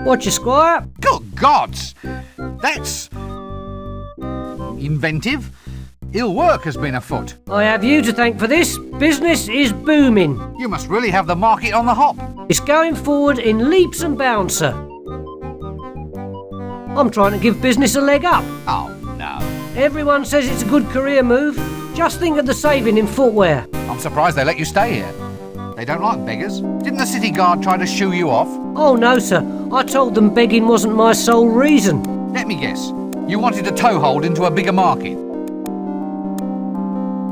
Watch your squire. Good gods! That's inventive. Ill work has been afoot. I have you to thank for this. Business is booming. You must really have the market on the hop. It's going forward in leaps and bounds, sir. I'm trying to give business a leg up. Oh, no. Everyone says it's a good career move. Just think of the saving in footwear. I'm surprised they let you stay here. They don't like beggars. Didn't the city guard try to shoo you off? Oh, no, sir. I told them begging wasn't my sole reason. Let me guess. You wanted a toehold into a bigger market.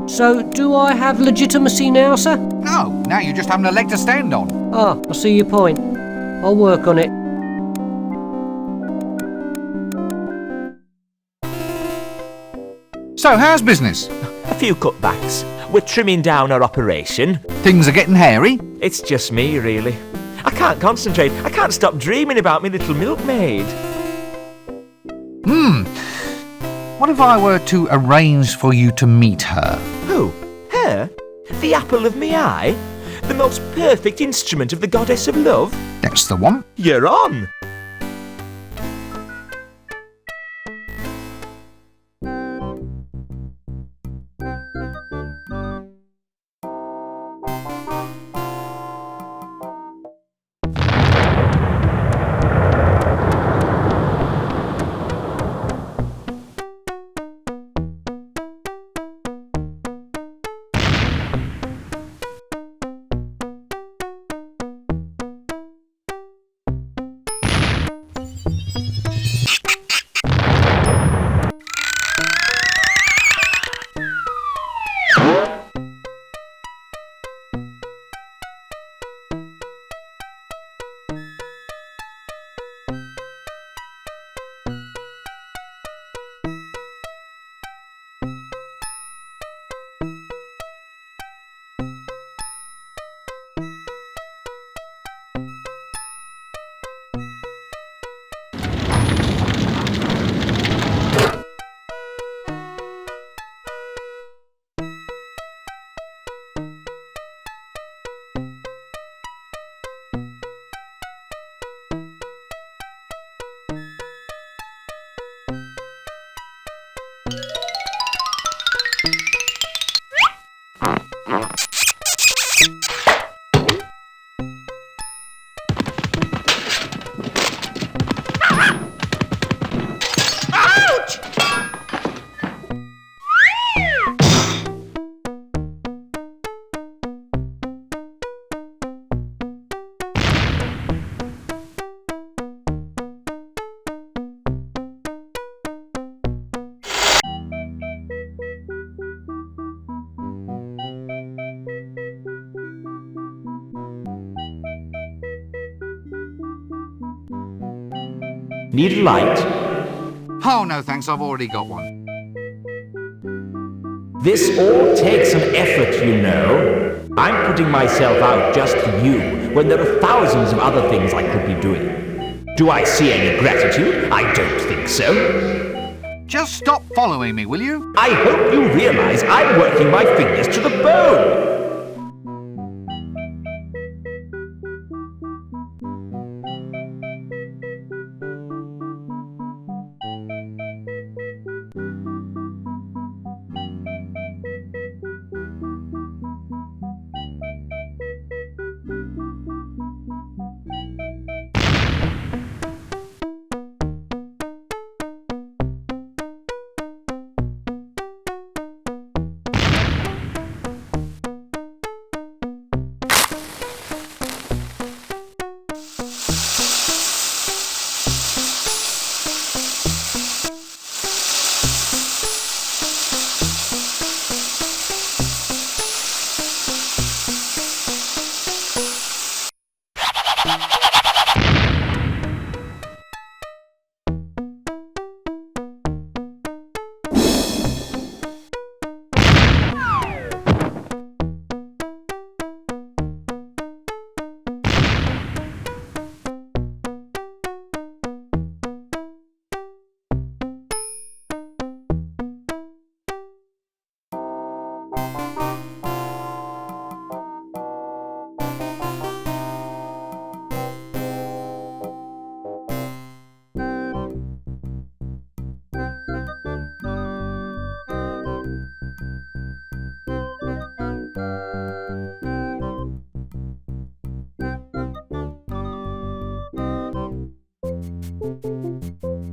So, do I have legitimacy now, sir? No, now you just haven't a leg to stand on. Ah, I see your point. I'll work on it. So, how's business? A few cutbacks. We're trimming down our operation. Things are getting hairy? It's just me, really. I can't concentrate. I can't stop dreaming about me little milkmaid. What if I were to arrange for you to meet her? Who? Her? The apple of me eye? The most perfect instrument of the goddess of love? That's the one. You're on! Need a light? Oh, no thanks, I've already got one. This all takes some effort, you know. I'm putting myself out just for you, when there are thousands of other things I could be doing. Do I see any gratitude? I don't think so. Just stop following me, will you? I hope you realize I'm working my fingers to the bone.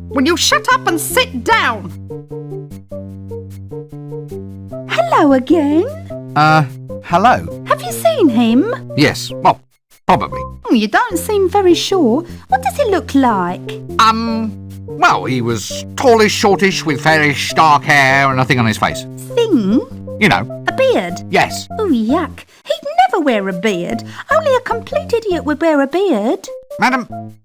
Will you shut up and sit down? Hello again. Hello? Have you seen him? Yes, well, probably. Oh, you don't seem very sure. What does he look like? Well, he was tallish, shortish, with fairish, dark hair and a thing on his face. Thing? You know. A beard? Yes. Oh, yuck. He'd never wear a beard. Only a complete idiot would wear a beard. Madam,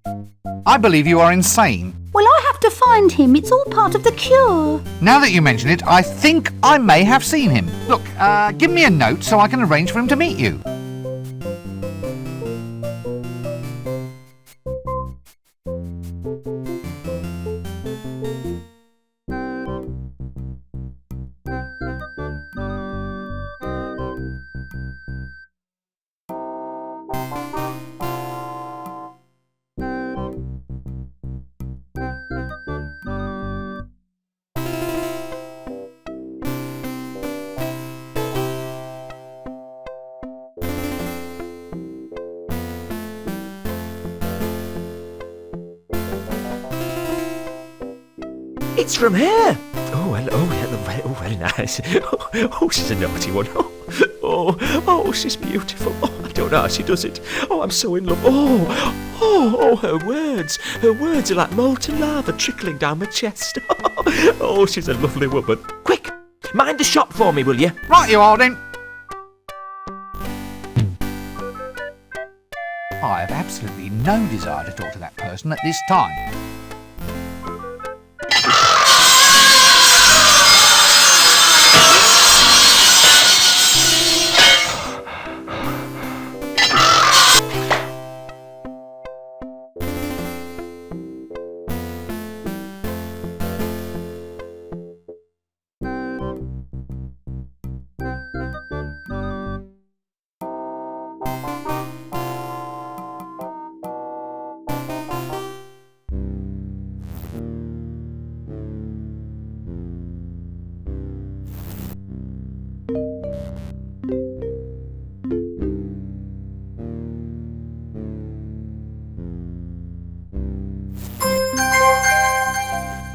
I believe you are insane. Well, I have to find him. It's all part of the cure. Now that you mention it, I think I may have seen him. Look, give me a note so I can arrange for him to meet you. It's from her. Oh, hello. Oh, very nice. Oh, she's a naughty one. Oh, she's beautiful. Oh, I don't know how she does it. Oh, I'm so in love. Oh, her words. Her words are like molten lava trickling down my chest. Oh, she's a lovely woman. Quick, mind the shop for me, will you? Right, you are then. I have absolutely no desire to talk to that person at this time.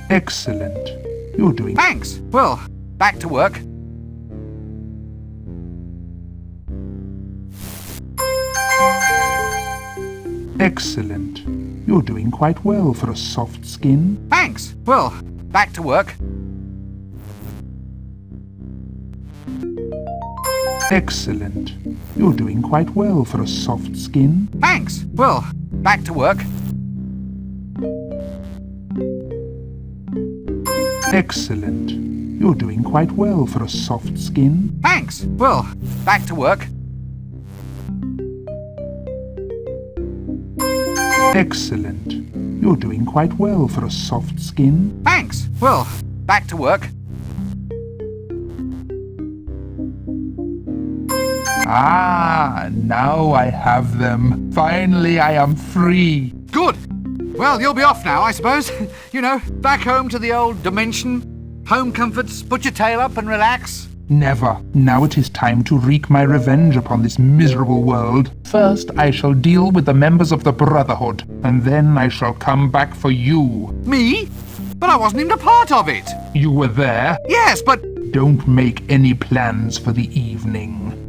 Excellent. You're doing... Thanks. Well, back to work. Excellent. You're doing quite well for a soft skin. Thanks. Well, back to work. Excellent. You're doing quite well for a soft skin. Thanks. Well, back to work. Excellent. You're doing quite well for a soft skin. Thanks. Well, back to work. Excellent. You're doing quite well for a soft skin. Thanks. Well, back to work. Ah, now I have them. Finally, I am free. Good. Well, you'll be off now, I suppose. You know, back home to the old dimension. Home comforts, put your tail up and relax. Never. Now it is time to wreak my revenge upon this miserable world. First, I shall deal with the members of the Brotherhood, and then I shall come back for you. Me? But I wasn't even a part of it. You were there? Yes, but... Don't make any plans for the evening.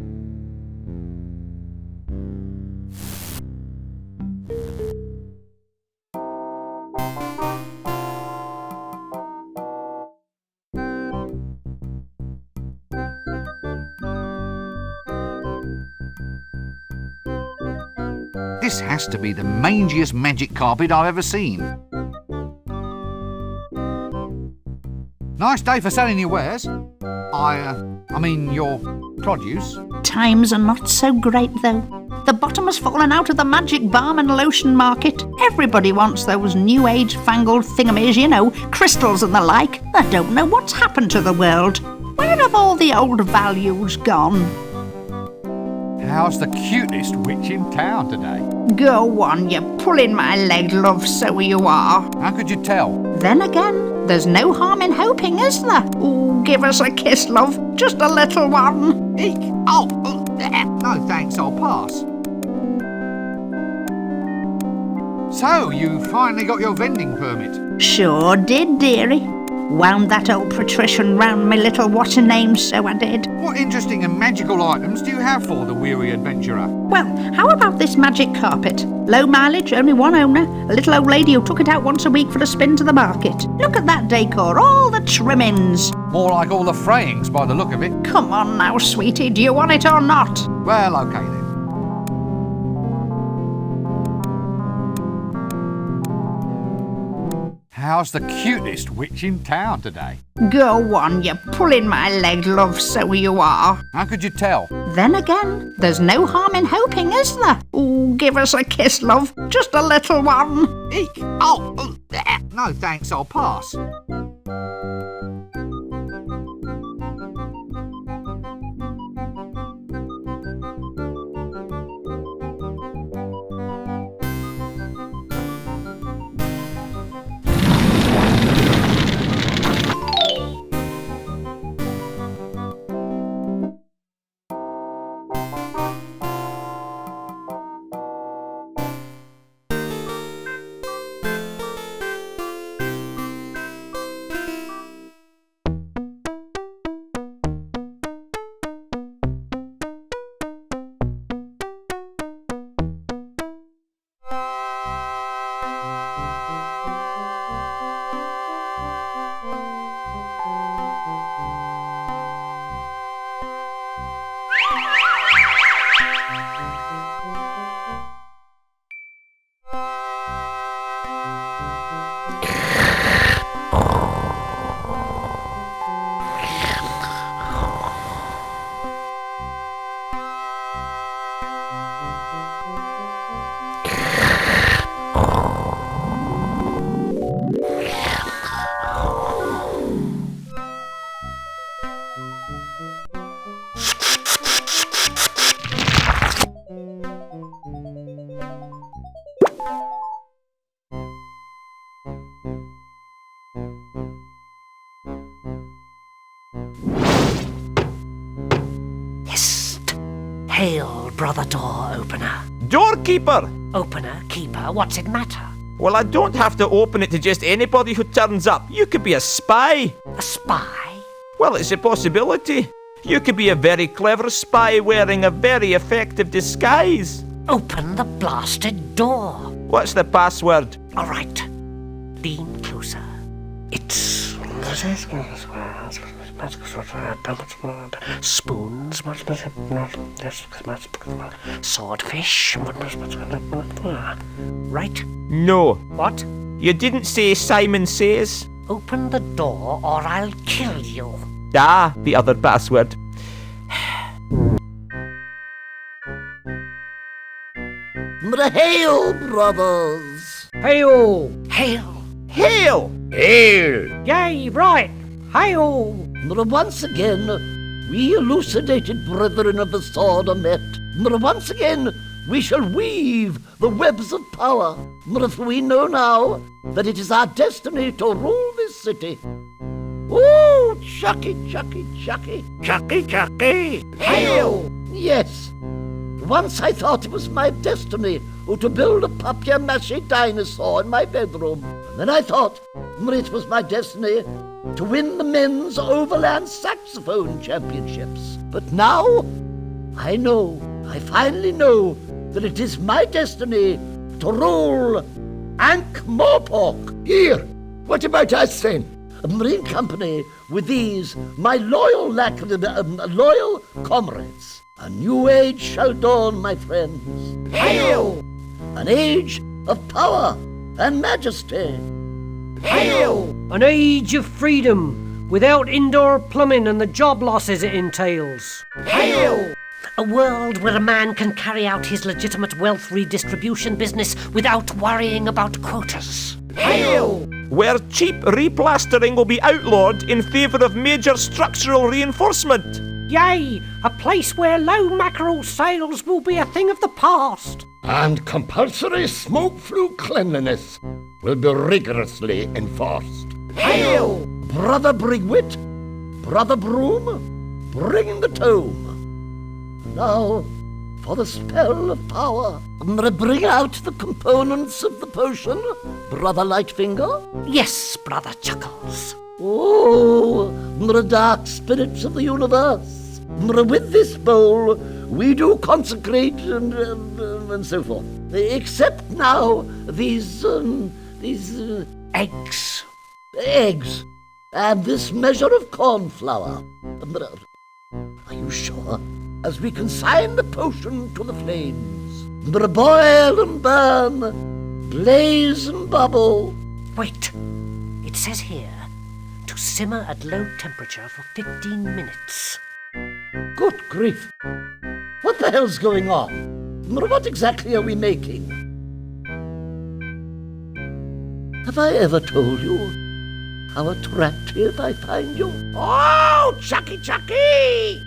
This has to be the mangiest magic carpet I've ever seen. Nice day for selling your wares. I mean your produce. Times are not so great, though. The bottom has fallen out of the magic balm and lotion market. Everybody wants those new age fangled thingamies, you know, crystals and the like. I don't know what's happened to the world. Where have all the old values gone? How's the cutest witch in town today? Go on, you're pulling my leg, love, so you are. How could you tell? Then again, there's no harm in hoping, is there? Ooh, give us a kiss, love. Just a little one. Eek! Oh! No thanks, I'll pass. So, you finally got your vending permit? Sure did, dearie. Wound that old patrician round my little what's-her-name, so I did. What interesting and magical items do you have for the weary adventurer? Well, how about this magic carpet? Low mileage, only one owner, a little old lady who took it out once a week for a spin to the market. Look at that decor, all the trimmings. More like all the frayings by the look of it. Come on now, sweetie, do you want it or not? Well, okay then. How's the cutest witch in town today? Go on, you're pulling my leg, love, so you are. How could you tell? Then again, there's no harm in hoping, is there? Ooh, give us a kiss, love. Just a little one. Eek! Oh! No thanks, I'll pass. Hail, brother door opener. Doorkeeper! Opener, keeper, what's it matter? Well, I don't have to open it to just anybody who turns up. You could be a spy. A spy? Well, it's a possibility. You could be a very clever spy wearing a very effective disguise. Open the blasted door. What's the password? All right. Lean closer. It's... spoons, swordfish, right? No. What? You didn't say Simon Says. Open the door or I'll kill you. Ah, the other password. Hail, brothers! Hail! Hail! Hail! Hail! Yay, right! Hail! Once again, we elucidated brethren of the sword are met. Once again, we shall weave the webs of power. For we know now that it is our destiny to rule this city. Oh, chucky, chucky, chucky. Chucky, chucky. Hail! Yes. Once I thought it was my destiny to build a papier-mâché dinosaur in my bedroom. And then I thought it was my destiny to win the men's overland saxophone championships. But now, I finally know that it is my destiny to rule Ankh-Morpork. Here, what about us then? A marine company with these, my loyal comrades. A new age shall dawn, my friends. Hail! An age of power and majesty. Hail! An age of freedom, without indoor plumbing and the job losses it entails. Hail! A world where a man can carry out his legitimate wealth redistribution business without worrying about quotas. Hail! Where cheap replastering will be outlawed in favour of major structural reinforcement. Yay! A place where low mackerel sales will be a thing of the past. And compulsory smoke-flue cleanliness will be rigorously enforced. Hail! Brother Brigwit, Brother Broom, bring the tome. Now, for the spell of power, bring out the components of the potion, Brother Lightfinger. Yes, Brother Chuckles. Oh, dark spirits of the universe. With this bowl, we do consecrate and so forth. Except now, these eggs. Eggs. And this measure of corn flour. Are you sure? As we consign the potion to the flames. Boil and burn, blaze and bubble. Wait, it says here to simmer at low temperature for 15 minutes. Good grief. What the hell's going on? What exactly are we making? Have I ever told you how attractive I find you? Oh, Chucky, Chucky!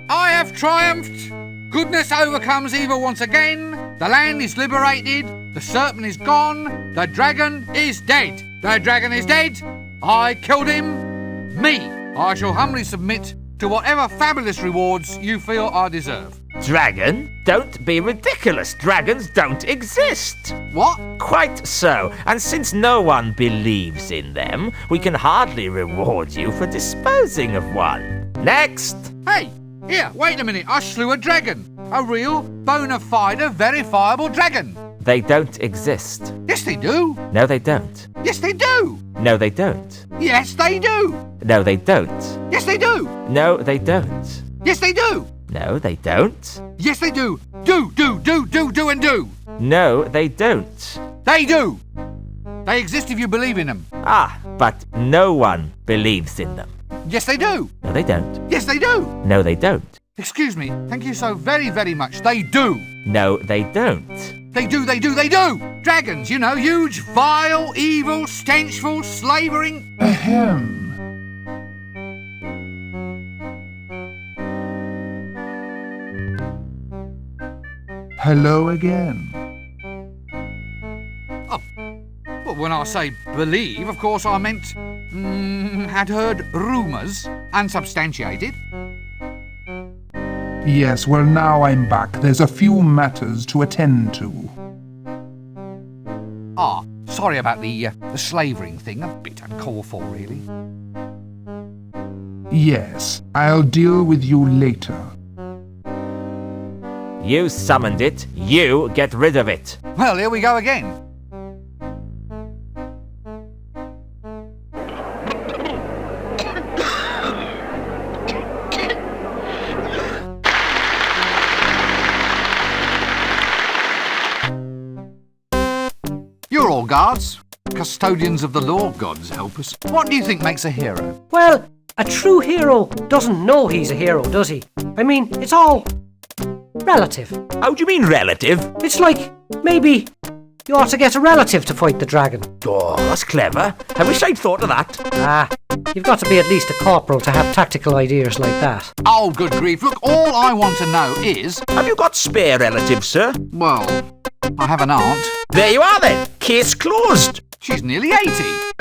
I have triumphed. Goodness overcomes evil once again. The land is liberated. The serpent is gone. The dragon is dead. The dragon is dead. I killed him. Me. I shall humbly submit to whatever fabulous rewards you feel I deserve. Dragon? Don't be ridiculous. Dragons don't exist. What? Quite so. And since no one believes in them, we can hardly reward you for disposing of one. Next. Hey, here, wait a minute. I slew a dragon. A real, bona fide, verifiable dragon. They don't exist. Yes, they do. No, they don't. Yes, they do. No, they don't. Yes, they do. No, they don't. Yes, they do. No, they don't. Yes, they do. No, they don't. Yes, they do. Do, and do. No, they don't. They do. They exist if you believe in them. Ah, but no one believes in them. Yes, they do. No, they don't. Yes, they do. No, they don't. Excuse me. Thank you so very, very much. They do. No, they don't. They do. Dragons, you know, huge, vile, evil, stenchful, slavering. Ahem. Hello again. Oh, well, when I say believe, of course I meant had heard rumours, unsubstantiated. Yes, well, now I'm back. There's a few matters to attend to. Ah, sorry about the slavering thing. A bit uncalled for, really. Yes, I'll deal with you later. You summoned it. You get rid of it. Well, here we go again. guards. Custodians of the law, gods help us. What do you think makes a hero? Well, a true hero doesn't know he's a hero, does he? I mean, it's all relative. How do you mean relative? It's like, maybe you ought to get a relative to fight the dragon. Oh, that's clever. I wish I'd thought of that. You've got to be at least a corporal to have tactical ideas like that. Oh, good grief. Look, all I want to know is... Have you got spare relatives, sir? Well, I have an aunt. There you are then. Case closed. She's nearly 80.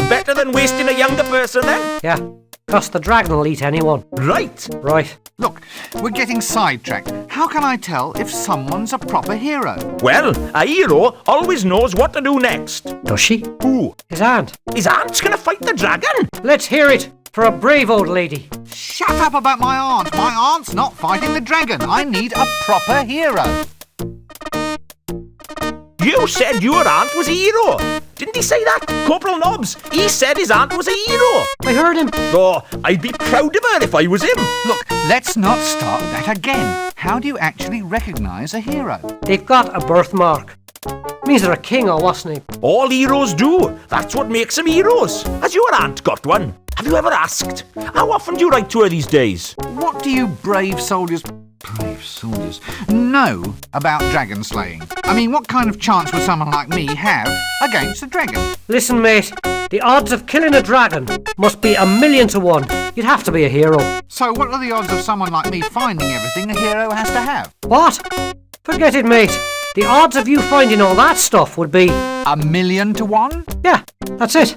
Better than wasting a younger person then? Yeah, 'cause the dragon will eat anyone. Right. Right. Look, we're getting sidetracked. How can I tell if someone's a proper hero? Well, a hero always knows what to do next. Does she? Who? His aunt. His aunt's gonna fight the dragon? Let's hear it for a brave old lady. Shut up about my aunt. My aunt's not fighting the dragon. I need a proper hero. You said your aunt was a hero. Didn't he say that? Corporal Nobbs, he said his aunt was a hero. I heard him. Oh, I'd be proud of her if I was him. Look, let's not start that again. How do you actually recognise a hero? They've got a birthmark. Means they're a king or what's name. All heroes do. That's what makes them heroes. Has your aunt got one? Have you ever asked? How often do you write to her these days? What do you brave soldiers know about dragon slaying? I mean, what kind of chance would someone like me have against a dragon? Listen, mate, the odds of killing a dragon must be 1,000,000 to 1. You'd have to be a hero. So what are the odds of someone like me finding everything a hero has to have? What? Forget it, mate. The odds of you finding all that stuff would be... 1,000,000 to 1? Yeah, that's it.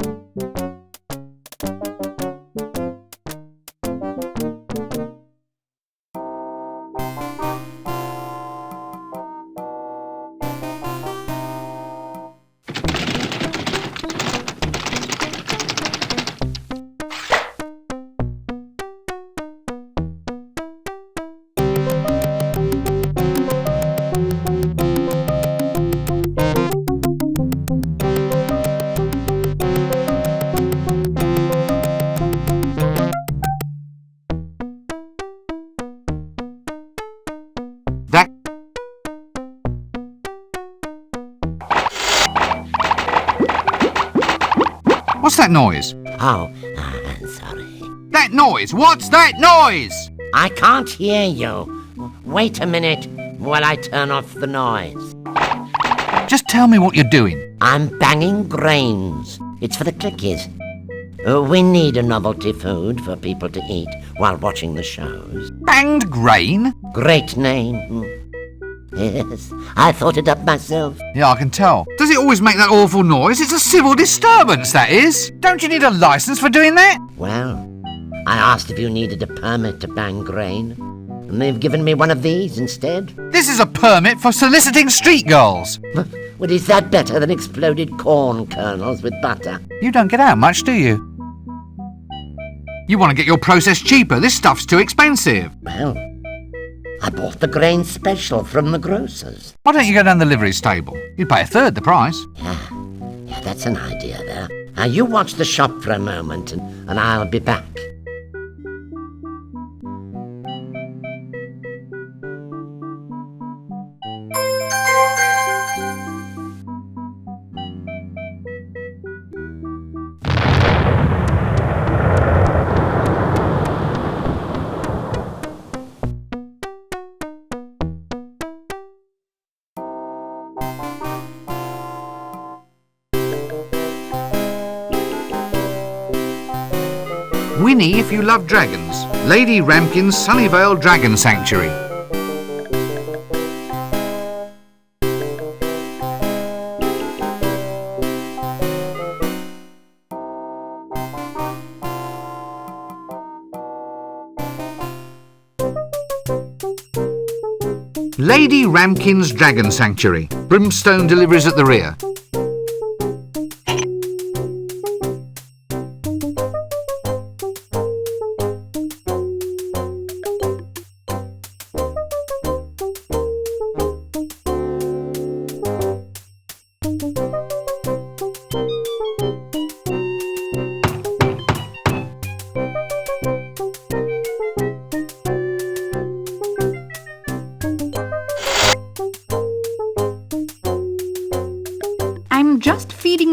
What's that noise? Oh, I'm sorry. That noise! What's that noise? I can't hear you. Wait a minute while I turn off the noise. Just tell me what you're doing. I'm banging grains. It's for the clickies. We need a novelty food for people to eat while watching the shows. Banged grain? Great name. Yes, I thought it up myself. Yeah, I can tell. Does it always make that awful noise? It's a civil disturbance, that is. Don't you need a licence for doing that? Well, I asked if you needed a permit to bang grain, and they've given me one of these instead. This is a permit for soliciting street girls. Well, is that better than exploded corn kernels with butter? You don't get out much, do you? You want to get your process cheaper. This stuff's too expensive. Well, I bought the grain special from the grocers. Why don't you go down the livery stable? You'd pay a third the price. Yeah, that's an idea there. You watch the shop for a moment, and I'll be back. Weeny if you love dragons. Lady Ramkin's Sunnyvale Dragon Sanctuary. Lady Ramkin's Dragon Sanctuary. Brimstone deliveries at the rear.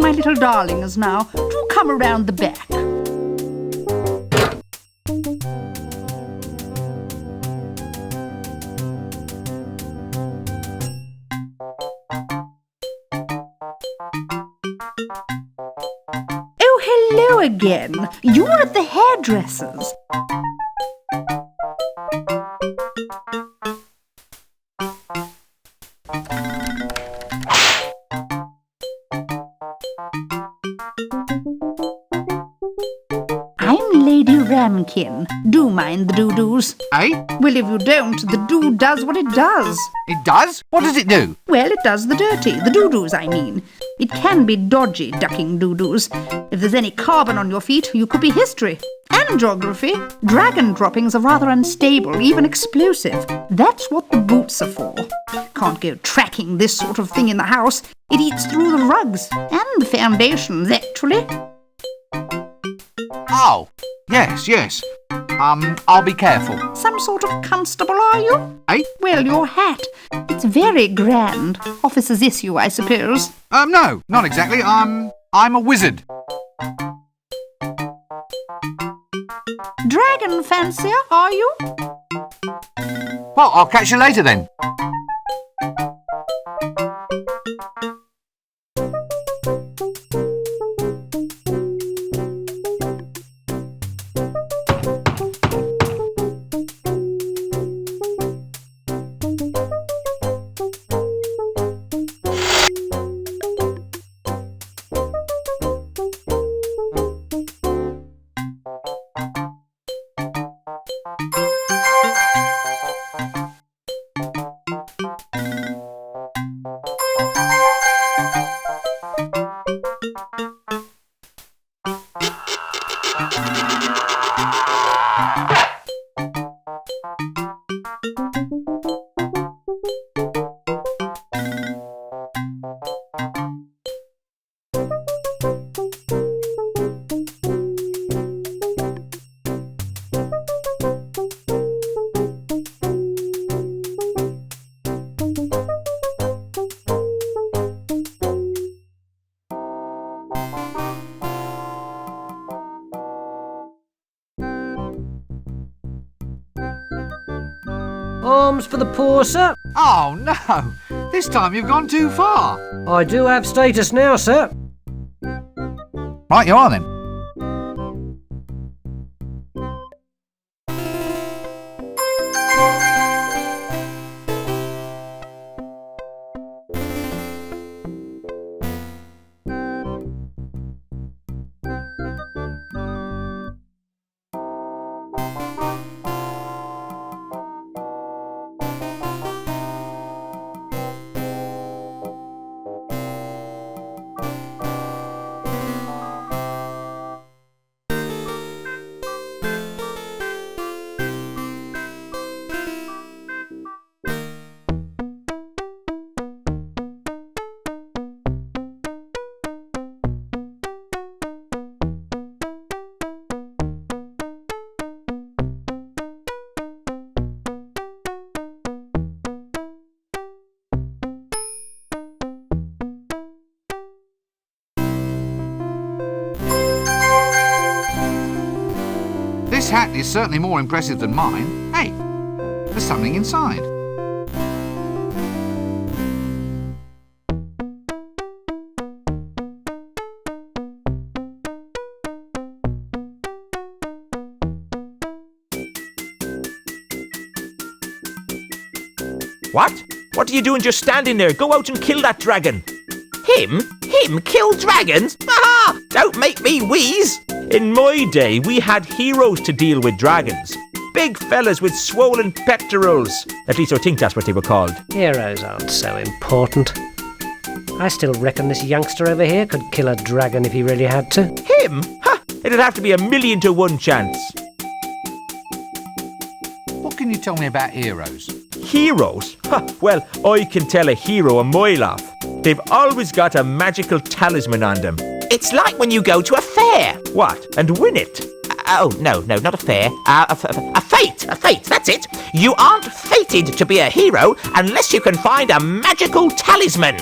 my little darlings now. Do come around the back. Oh, hello again. You're at the hairdresser's. I'm Lady Ramkin. Do mind the doo-doos. Eh? Well, if you don't, the doo does what it does. It does? What does it do? Well, it does the dirty. The doo-doos, I mean. It can be dodgy, ducking doo-doos. If there's any carbon on your feet, you could be history. And geography. Dragon droppings are rather unstable, even explosive. That's what the boots are for. Can't go tracking this sort of thing in the house. It eats through the rugs. And the foundations, actually. Oh, yes. I'll be careful. Some sort of constable, are you? Eh? Well, your hat. It's very grand. Officer's issue, I suppose. No, not exactly. I'm a wizard. Dragon fancier, are you? Well, I'll catch you later then. Arms for the poor, sir. Oh, no. This time you've gone too far. I do have status now, sir. Right, you are then. This hat is certainly more impressive than mine. Hey, there's something inside. What? What are you doing just standing there? Go out and kill that dragon. Him? Him kill dragons? Aha! Don't make me wheeze. In my day, we had heroes to deal with dragons. Big fellas with swollen pectorals. At least I think that's what they were called. Heroes aren't so important. I still reckon this youngster over here could kill a dragon if he really had to. Him? Ha! It'd have to be 1,000,000 to 1 chance. What can you tell me about heroes? Heroes? Ha! Well, I can tell a hero a mile off. They've always got a magical talisman on them. It's like when you go to a fair. What? And win it? Oh, no, not a fair. A fate, that's it. You aren't fated to be a hero unless you can find a magical talisman.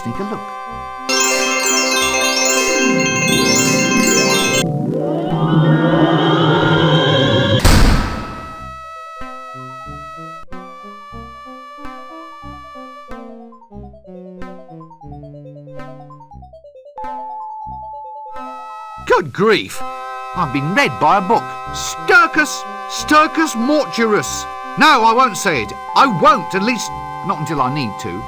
sneak a look. Good grief! I've been read by a book. Sturcus Mortuarus. No, I won't say it. I won't, at least not until I need to.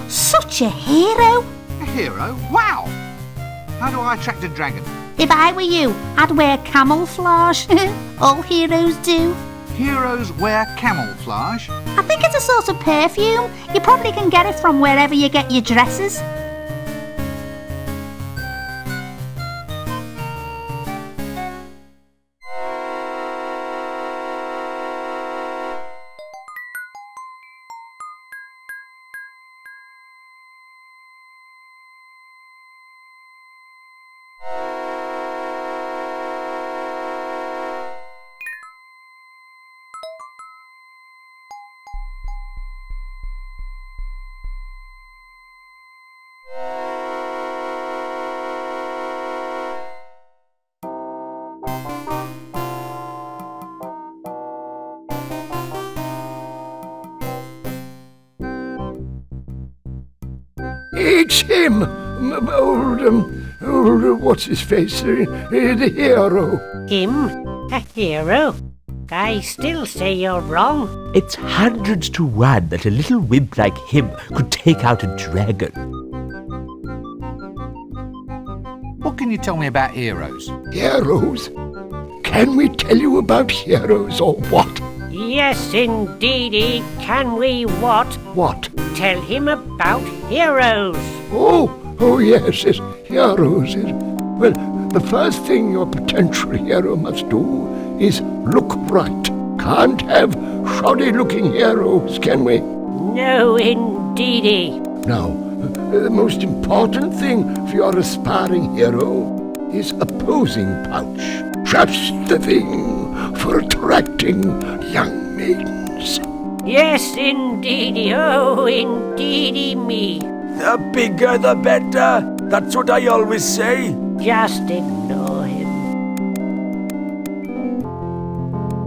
Such a hero! A hero? Wow! How do I attract a dragon? If I were you, I'd wear camouflage. All heroes do. Heroes wear camouflage? I think it's a sort of perfume. You probably can get it from wherever you get your dresses. It's him! What's his face? The hero. Him? A hero? I still say you're wrong. It's hundreds to one that a little wimp like him could take out a dragon. What can you tell me about heroes? Heroes? Can we tell you about heroes or what? Yes, indeedy. Can we what? What? Tell him about heroes. Oh yes, heroes. Well, the first thing your potential hero must do is look right. Can't have shoddy-looking heroes, can we? No, indeedy. Now, the most important thing for your aspiring hero is a posing pouch. Just the thing for attracting young maidens. Yes, indeedy, oh, indeedy me. The bigger the better. That's what I always say. Just ignore him.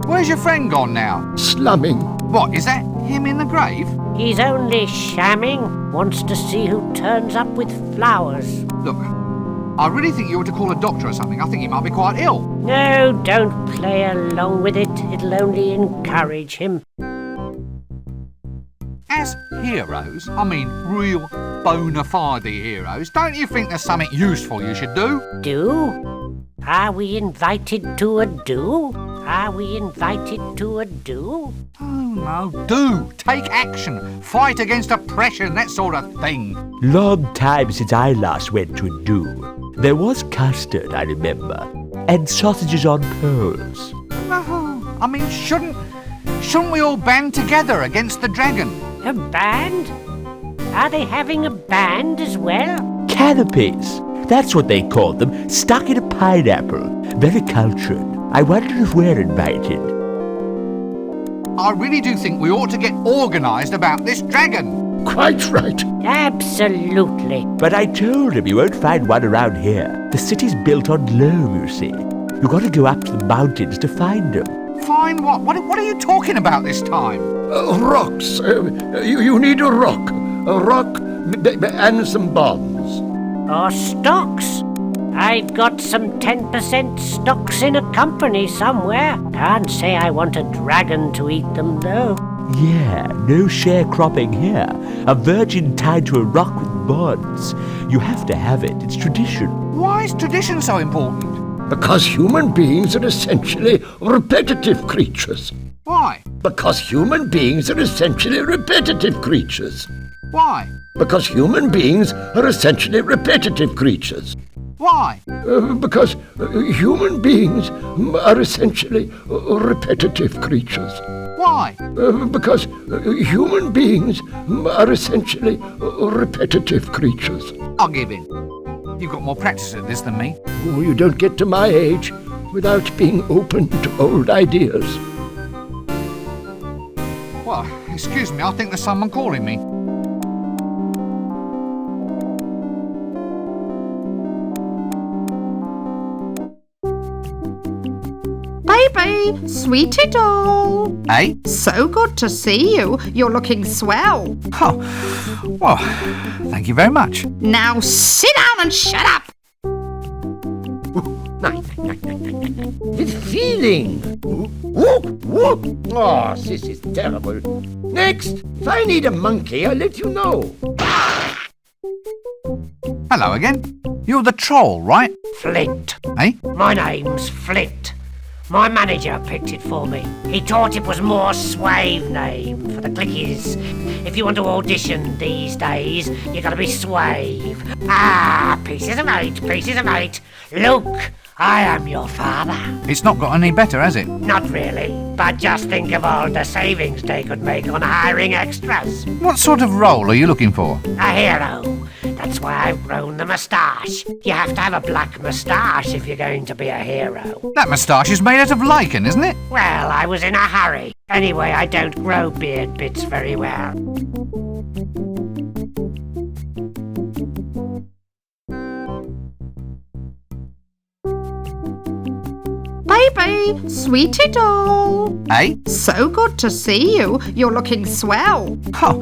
Where's your friend gone now? Slumming. What, is that him in the grave? He's only shamming. Wants to see who turns up with flowers. Look, I really think you ought to call a doctor or something. I think he might be quite ill. No, don't play along with it. It'll only encourage him. As heroes, I mean real bona fide heroes, don't you think there's something useful you should do? Do? Are we invited to a do? Are we invited to a do? Oh no, do! Take action! Fight against oppression, that sort of thing. Long time since I last went to a do. There was custard, I remember, and sausages on poles. I mean, shouldn't we all band together against the dragon? A band? Are they having a band as well? Canopies. That's what they called them, stuck in a pineapple. Very cultured. I wonder if we're invited. I really do think we ought to get organised about this dragon. Quite right. Absolutely. But I told him you won't find one around here. The city's built on loam, you see. You've got to go up to the mountains to find them. Find what? What are you talking about this time? Rocks. You need a rock. A rock and some bombs. Or stocks. I've got some 10% stocks in a company somewhere. Can't say I want a dragon to eat them, though. Yeah, no sharecropping here. A virgin tied to a rock with bonds. You have to have it. It's tradition. Why is tradition so important? Because human beings are essentially repetitive creatures. Why? Because human beings are essentially repetitive creatures. Why? Because human beings are essentially repetitive creatures. Why? Because human beings are essentially repetitive creatures. Why? Because human beings are essentially repetitive creatures. I'll give in. You've got more practice at this than me. Oh, you don't get to my age without being open to old ideas. Well, excuse me, I think there's someone calling me. Baby, sweetie doll. Hey? So good to see you. You're looking swell. Oh, well, thank you very much. Now sit down and shut up. With feeling. Oh, this is terrible. Next, if I need a monkey, I'll let you know. Hello again. You're the troll, right? Flint. Eh? My name's Flint. My manager picked it for me. He thought it was more suave name for the clickies. If you want to audition these days, you gotta be suave. Ah, pieces of eight. Look, I am your father. It's not got any better, has it? Not really, but just think of all the savings they could make on hiring extras. What sort of role are you looking for? A hero. That's why I've grown the moustache. You have to have a black moustache if you're going to be a hero. That moustache is made out of lichen, isn't it? Well, I was in a hurry. Anyway, I don't grow beard bits very well. Baby, sweetie doll. Hey? So good to see you. You're looking swell. Oh,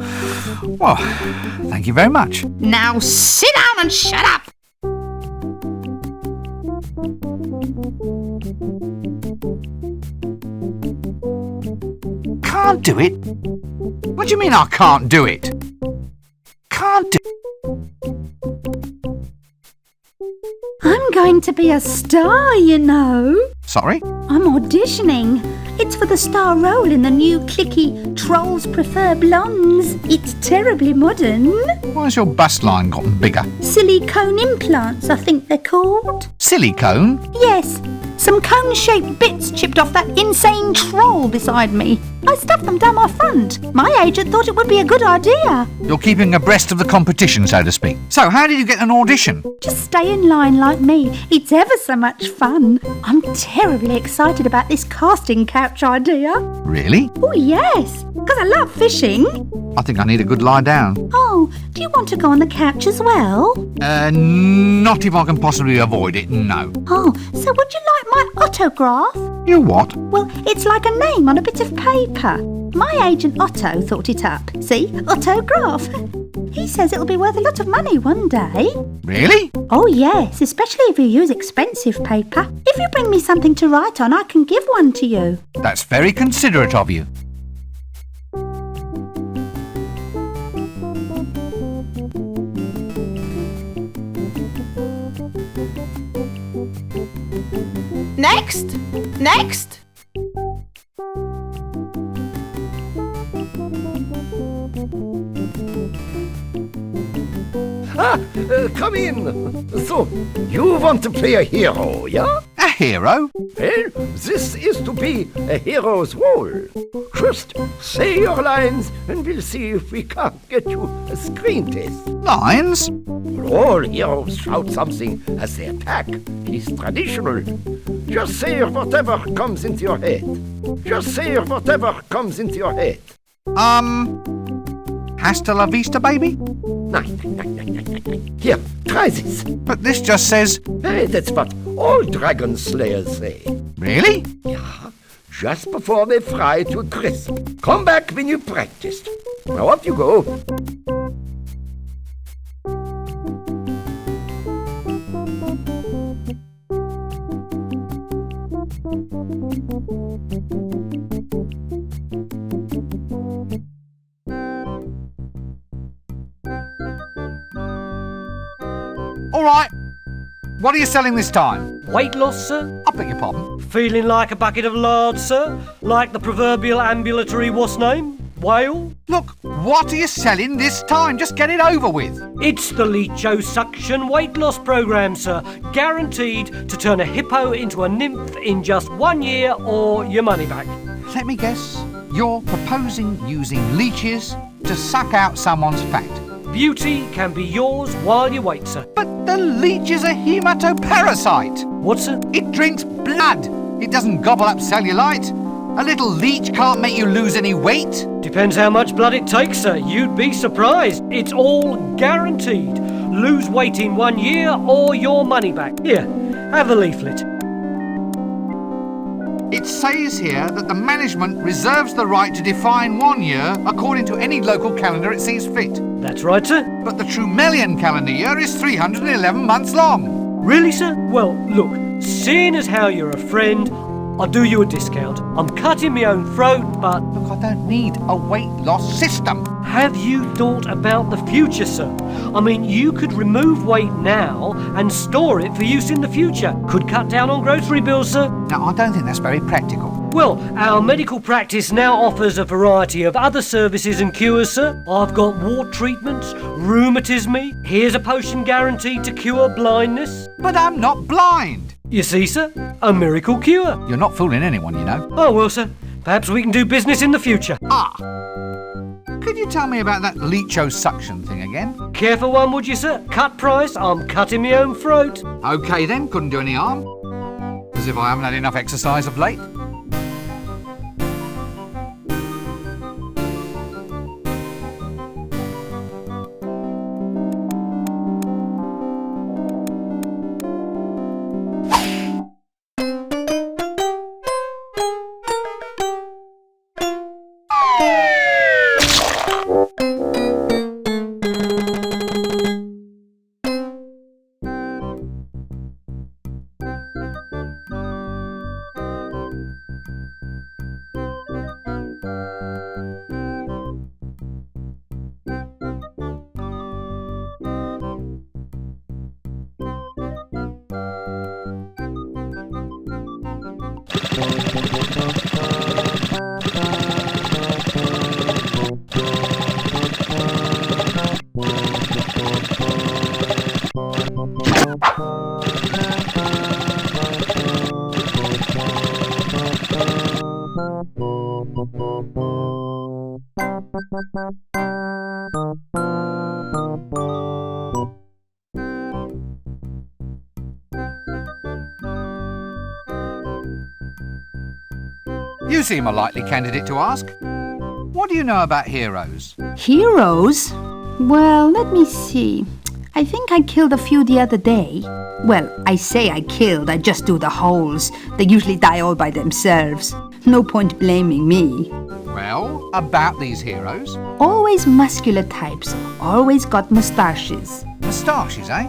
well, thank you very much. Now sit down and shut up. Can't do it? What do you mean I can't do it? Can't do I'm going to be a star, you know. Sorry? I'm auditioning. It's for the star role in the new clicky Trolls Prefer Blondes. It's terribly modern. Why's your bust line gotten bigger? Silicone implants, I think they're called. Silicone? Yes, some cone-shaped bits chipped off that insane troll beside me. I stuffed them down my front. My agent thought it would be a good idea. You're keeping abreast of the competition, so to speak. So, how did you get an audition? Just stay in line like me. It's ever so much fun. I'm terribly excited about this casting couch idea. Really? Oh, yes, because I love fishing. I think I need a good lie down. Oh, do you want to go on the couch as well? Not if I can possibly avoid it, no. Oh, so would you like my autograph? You what? Well, it's like a name on a bit of paper. My agent Otto thought it up. See? Autograph. He says it'll be worth a lot of money one day. Really? Oh, yes, especially if you use expensive paper. If you bring me something to write on, I can give one to you. That's very considerate of you. Next! Next! Come in. So, you want to play a hero, yeah? A hero? Well, this is to be a hero's role. Just say your lines and we'll see if we can't get you a screen test. Lines? All heroes shout something as they attack. It's traditional. Just say whatever comes into your head. Just say whatever comes into your head. Hasta la vista, baby? No. Here, try this. But this just says... Hey, that's what all dragon slayers say. Really? Yeah, just before they fry to a crisp. Come back when you practiced. Now off you go. All right. What are you selling this time? Weight loss, sir? I beg your pardon? Feeling like a bucket of lard, sir? Like the proverbial ambulatory what's name? Whale? Look, what are you selling this time? Just get it over with. It's the liposuction weight loss program, sir. Guaranteed to turn a hippo into a nymph in just 1 year or your money back. Let me guess. You're proposing using leeches to suck out someone's fat. Beauty can be yours while you wait, sir. But the leech is a hematoparasite. What, sir? It drinks blood. It doesn't gobble up cellulite. A little leech can't make you lose any weight. Depends how much blood it takes, sir. You'd be surprised. It's all guaranteed. Lose weight in 1 year or your money back. Here, have a leaflet. It says here that the management reserves the right to define 1 year according to any local calendar it sees fit. That's right, sir. But the Trumelian calendar year is 311 months long. Really, sir? Well, look, seeing as how you're a friend, I'll do you a discount. I'm cutting my own throat, but... Look, I don't need a weight loss system. Have you thought about the future, sir? I mean, you could remove weight now and store it for use in the future. Could cut down on grocery bills, sir. No, I don't think that's very practical. Well, our medical practice now offers a variety of other services and cures, sir. I've got wart treatments, rheumatism. Here's a potion guaranteed to cure blindness. But I'm not blind. You see, sir, a miracle cure. You're not fooling anyone, you know. Oh, well, sir, perhaps we can do business in the future. Could you tell me about that liposuction thing again? Care for one, would you, sir? Cut price, I'm cutting my own throat. OK then, couldn't do any harm. As if I haven't had enough exercise of late. You seem a likely candidate to ask. What do you know about heroes? Heroes? Well, let me see. I think I killed a few the other day. Well, I say I killed, I just do the holes. They usually die all by themselves. No point blaming me. Well, about these heroes. Always muscular types, always got moustaches. Moustaches, eh?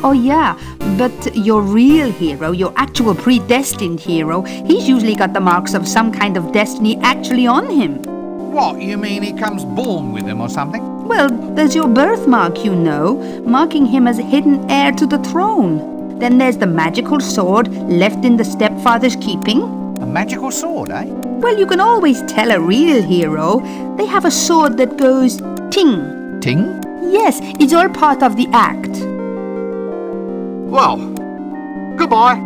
Oh yeah, but your real hero, your actual predestined hero, he's usually got the marks of some kind of destiny actually on him. What, you mean he comes born with them or something? Well, there's your birthmark, you know, marking him as hidden heir to the throne. Then there's the magical sword left in the stepfather's keeping. A magical sword, eh? Well, you can always tell a real hero. They have a sword that goes ting. Ting? Yes, it's all part of the act. Well, goodbye.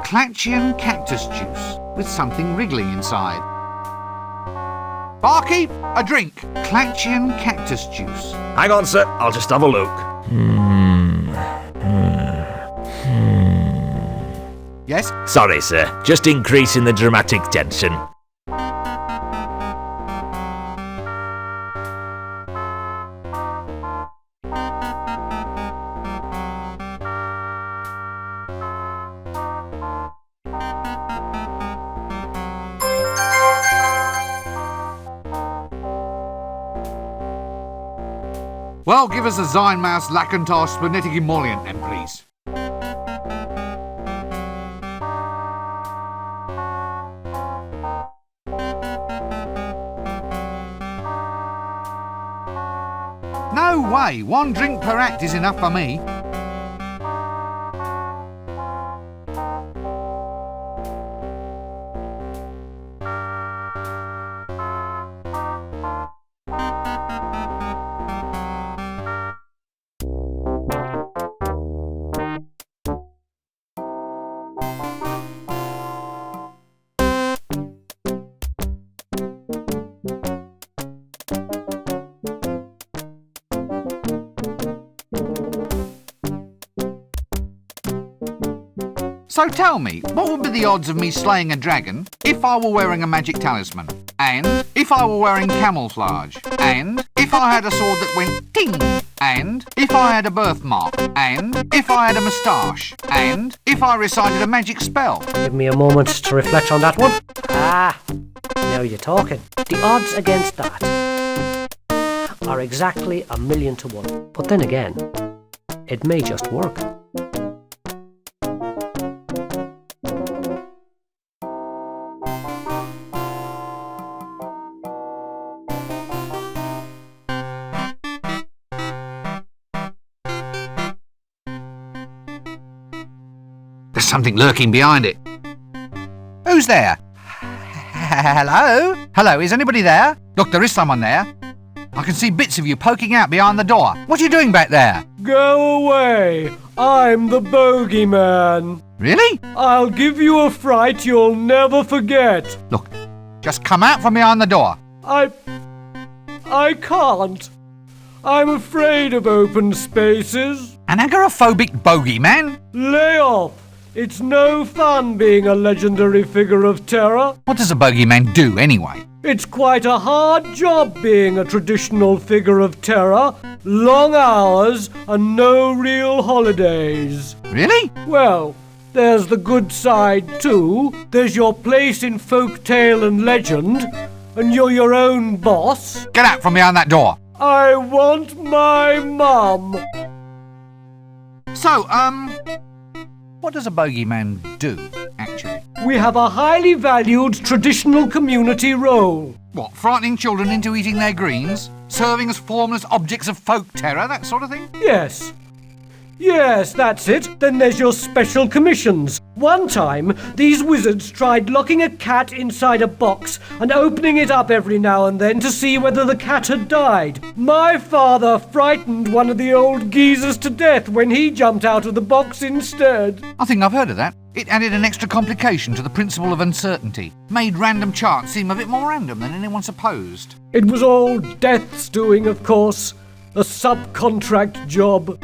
Clatchian cactus juice with something wriggling inside. Barkeep, a drink. Clatchian cactus juice. Hang on, sir. I'll just have a look. Yes? Sorry, sir. Just increasing the dramatic tension. Well, give us a Zynmouse Lacantar Splenitic Emollient then, please. No way, 1 drink per act is enough for me. So tell me, what would be the odds of me slaying a dragon if I were wearing a magic talisman? And if I were wearing camouflage? And if I had a sword that went ting? And if I had a birthmark? And if I had a moustache? And if I recited a magic spell? Give me a moment to reflect on that one. Ah, now you're talking. The odds against that are exactly 1,000,000 to 1. But then again, it may just work. There's something lurking behind it. Who's there? Hello? Hello, is anybody there? Look, there is someone there. I can see bits of you poking out behind the door. What are you doing back there? Go away. I'm the bogeyman. Really? I'll give you a fright you'll never forget. Look, just come out from behind the door. I can't. I'm afraid of open spaces. An agoraphobic bogeyman? Lay off. It's no fun being a legendary figure of terror. What does a bogeyman do anyway? It's quite a hard job being a traditional figure of terror. Long hours and no real holidays. Really? Well, there's the good side too. There's your place in folk tale and legend, and you're your own boss. Get out from behind that door. I want my mum. So, what does a bogeyman do, actually? We have a highly valued traditional community role. What, frightening children into eating their greens? Serving as formless objects of folk terror, that sort of thing? Yes. Yes, that's it. Then there's your special commissions. One time, these wizards tried locking a cat inside a box and opening it up every now and then to see whether the cat had died. My father frightened one of the old geezers to death when he jumped out of the box instead. I think I've heard of that. It added an extra complication to the principle of uncertainty. Made random chance seem a bit more random than anyone supposed. It was all Death's doing, of course. A subcontract job.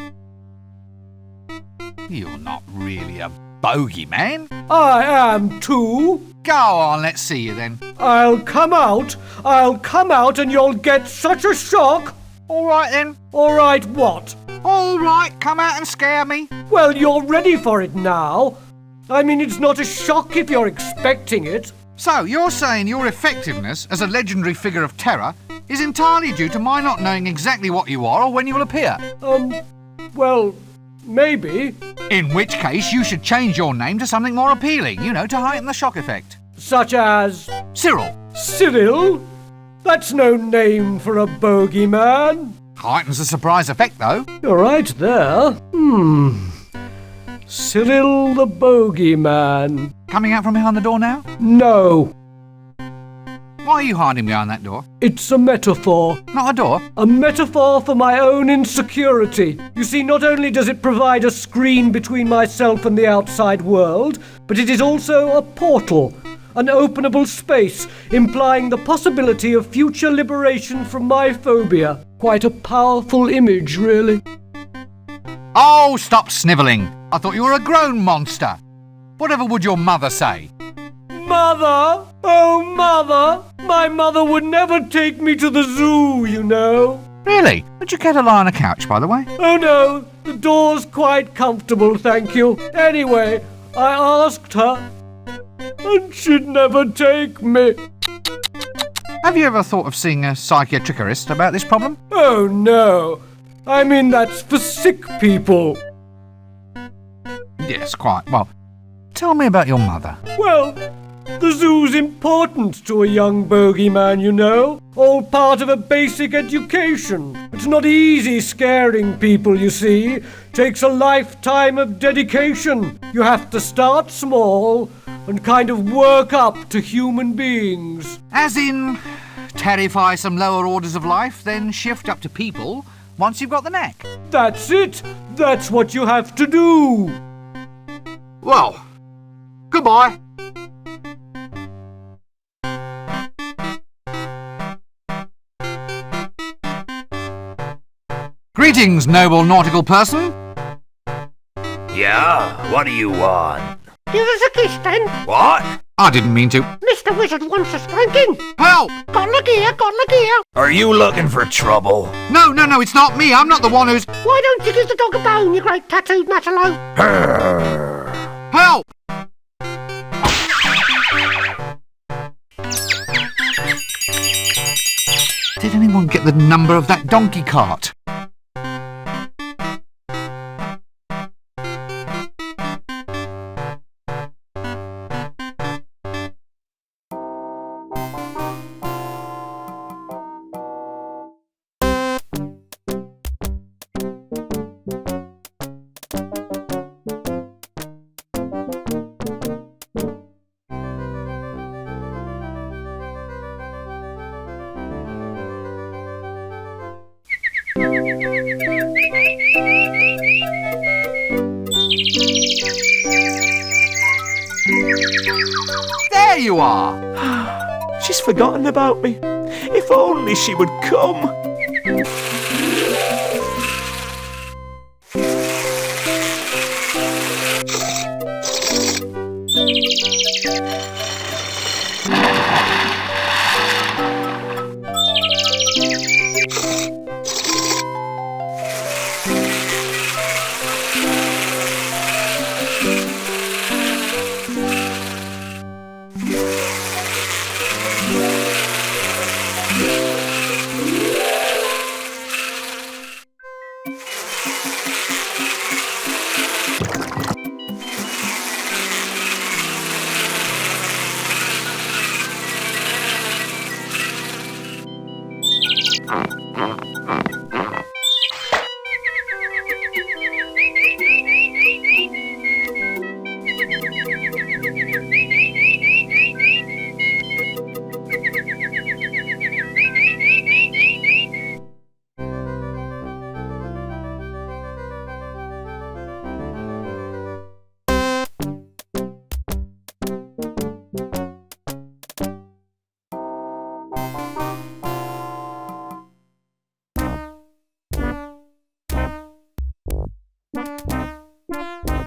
You're not really a bogeyman. I am too. Go on, let's see you then. I'll come out and you'll get such a shock. All right then. All right what? All right, come out and scare me. Well, you're ready for it now. I mean, it's not a shock if you're expecting it. So, you're saying your effectiveness as a legendary figure of terror is entirely due to my not knowing exactly what you are or when you will appear? Well, maybe. In which case, you should change your name to something more appealing, to heighten the shock effect. Such as? Cyril. Cyril? That's no name for a bogeyman. Heightens the surprise effect, though. You're right there. Cyril the bogeyman. Coming out from behind the door now? No. Why are you hiding behind that door? It's a metaphor. Not a door? A metaphor for my own insecurity. You see, not only does it provide a screen between myself and the outside world, but it is also a portal, an openable space, implying the possibility of future liberation from my phobia. Quite a powerful image, really. Oh, stop snivelling. I thought you were a grown monster. Whatever would your mother say? Mother? Oh, Mother! My mother would never take me to the zoo, you know. Really? Would you care to lie on a couch, by the way? Oh, no. The door's quite comfortable, thank you. Anyway, I asked her, and she'd never take me. Have you ever thought of seeing a psychiatrist about this problem? Oh, no. I mean, that's for sick people. Yes, quite. Well, tell me about your mother. Well, the zoo's important to a young bogeyman, you know. All part of a basic education. It's not easy scaring people, you see. Takes a lifetime of dedication. You have to start small and kind of work up to human beings. As in, terrify some lower orders of life, then shift up to people once you've got the knack. That's it. That's what you have to do. Well, goodbye. Greetings, noble nautical person. Yeah, what do you want? Give us a kiss then. What? I didn't mean to. Mr. Wizard wants a spanking. Help! Got the gear, got the gear. Are you looking for trouble? No, it's not me. I'm not the one who's... Why don't you give the dog a bone, you great tattooed matalo? Help! Did anyone get the number of that donkey cart? There you are! She's forgotten about me. If only she would come.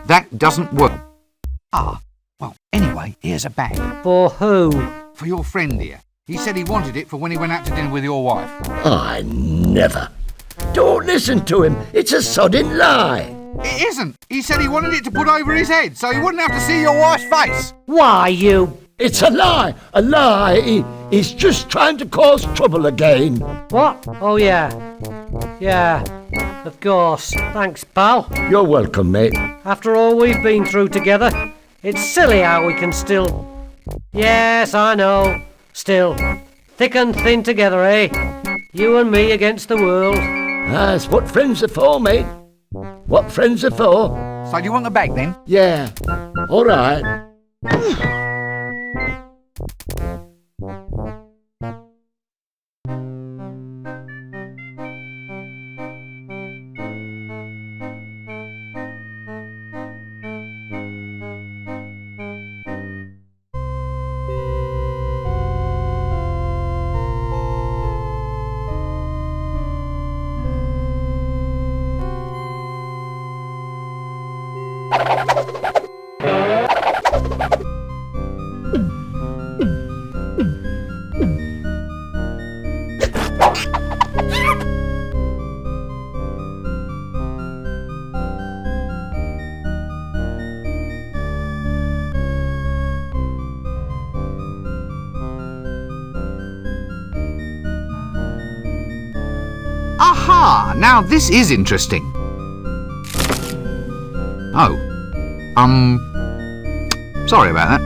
That doesn't work. Ah, well, anyway, here's a bag. For who? For your friend here. He said he wanted it for when he went out to dinner with your wife. I never. Don't listen to him. It's a sodding lie. It isn't. He said he wanted it to put over his head so he wouldn't have to see your wife's face. Why, you... It's a lie. A lie. He's just trying to cause trouble again. What? Oh, yeah. Yeah, of course. Thanks, pal. You're welcome, mate. After all we've been through together, it's silly how we can still... Yes, I know. Still, thick and thin together, eh? You and me against the world. That's what friends are for, mate. What friends are for. So do you want the bag, then? Yeah. All right. Aha! Now this is interesting. Oh. Sorry about that.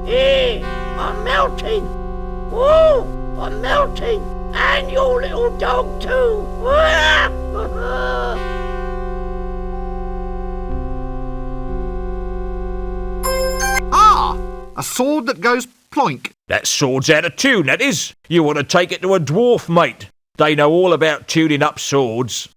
Hey, I'm melting. Whoa, I'm melting. And your little dog too. Ah! A sword that goes ploink. That sword's out of tune, that is. You want to take it to a dwarf, mate. They know all about tuning up swords.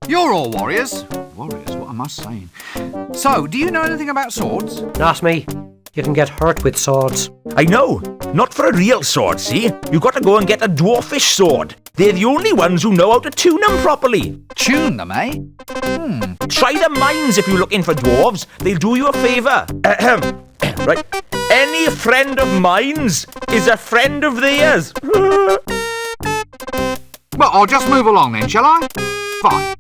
You're You're all warriors. Warriors, what am I saying? So, do you know anything about swords? Ask me. You can get hurt with swords. I know. Not for a real sword, see? You got to go and get a dwarfish sword. They're the only ones who know how to tune them properly. Tune them, eh? Try the mines if you're looking for dwarves. They'll do you a favour. Right. Any friend of mine's is a friend of theirs. Well, I'll just move along then, shall I? Fine.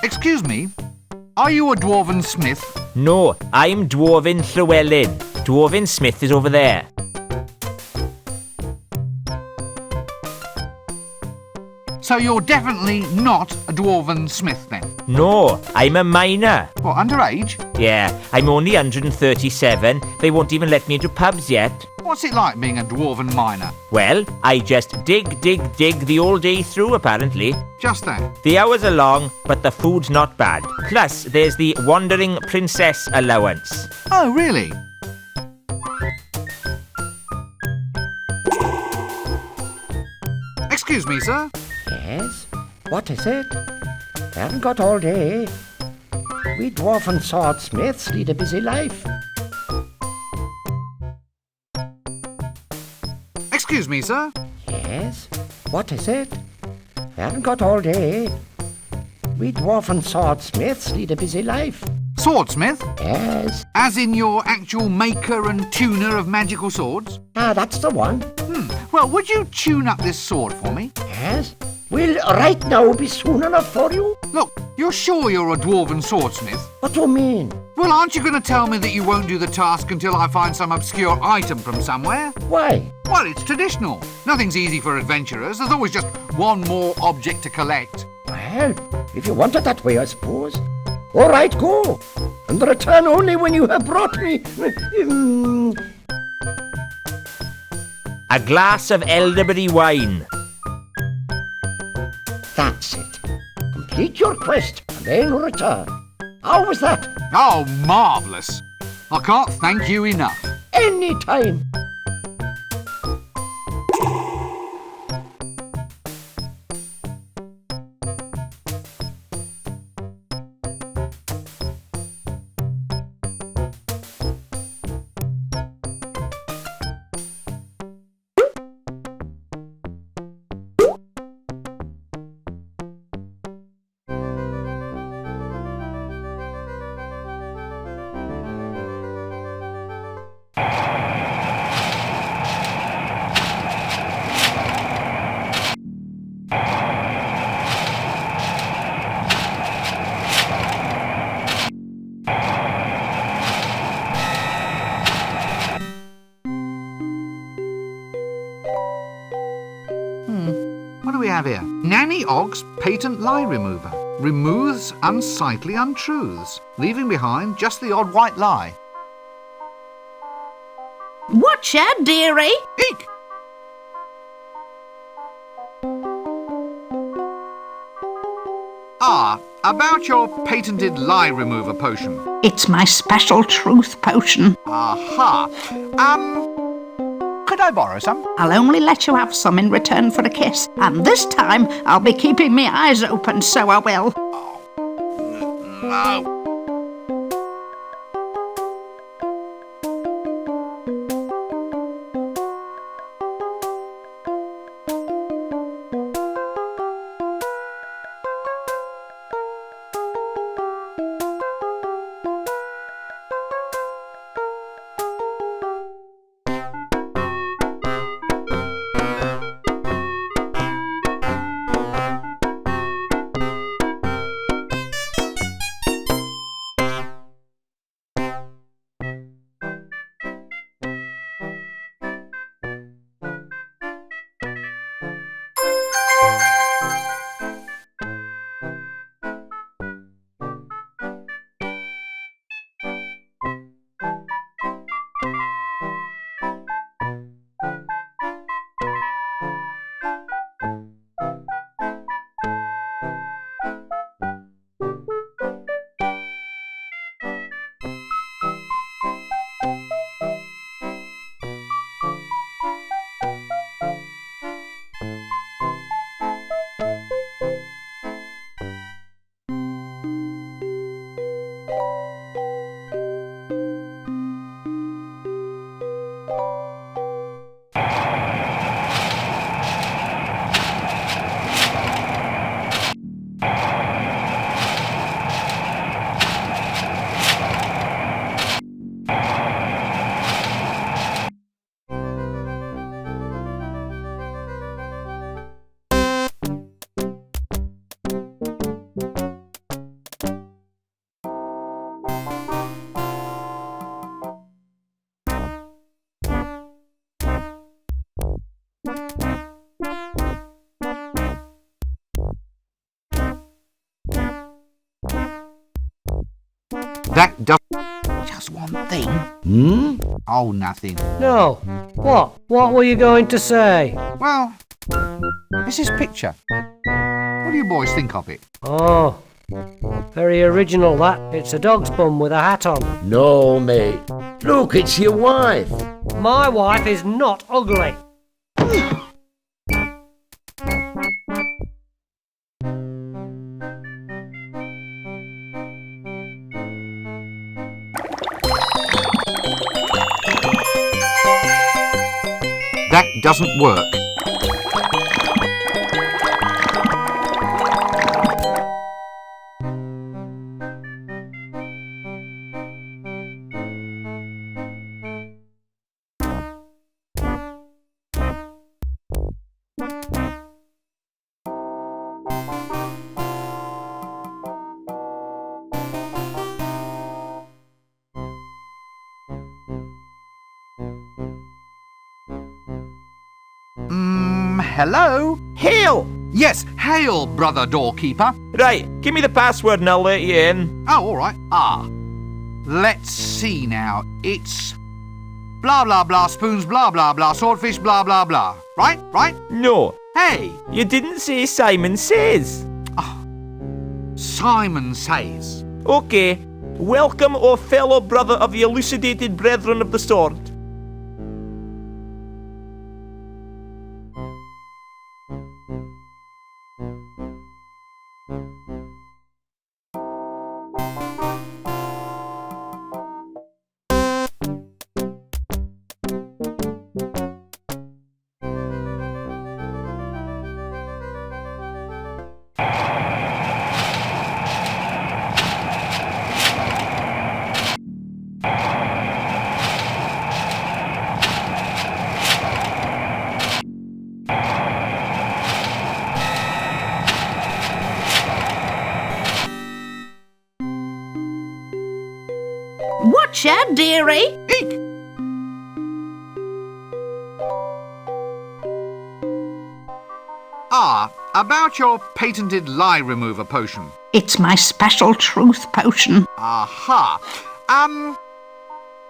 Excuse me, are you a dwarven smith? No, I'm Dwarven Llewellyn. Dwarven Smith is over there. So you're definitely not a dwarven smith then? No, I'm a miner. What, underage? Yeah, I'm only 137. They won't even let me into pubs yet. What's it like being a dwarven miner? Well, I just dig the whole day through, apparently. Just that? The hours are long, but the food's not bad. Plus, there's the Wandering Princess allowance. Oh, really? Excuse me, sir. Yes? What is it? Haven't got all day. We dwarfen swordsmiths lead a busy life. Excuse me, sir. Yes? What is it? Haven't got all day. We dwarfen swordsmiths lead a busy life. Swordsmith? Yes. As in your actual maker and tuner of magical swords? Ah, that's the one. Well, would you tune up this sword for me? Yes? Will right now be soon enough for you? Look, you're sure you're a dwarven swordsmith? What do you mean? Well, aren't you going to tell me that you won't do the task until I find some obscure item from somewhere? Why? Well, it's traditional. Nothing's easy for adventurers. There's always just one more object to collect. Well, if you want it that way, I suppose. All right, go. And return only when you have brought me... A glass of elderberry wine. That's it. Complete your quest and then return. How was that? Oh, marvellous. I can't thank you enough. Any time. What do we have here? Nanny Ogg's patent lie remover. Removes unsightly untruths, leaving behind just the odd white lie. Watch out, dearie. Eek! Ah, about your patented lie remover potion. It's my special truth potion. Aha. Could I borrow some? I'll only let you have some in return for a kiss. And this time, I'll be keeping my eyes open, so I will. No. That does... Just one thing. Hmm? Oh, nothing. No. What? What were you going to say? Well, this is picture. What do you boys think of it? Oh, very original that. It's a dog's bum with a hat on. No, mate. Look, it's your wife. My wife is not ugly. That doesn't work. Hello? Hail! Yes, hail, brother doorkeeper. Right, give me the password and I'll let you in. Oh, all right. Let's see now. It's blah, blah, blah, spoons, blah, blah, blah, swordfish, blah, blah, blah. Right? Right? No. Hey! You didn't say Simon Says. Simon Says. Okay. Welcome, O fellow brother of the elucidated brethren of the sword. Watch out, dearie. Eek! About your patented lie remover potion. It's my special truth potion. Aha.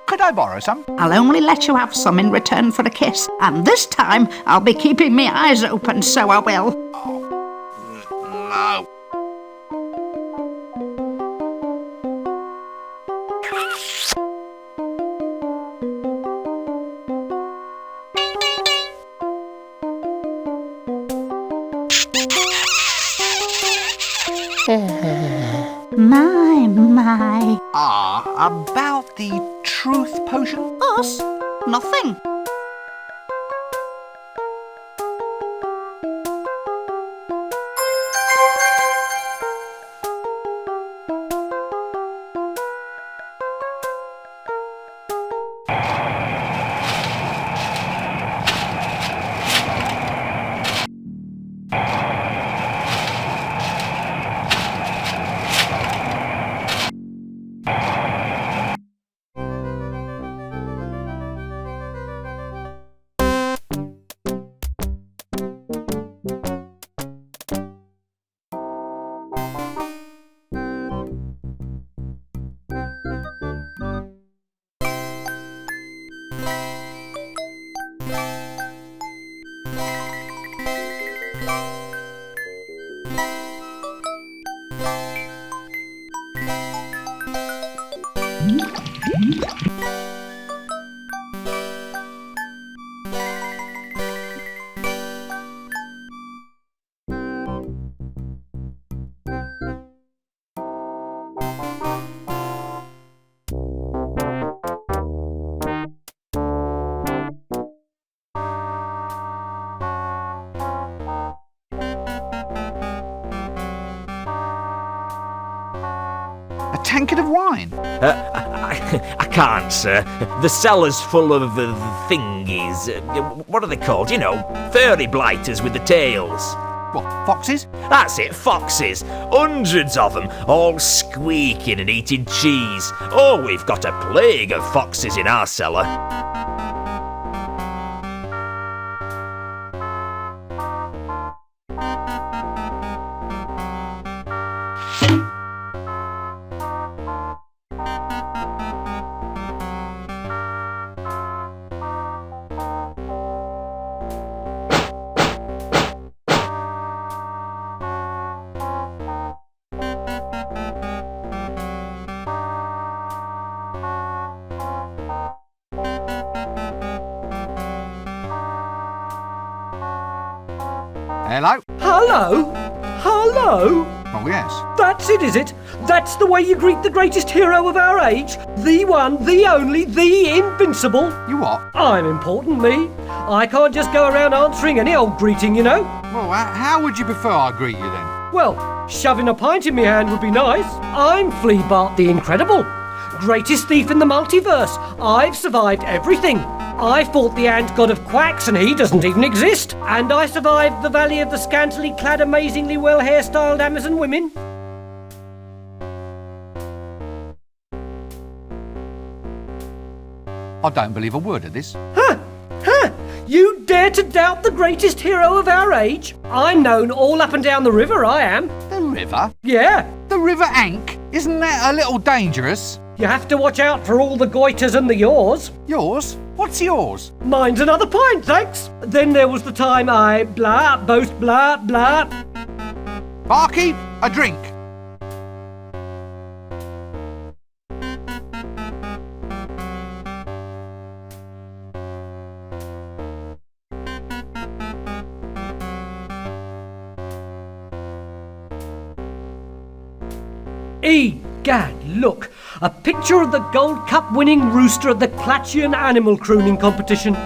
Could I borrow some? I'll only let you have some in return for a kiss. And this time, I'll be keeping my eyes open, so I will. No. My. About the truth potion? Us? Nothing. tankard of wine? I can't, sir. The cellar's full of thingies. What are they called? You know, fairy blighters with the tails. What, foxes? That's it, foxes. Hundreds of them, all squeaking and eating cheese. Oh, we've got a plague of foxes in our cellar. Hello? Hello? Hello? Oh, yes. That's it, is it? That's the way you greet the greatest hero of our age? The one, the only, the invincible? You what? I'm important, me. I can't just go around answering any old greeting, you know. Well, how would you prefer I greet you then? Well, shoving a pint in my hand would be nice. I'm Flea Bart the Incredible. Greatest thief in the multiverse. I've survived everything. I fought the ant god of quacks and he doesn't even exist. And I survived the valley of the scantily clad, amazingly well hairstyled Amazon women. I don't believe a word of this. Huh? Huh? You dare to doubt the greatest hero of our age? I'm known all up and down the river, I am. The river? Yeah. The River Ank? Isn't that a little dangerous? You have to watch out for all the goiters and the yaws. Yours? What's yours? Mine's another pint, thanks. Then there was the time I boast blah. Barkeep, a drink. Egad, look! A picture of the Gold Cup winning rooster at the Clatchian Animal Crooning Competition. May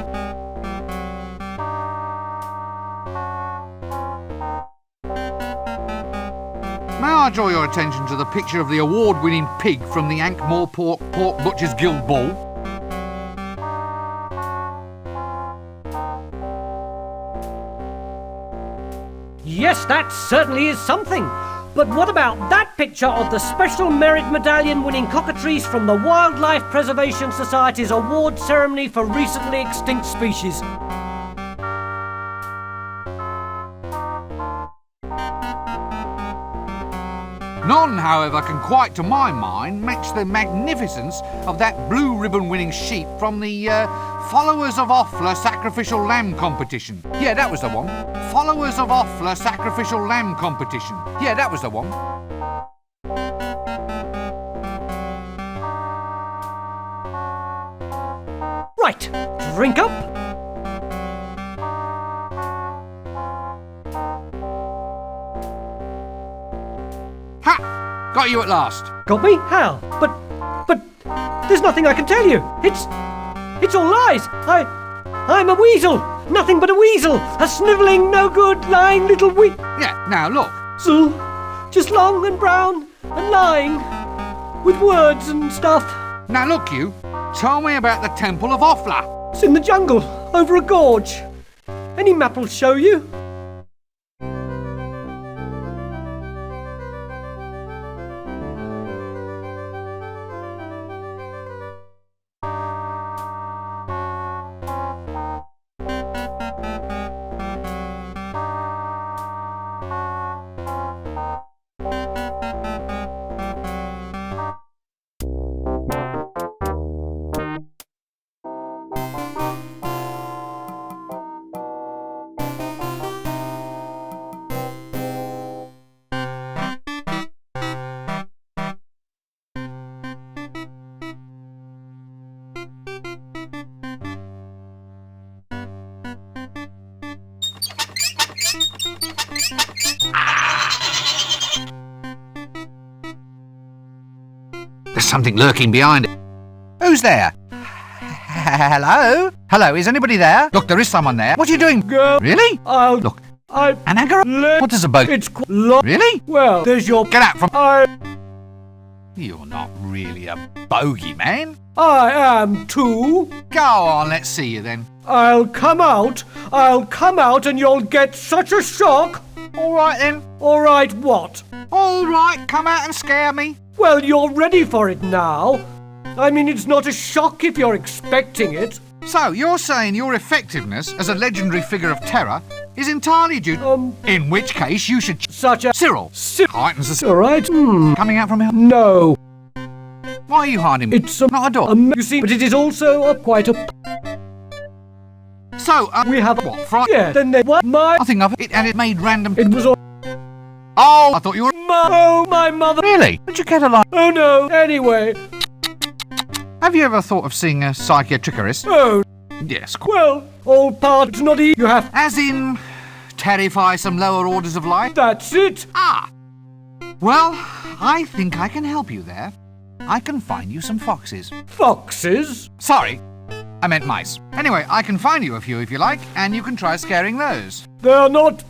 I draw your attention to the picture of the award-winning pig from the Ankh-More Pork Butchers Guild Ball? Yes, that certainly is something. But what about that picture of the Special Merit Medallion winning cockatoos from the Wildlife Preservation Society's award ceremony for recently extinct species? None, however, can quite, to my mind, match the magnificence of that blue ribbon-winning sheep from the Followers of Offler Sacrificial Lamb Competition. Yeah, that was the one. Followers of Offler Sacrificial Lamb Competition. Yeah, that was the one. Right, drink up. Ha! Got you at last. Got me? How? But there's nothing I can tell you. It's all lies. I'm a weasel. Nothing but a weasel. A snivelling, no good, lying little Yeah, now look. So, just long and brown and lying with words and stuff. Now look, you. Tell me about the Temple of Offler. It's in the jungle, over a gorge. Any map will show you. There's something lurking behind it. Who's there? Hello? Hello, is anybody there? Look, there is someone there. What are you doing? Really? Look. An anchor? What is a boat? It's Really? Well, there's your... Get out from... You're not really a bogeyman. I am too. Go on, let's see you then. I'll come out and you'll get such a shock. All right then. All right, what? All right, come out and scare me. Well, you're ready for it now. I mean, it's not a shock if you're expecting it. So, you're saying your effectiveness as a legendary figure of terror is entirely due... in which case you should... Such a... Cyril. Heightens the... All right. Coming out from here? No. Why are you hiding? It's not a door. You see, but it is also quite a... So, we have... What, fright? Yeah, then they... What? I think of it and it made random... It was all... Oh, I thought you were... Oh, my mother... Really? Would you care to lie? Oh, no. Anyway... Have you ever thought of seeing a psychiatrist? Oh. Yes. Well, all parts not easy. You have... As in... terrify some lower orders of life? That's it. Ah. Well, I think I can help you there. I can find you some foxes. Foxes? Sorry, I meant mice. Anyway, I can find you a few if you like, and you can try scaring those. They're not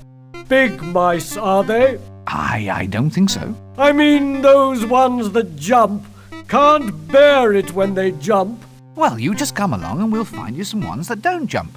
big mice, are they? I don't think so. I mean those ones that jump. Can't bear it when they jump. Well, you just come along and we'll find you some ones that don't jump.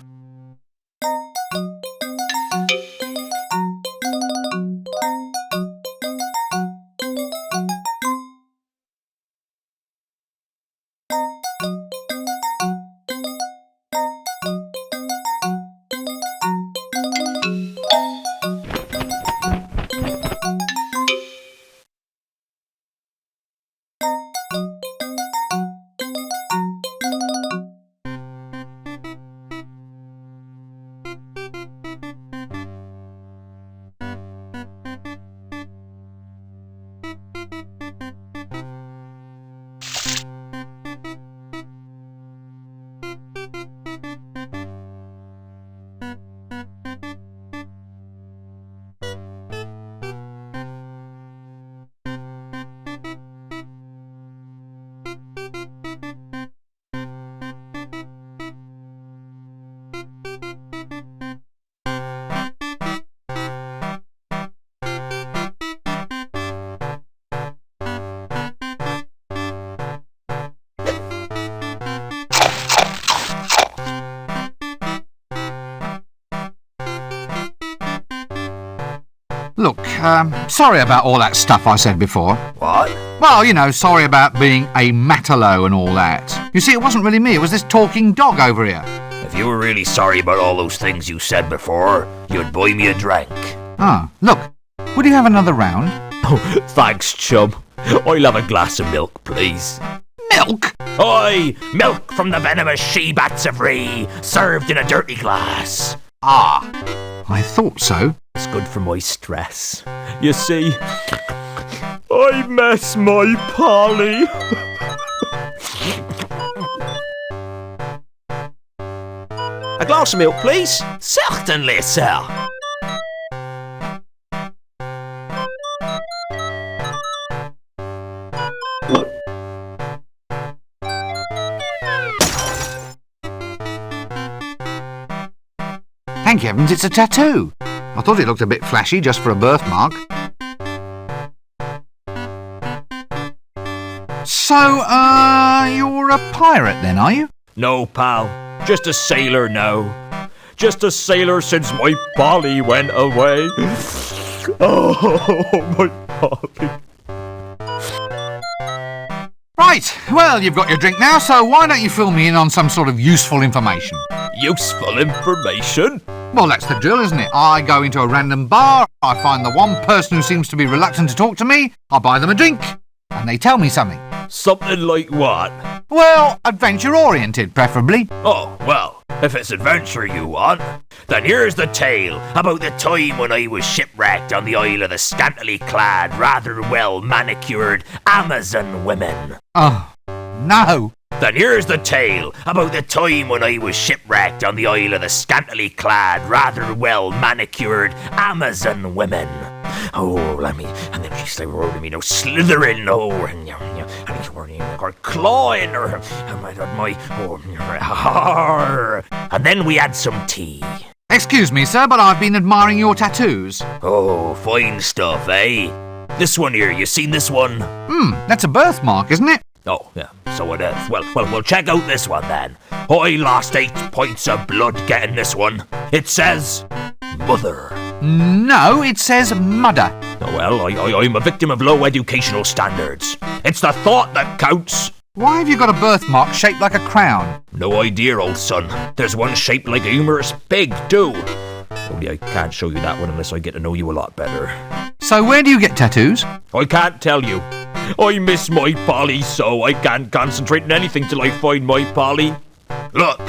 Look, sorry about all that stuff I said before. What? Well, you know, sorry about being a matalo and all that. You see, it wasn't really me, it was this talking dog over here. If you were really sorry about all those things you said before, you'd buy me a drink. Ah, look, would you have another round? Oh, thanks, chum. I'll have a glass of milk, please. Milk? Oi! Milk from the venomous she-bats of Ree, served in a dirty glass. Ah, I thought so. It's good for my stress. You see, I miss my Polly. A glass of milk, please. Certainly, sir. Thank heavens, it's a tattoo. I thought it looked a bit flashy just for a birthmark. So, you're a pirate then, are you? No, pal. Just a sailor now. Just a sailor since my Polly went away. Oh, my Polly. Right, well, you've got your drink now, so why don't you fill me in on some sort of useful information? Useful information? Well, that's the drill, isn't it? I go into a random bar, I find the one person who seems to be reluctant to talk to me, I buy them a drink, and they tell me something. Something like what? Well, adventure-oriented, preferably. Oh, well, if it's adventure you want, then here's the tale about the time when I was shipwrecked on the Isle of the scantily clad, rather well-manicured Amazon women. Oh, no. Then here's the tale about the time when I was shipwrecked on the Isle of the scantily clad, rather well-manicured Amazon women. Oh, and then she started, slithering, and clawing her, and then we had some tea. Excuse me, sir, but I've been admiring your tattoos. Oh, fine stuff, eh? This one here, you seen this one? That's a birthmark, isn't it? Oh, yeah, so it is. Well, check out this one then. I lost 8 points of blood getting this one. It says, Mother. No, it says mudder. Oh, well, I'm a victim of low educational standards. It's the thought that counts. Why have you got a birthmark shaped like a crown? No idea, old son. There's one shaped like a humorous pig, too. Only I can't show you that one unless I get to know you a lot better. So where do you get tattoos? I can't tell you. I miss my Polly, so I can't concentrate on anything till I find my Polly. Look,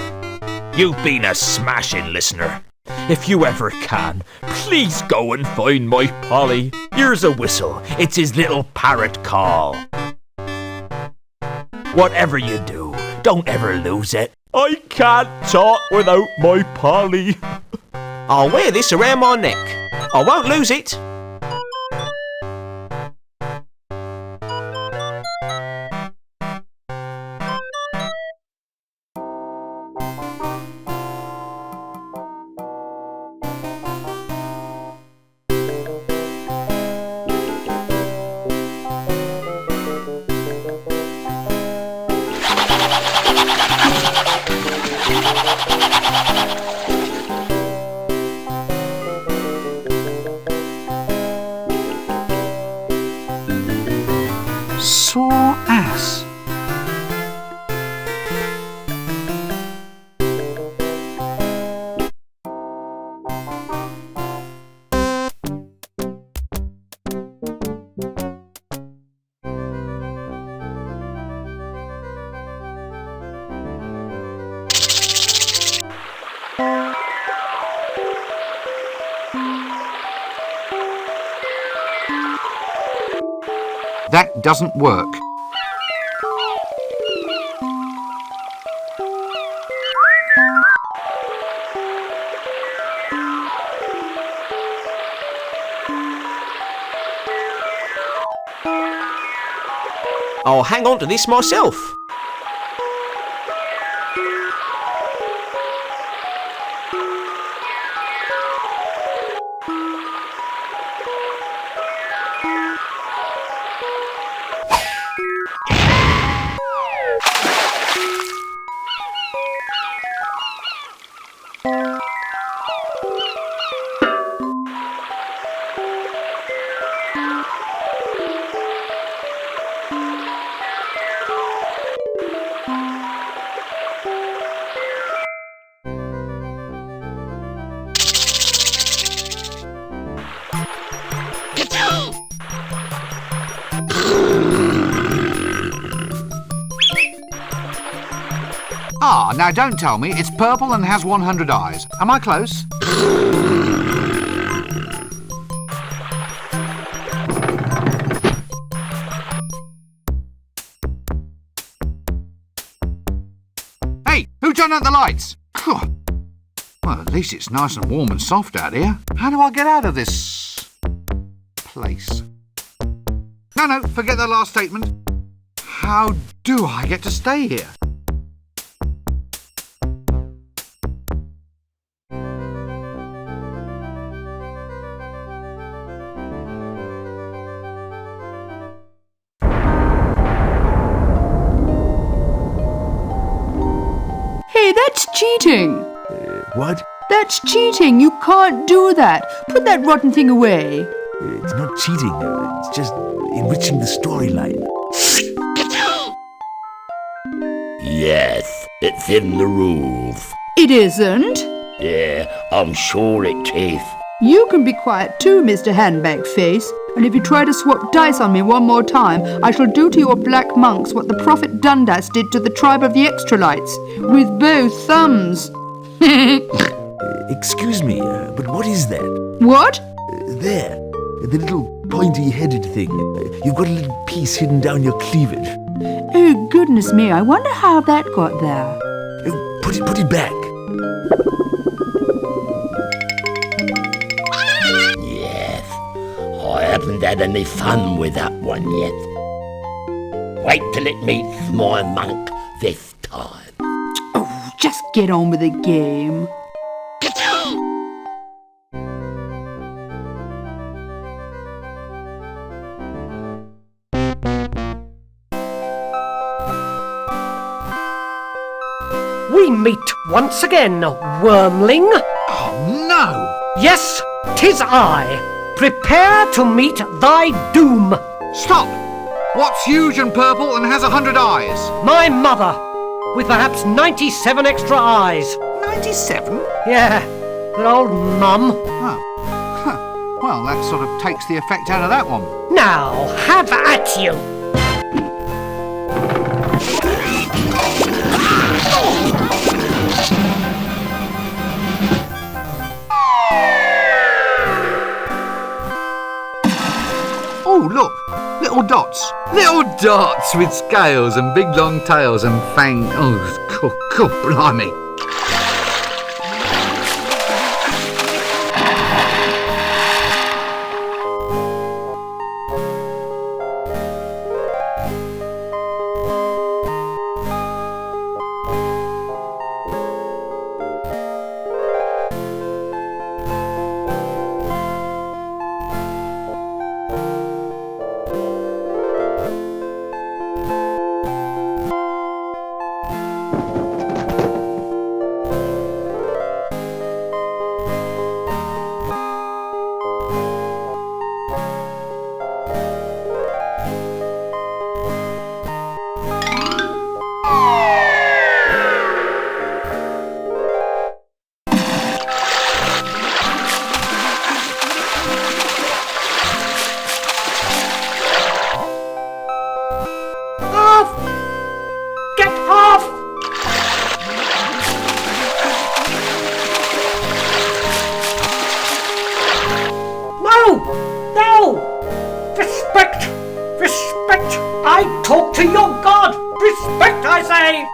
you've been a smashing listener. If you ever can, please go and find my Polly. Here's a whistle. It's his little parrot call. Whatever you do, don't ever lose it. I can't talk without my Polly. I'll wear this around my neck. I won't lose it. Sore ass. That doesn't work. I'll hang on to this myself. Ah, now don't tell me it's purple and has 100 eyes. Am I close? Hey, who turned out the lights? Well, at least it's nice and warm and soft out here. How do I get out of this place? No, forget that last statement. How do I get to stay here? Hey, that's cheating. What? That's cheating. You can't do that. Put that rotten thing away. It's not cheating. It's just enriching the storyline. Yes, it's in the rules. It isn't. Yeah, I'm sure it is. You can be quiet too, Mr. Handbag Face. And if you try to swap dice on me one more time, I shall do to your black monks what the Prophet Dundas did to the tribe of the Extralites, with both thumbs. Excuse me, but what is that? What? There, the little pointy-headed thing. You've got a little piece hidden down your cleavage. Oh, goodness me, I wonder how that got there. Put it back. Yes, I haven't had any fun with that one yet. Wait till it meets my monk this time. Oh, just get on with the game. we meet once again, wormling. Oh, no! Yes, 'tis I. Prepare to meet thy doom. Stop! What's huge and purple and has 100 eyes? My mother, with perhaps 97 extra eyes. 97? Yeah, good old mum. Oh. Huh. Well, that sort of takes the effect out of that one. Now, have at you. Oh, look! Little dots! Little dots with scales and big long tails and fang... Oh, cool, blimey! Talk to your god! Respect, I say!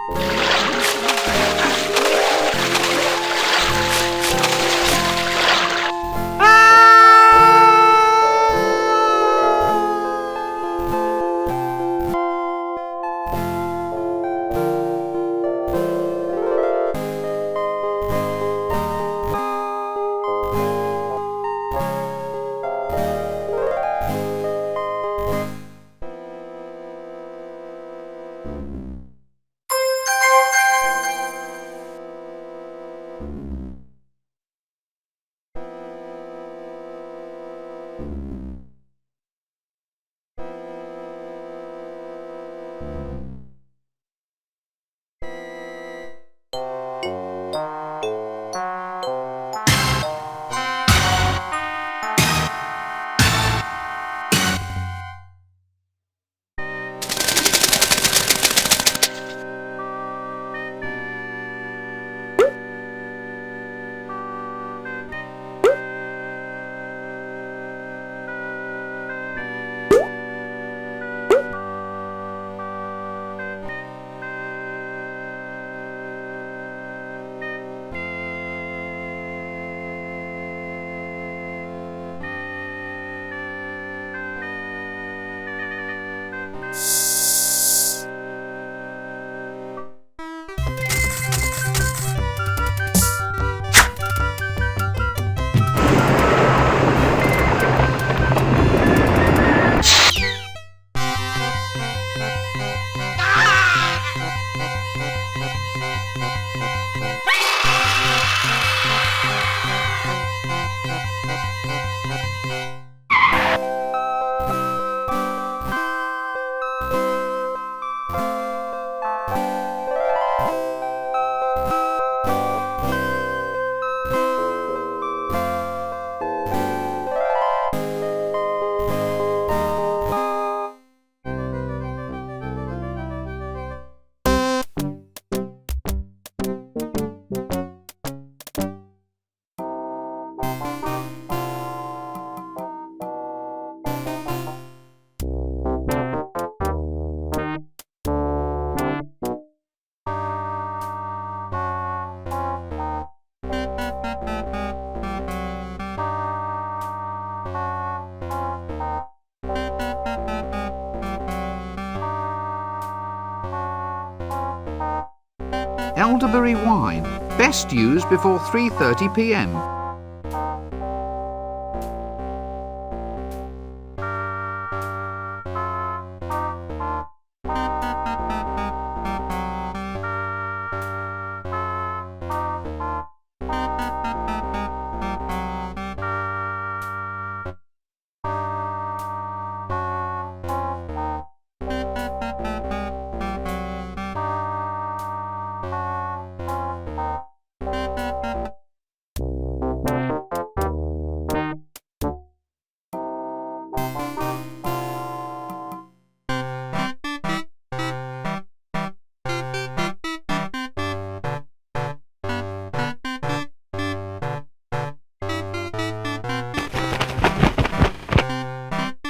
Elderberry wine. Best used before 3:30 p.m.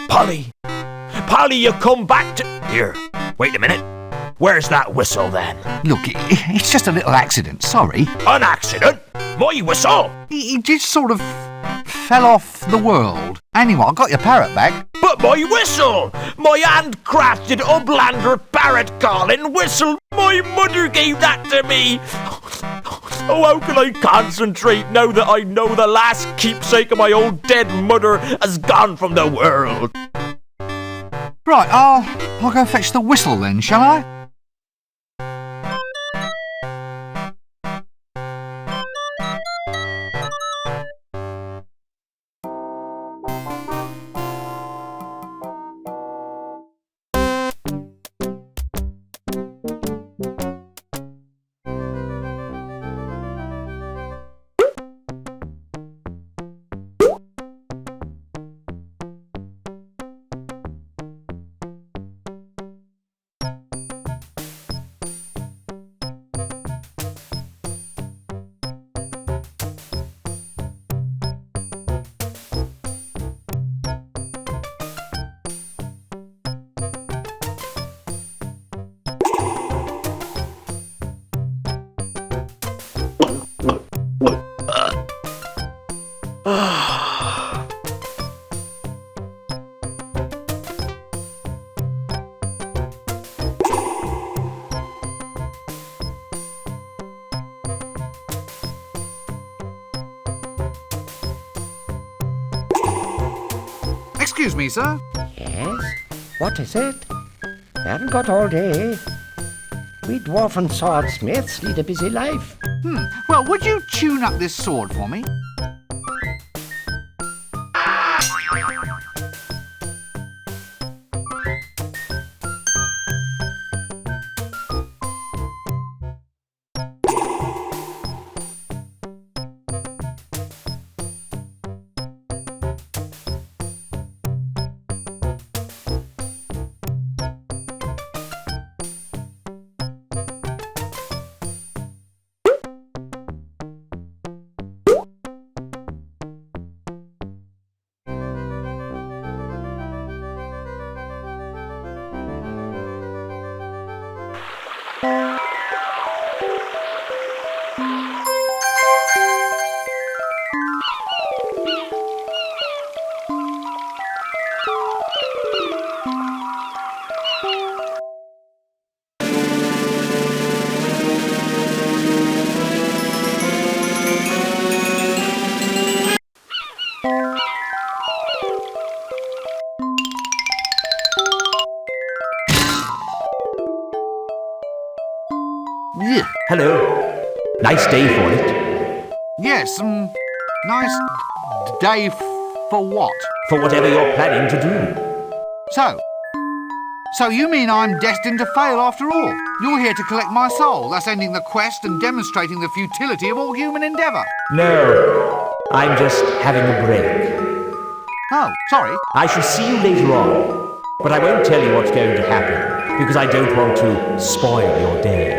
Polly! Polly, you come back to... Here, wait a minute. Where's that whistle then? Look, it's just a little accident, sorry. An accident? My whistle? It just sort of fell off the world. Anyway, I got your parrot back. But my whistle! My handcrafted Uplander parrot calling whistle! My mother gave that to me! Oh, how can I concentrate now that I know the last keepsake of my old dead mother has gone from the world? Right, I'll go fetch the whistle then, shall I? Excuse me, sir. Yes? What is it? I haven't got all day. We dwarf and swordsmiths lead a busy life. Well, would you tune up this sword for me? Hello. Nice day for it. Yes, nice day for what? For whatever you're planning to do. So you mean I'm destined to fail after all? You're here to collect my soul, thus ending the quest and demonstrating the futility of all human endeavour. No, I'm just having a break. Oh, sorry. I shall see you later on, but I won't tell you what's going to happen, because I don't want to spoil your day.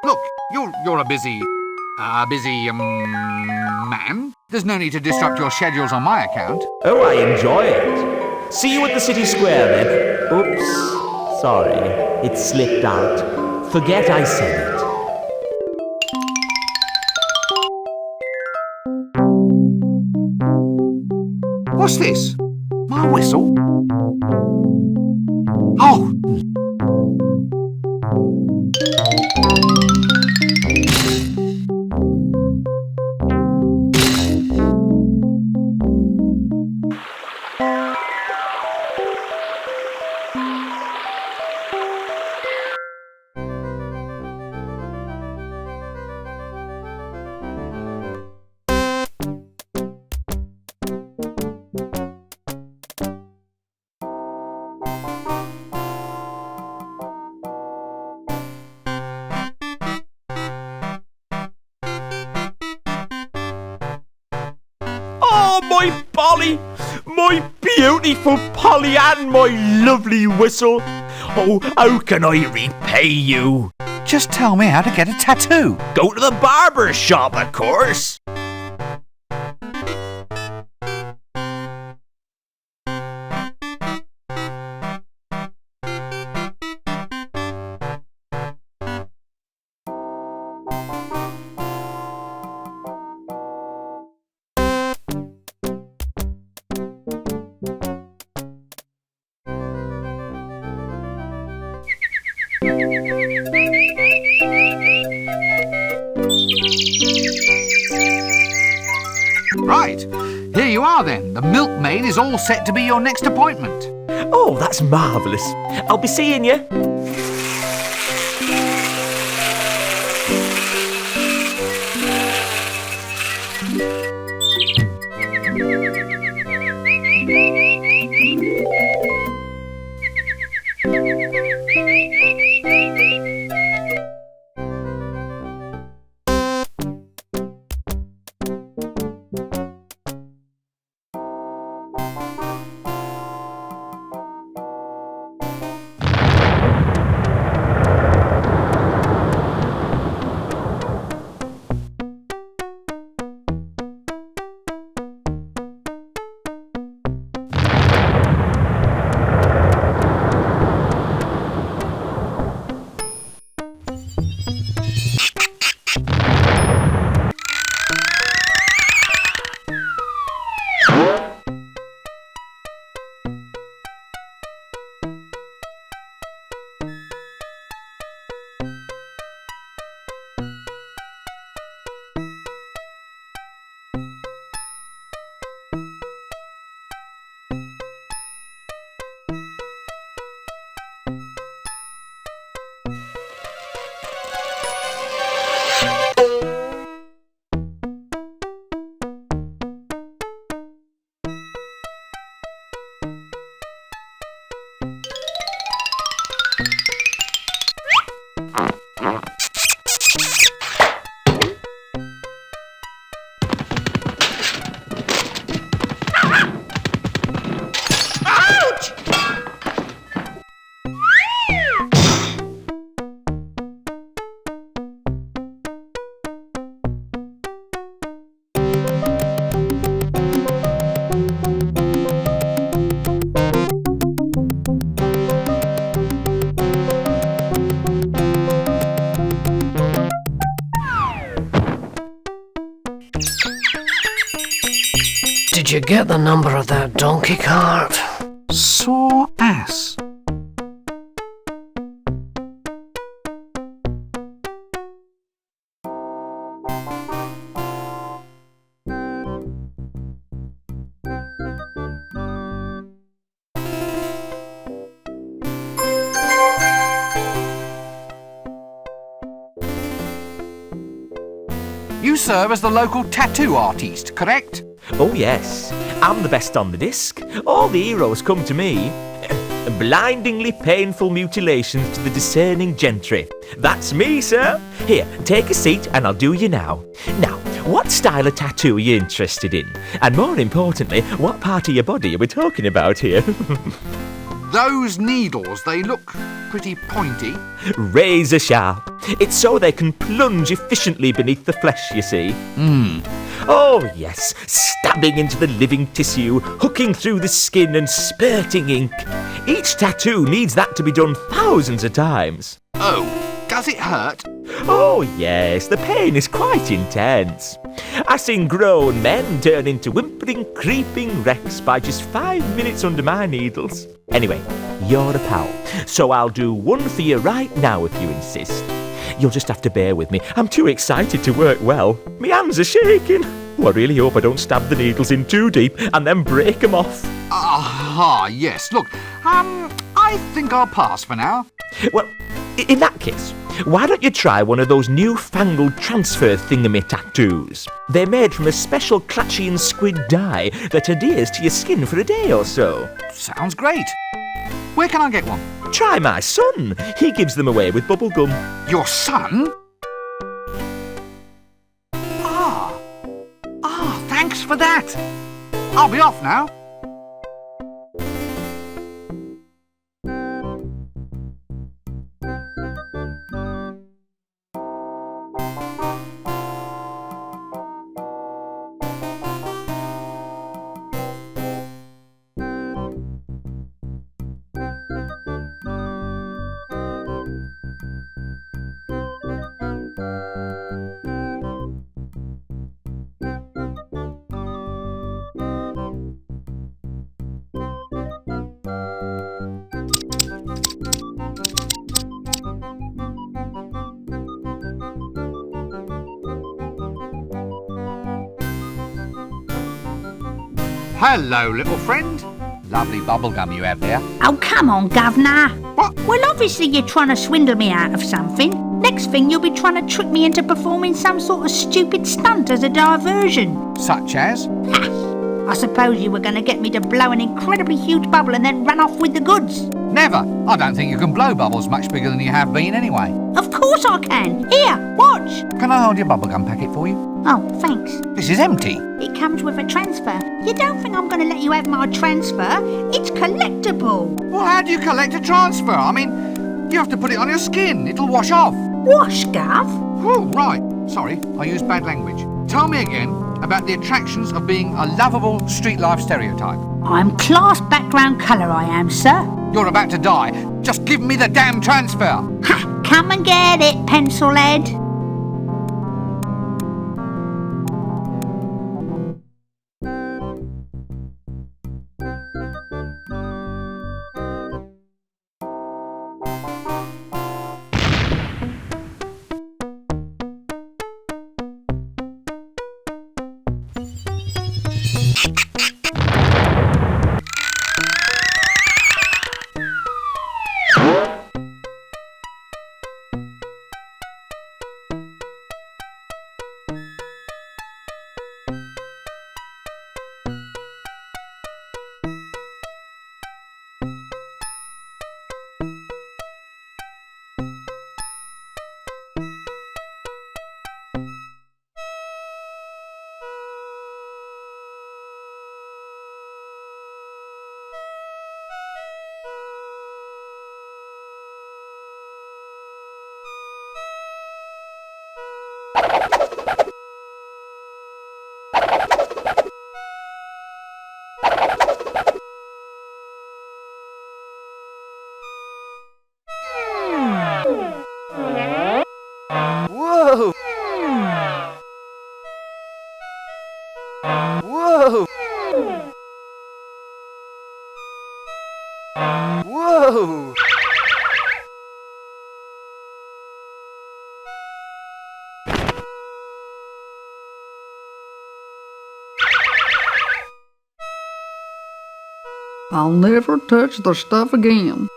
Look, you're a busy man. There's no need to disrupt your schedules on my account. Oh, I enjoy it. See you at the city square, then. Oops. Sorry. It slipped out. Forget I said it. What's this? My whistle? Oh! Polly! My beautiful Polly and my lovely whistle! Oh, how can I repay you? Just tell me how to get a tattoo. Go to the barber shop, of course! Right, here you are then. The milkmaid is all set to be your next appointment. Oh, that's marvellous. I'll be seeing you. Did you get the number of that donkey cart? Sore ass. You serve as the local tattoo artist, correct? Oh, yes. I'm the best on the disc. All the heroes come to me. Blindingly painful mutilations to the discerning gentry. That's me, sir. Here, take a seat and I'll do you now. Now, what style of tattoo are you interested in? And more importantly, what part of your body are we talking about here? Those needles, they look pretty pointy. Razor sharp. It's so they can plunge efficiently beneath the flesh, you see. Oh, yes, stabbing into the living tissue, hooking through the skin and spurting ink. Each tattoo needs that to be done thousands of times. Oh, does it hurt? Oh, yes, the pain is quite intense. I've seen grown men turn into whimpering, creeping wrecks by just 5 minutes under my needles. Anyway, you're a pal, so I'll do one for you right now if you insist. You'll just have to bear with me. I'm too excited to work well. My hands are shaking. Oh, I really hope I don't stab the needles in too deep and then break them off. Aha, yes. Look, I think I'll pass for now. Well, in that case, why don't you try one of those newfangled transfer thingamy tattoos? They're made from a special Clatchian squid dye that adheres to your skin for a day or so. Sounds great. Where can I get one? Try my son. He gives them away with bubblegum. Your son? Thanks for that. I'll be off now. Hello, little friend. Lovely bubblegum you have there. Oh, come on, governor. What? Well, obviously you're trying to swindle me out of something. Next thing, you'll be trying to trick me into performing some sort of stupid stunt as a diversion. Such as? I suppose you were going to get me to blow an incredibly huge bubble and then run off with the goods. Never. I don't think you can blow bubbles much bigger than you have been anyway. Of course I can. Here, watch. Can I hold your bubblegum packet for you? Oh, thanks. This is empty. It comes with a transfer. You don't think I'm going to let you have my transfer? It's collectible. Well, how do you collect a transfer? I mean, you have to put it on your skin. It'll wash off. Wash, Gov? Oh, right. Sorry, I used bad language. Tell me again about the attractions of being a lovable street life stereotype. I'm class background colour, I am, sir. You're about to die. Just give me the damn transfer. Ha! Come and get it, pencil head. Whoa! Whoa! Whoa! I'll never touch the stuff again.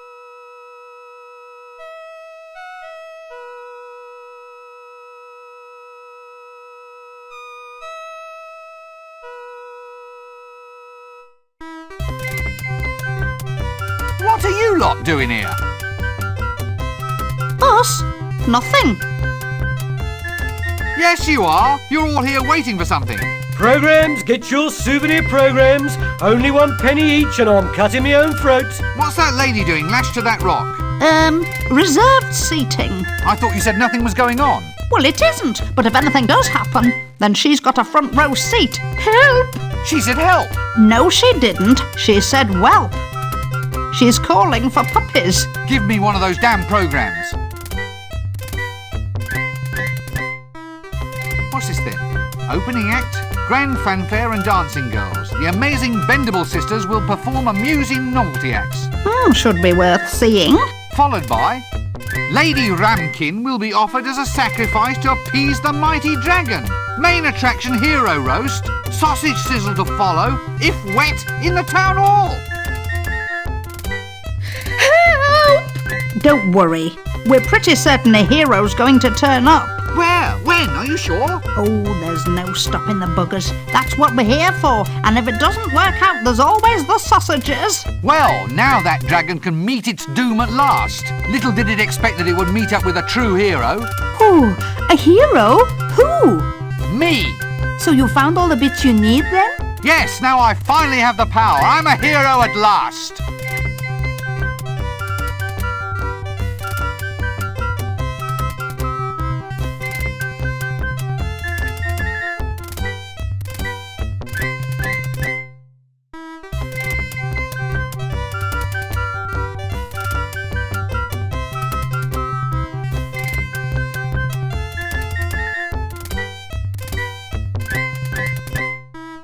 What are you lot doing here? Us? Nothing. Yes, you are. You're all here waiting for something. Programs, get your souvenir programs. Only 1 penny each and I'm cutting my own throat. What's that lady doing lashed to that rock? Reserved seating. I thought you said nothing was going on. Well, it isn't, but if anything does happen, then she's got a front row seat. Help! She said help. No, she didn't. She said whelp. She's calling for puppies. Give me one of those damn programs. What's this then? Opening act, grand fanfare and dancing girls. The amazing Bendable sisters will perform amusing novelty acts. Should be worth seeing. Followed by Lady Ramkin will be offered as a sacrifice to appease the mighty dragon. Main attraction hero roast. Sausage sizzle to follow, if wet, in the town hall. Help! Don't worry. We're pretty certain a hero's going to turn up. Where? When? Are you sure? Oh, there's no stopping the buggers. That's what we're here for. And if it doesn't work out, there's always the sausages. Well, now that dragon can meet its doom at last. Little did it expect that it would meet up with a true hero. Who? A hero? Who? Me. So you found all the bits you need then? Yes, now I finally have the power. I'm a hero at last.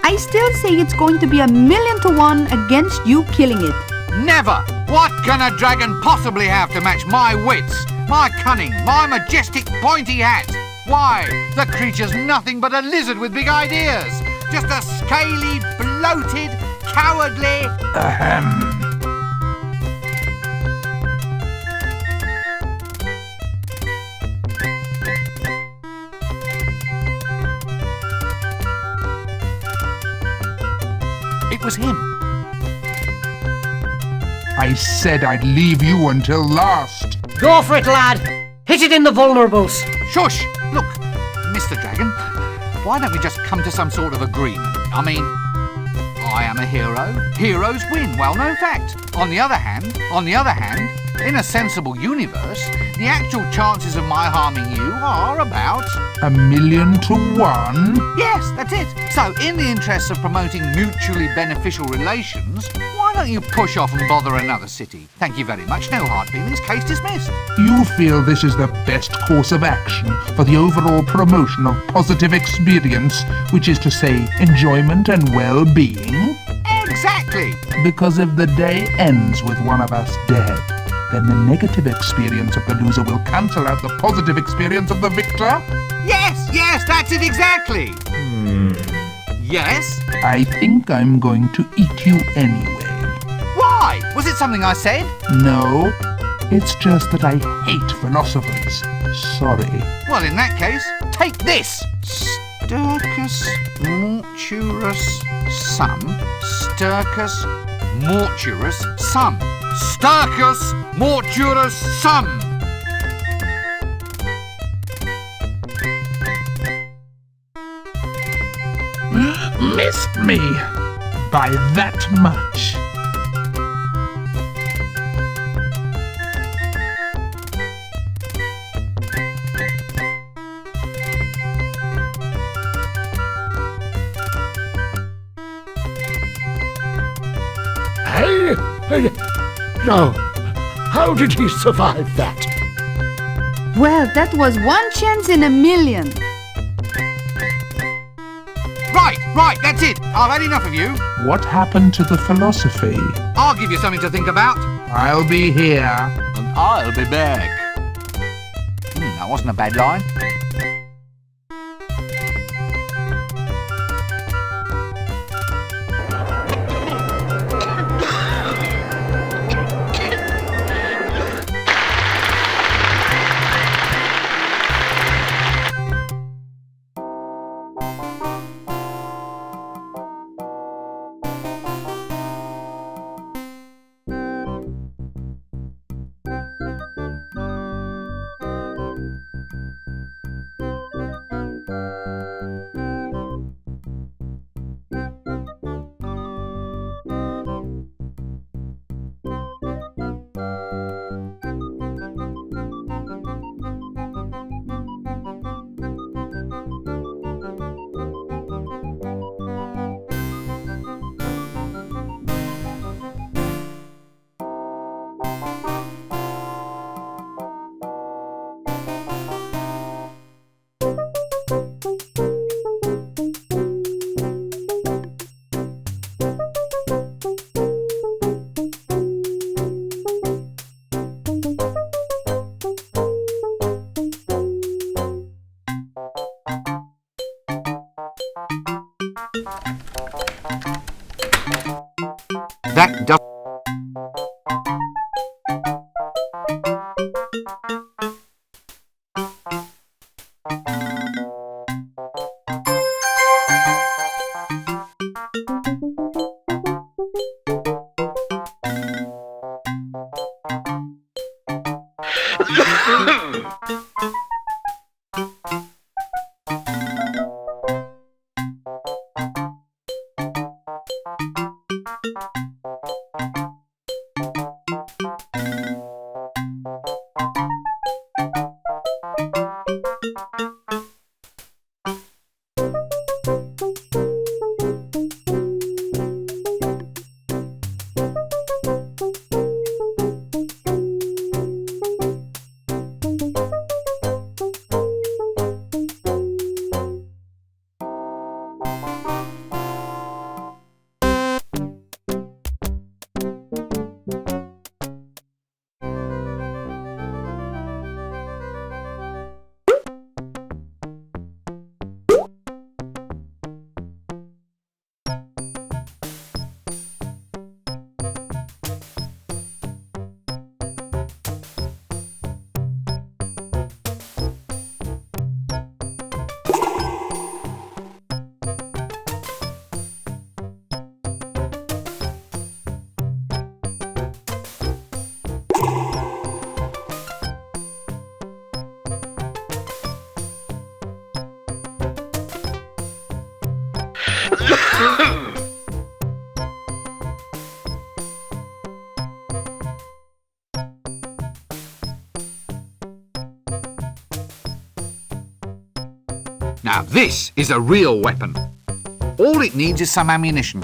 I still say it's going to be 1,000,000 to 1 against you killing it. Never! What can a dragon possibly have to match my wits, my cunning, my majestic pointy hat? Why, the creature's nothing but a lizard with big ideas. Just a scaly, bloated, cowardly... Ahem. It was him. I said I'd leave you until last. Go for it, lad. Hit it in the vulnerables. Shush! Look, Mr. Dragon, why don't we just come to some sort of agreement? I mean, I am a hero. Heroes win, well-known fact. On the other hand, in a sensible universe, the actual chances of my harming you are about... 1,000,000 to 1? Yes, that's it. So, in the interests of promoting mutually beneficial relations, why don't you push off and bother another city? Thank you very much. No hard feelings. Case dismissed. You feel this is the best course of action for the overall promotion of positive experience, which is to say, enjoyment and well-being? Exactly. Because if the day ends with one of us dead, then the negative experience of the loser will cancel out the positive experience of the victor? Yes, that's it exactly. Yes? I think I'm going to eat you anyway. Why? Was it something I said? No, it's just that I hate philosophers. Sorry. Well, in that case, take this. Sturcus mortuus sum. Sturcus mortuus sum. Sturcus mortuus sum. Missed me by that much. Now, how did he survive that? Well, that was one chance in 1,000,000. Right, that's it. I've had enough of you. What happened to the philosophy? I'll give you something to think about. I'll be here. And I'll be back. That wasn't a bad line. That does... Now this is a real weapon. All it needs is some ammunition.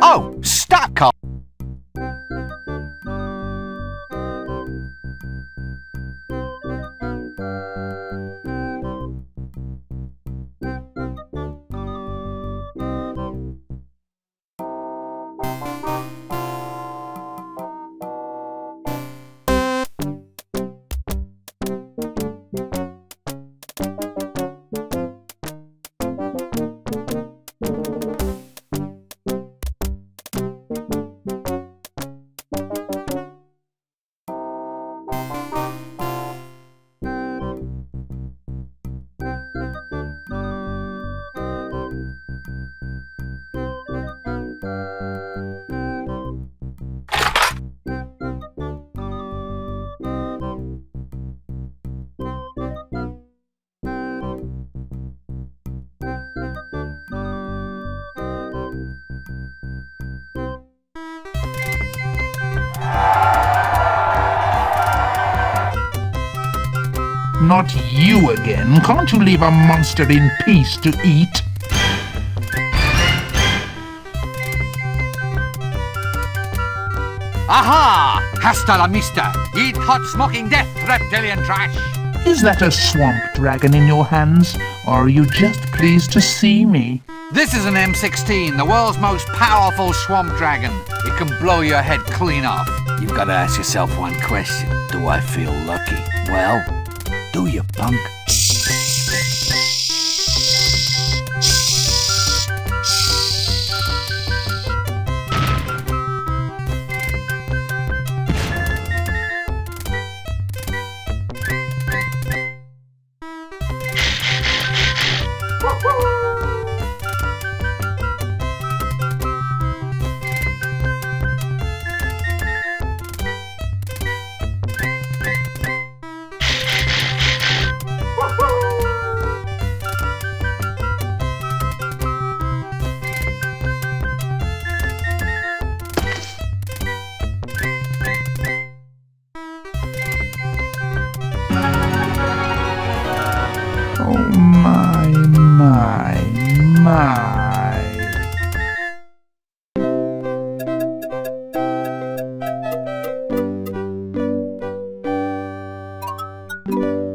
Oh, stop, Carl. Not you again. Can't you leave a monster in peace to eat? Aha! Hasta la vista! Eat hot smoking death, reptilian trash! Is that a swamp dragon in your hands, or are you just pleased to see me? This is an M16, the world's most powerful swamp dragon. It can blow your head clean off. You've got to ask yourself one question. Do I feel lucky? Well, do you, punk?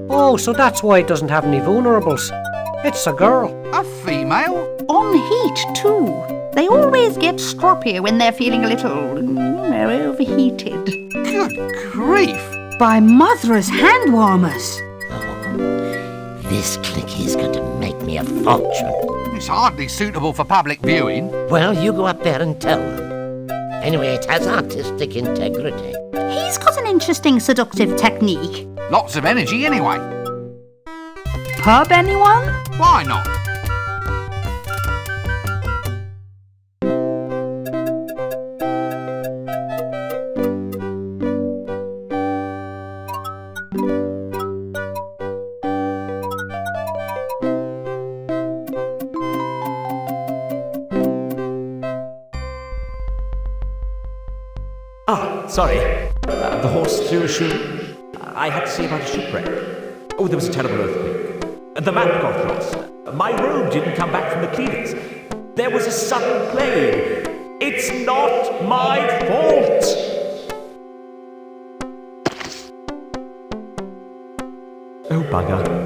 Oh, so that's why it doesn't have any vulnerables. It's a girl. A female? On heat, too. They always get stroppy when they're feeling a little overheated. Good grief! By Mother's hand warmers. This clickie's going to make me a fortune. It's hardly suitable for public viewing. Well, you go up there and tell them. Anyway, it has artistic integrity. He's got an interesting seductive technique. Lots of energy anyway. Pub, anyone? Why not? Sorry. The horse threw a shoe. I had to see about a shipwreck. Oh, there was a terrible earthquake. The map got lost. My robe didn't come back from the cleaners. There was a sudden plague. It's not my fault! Oh, bugger.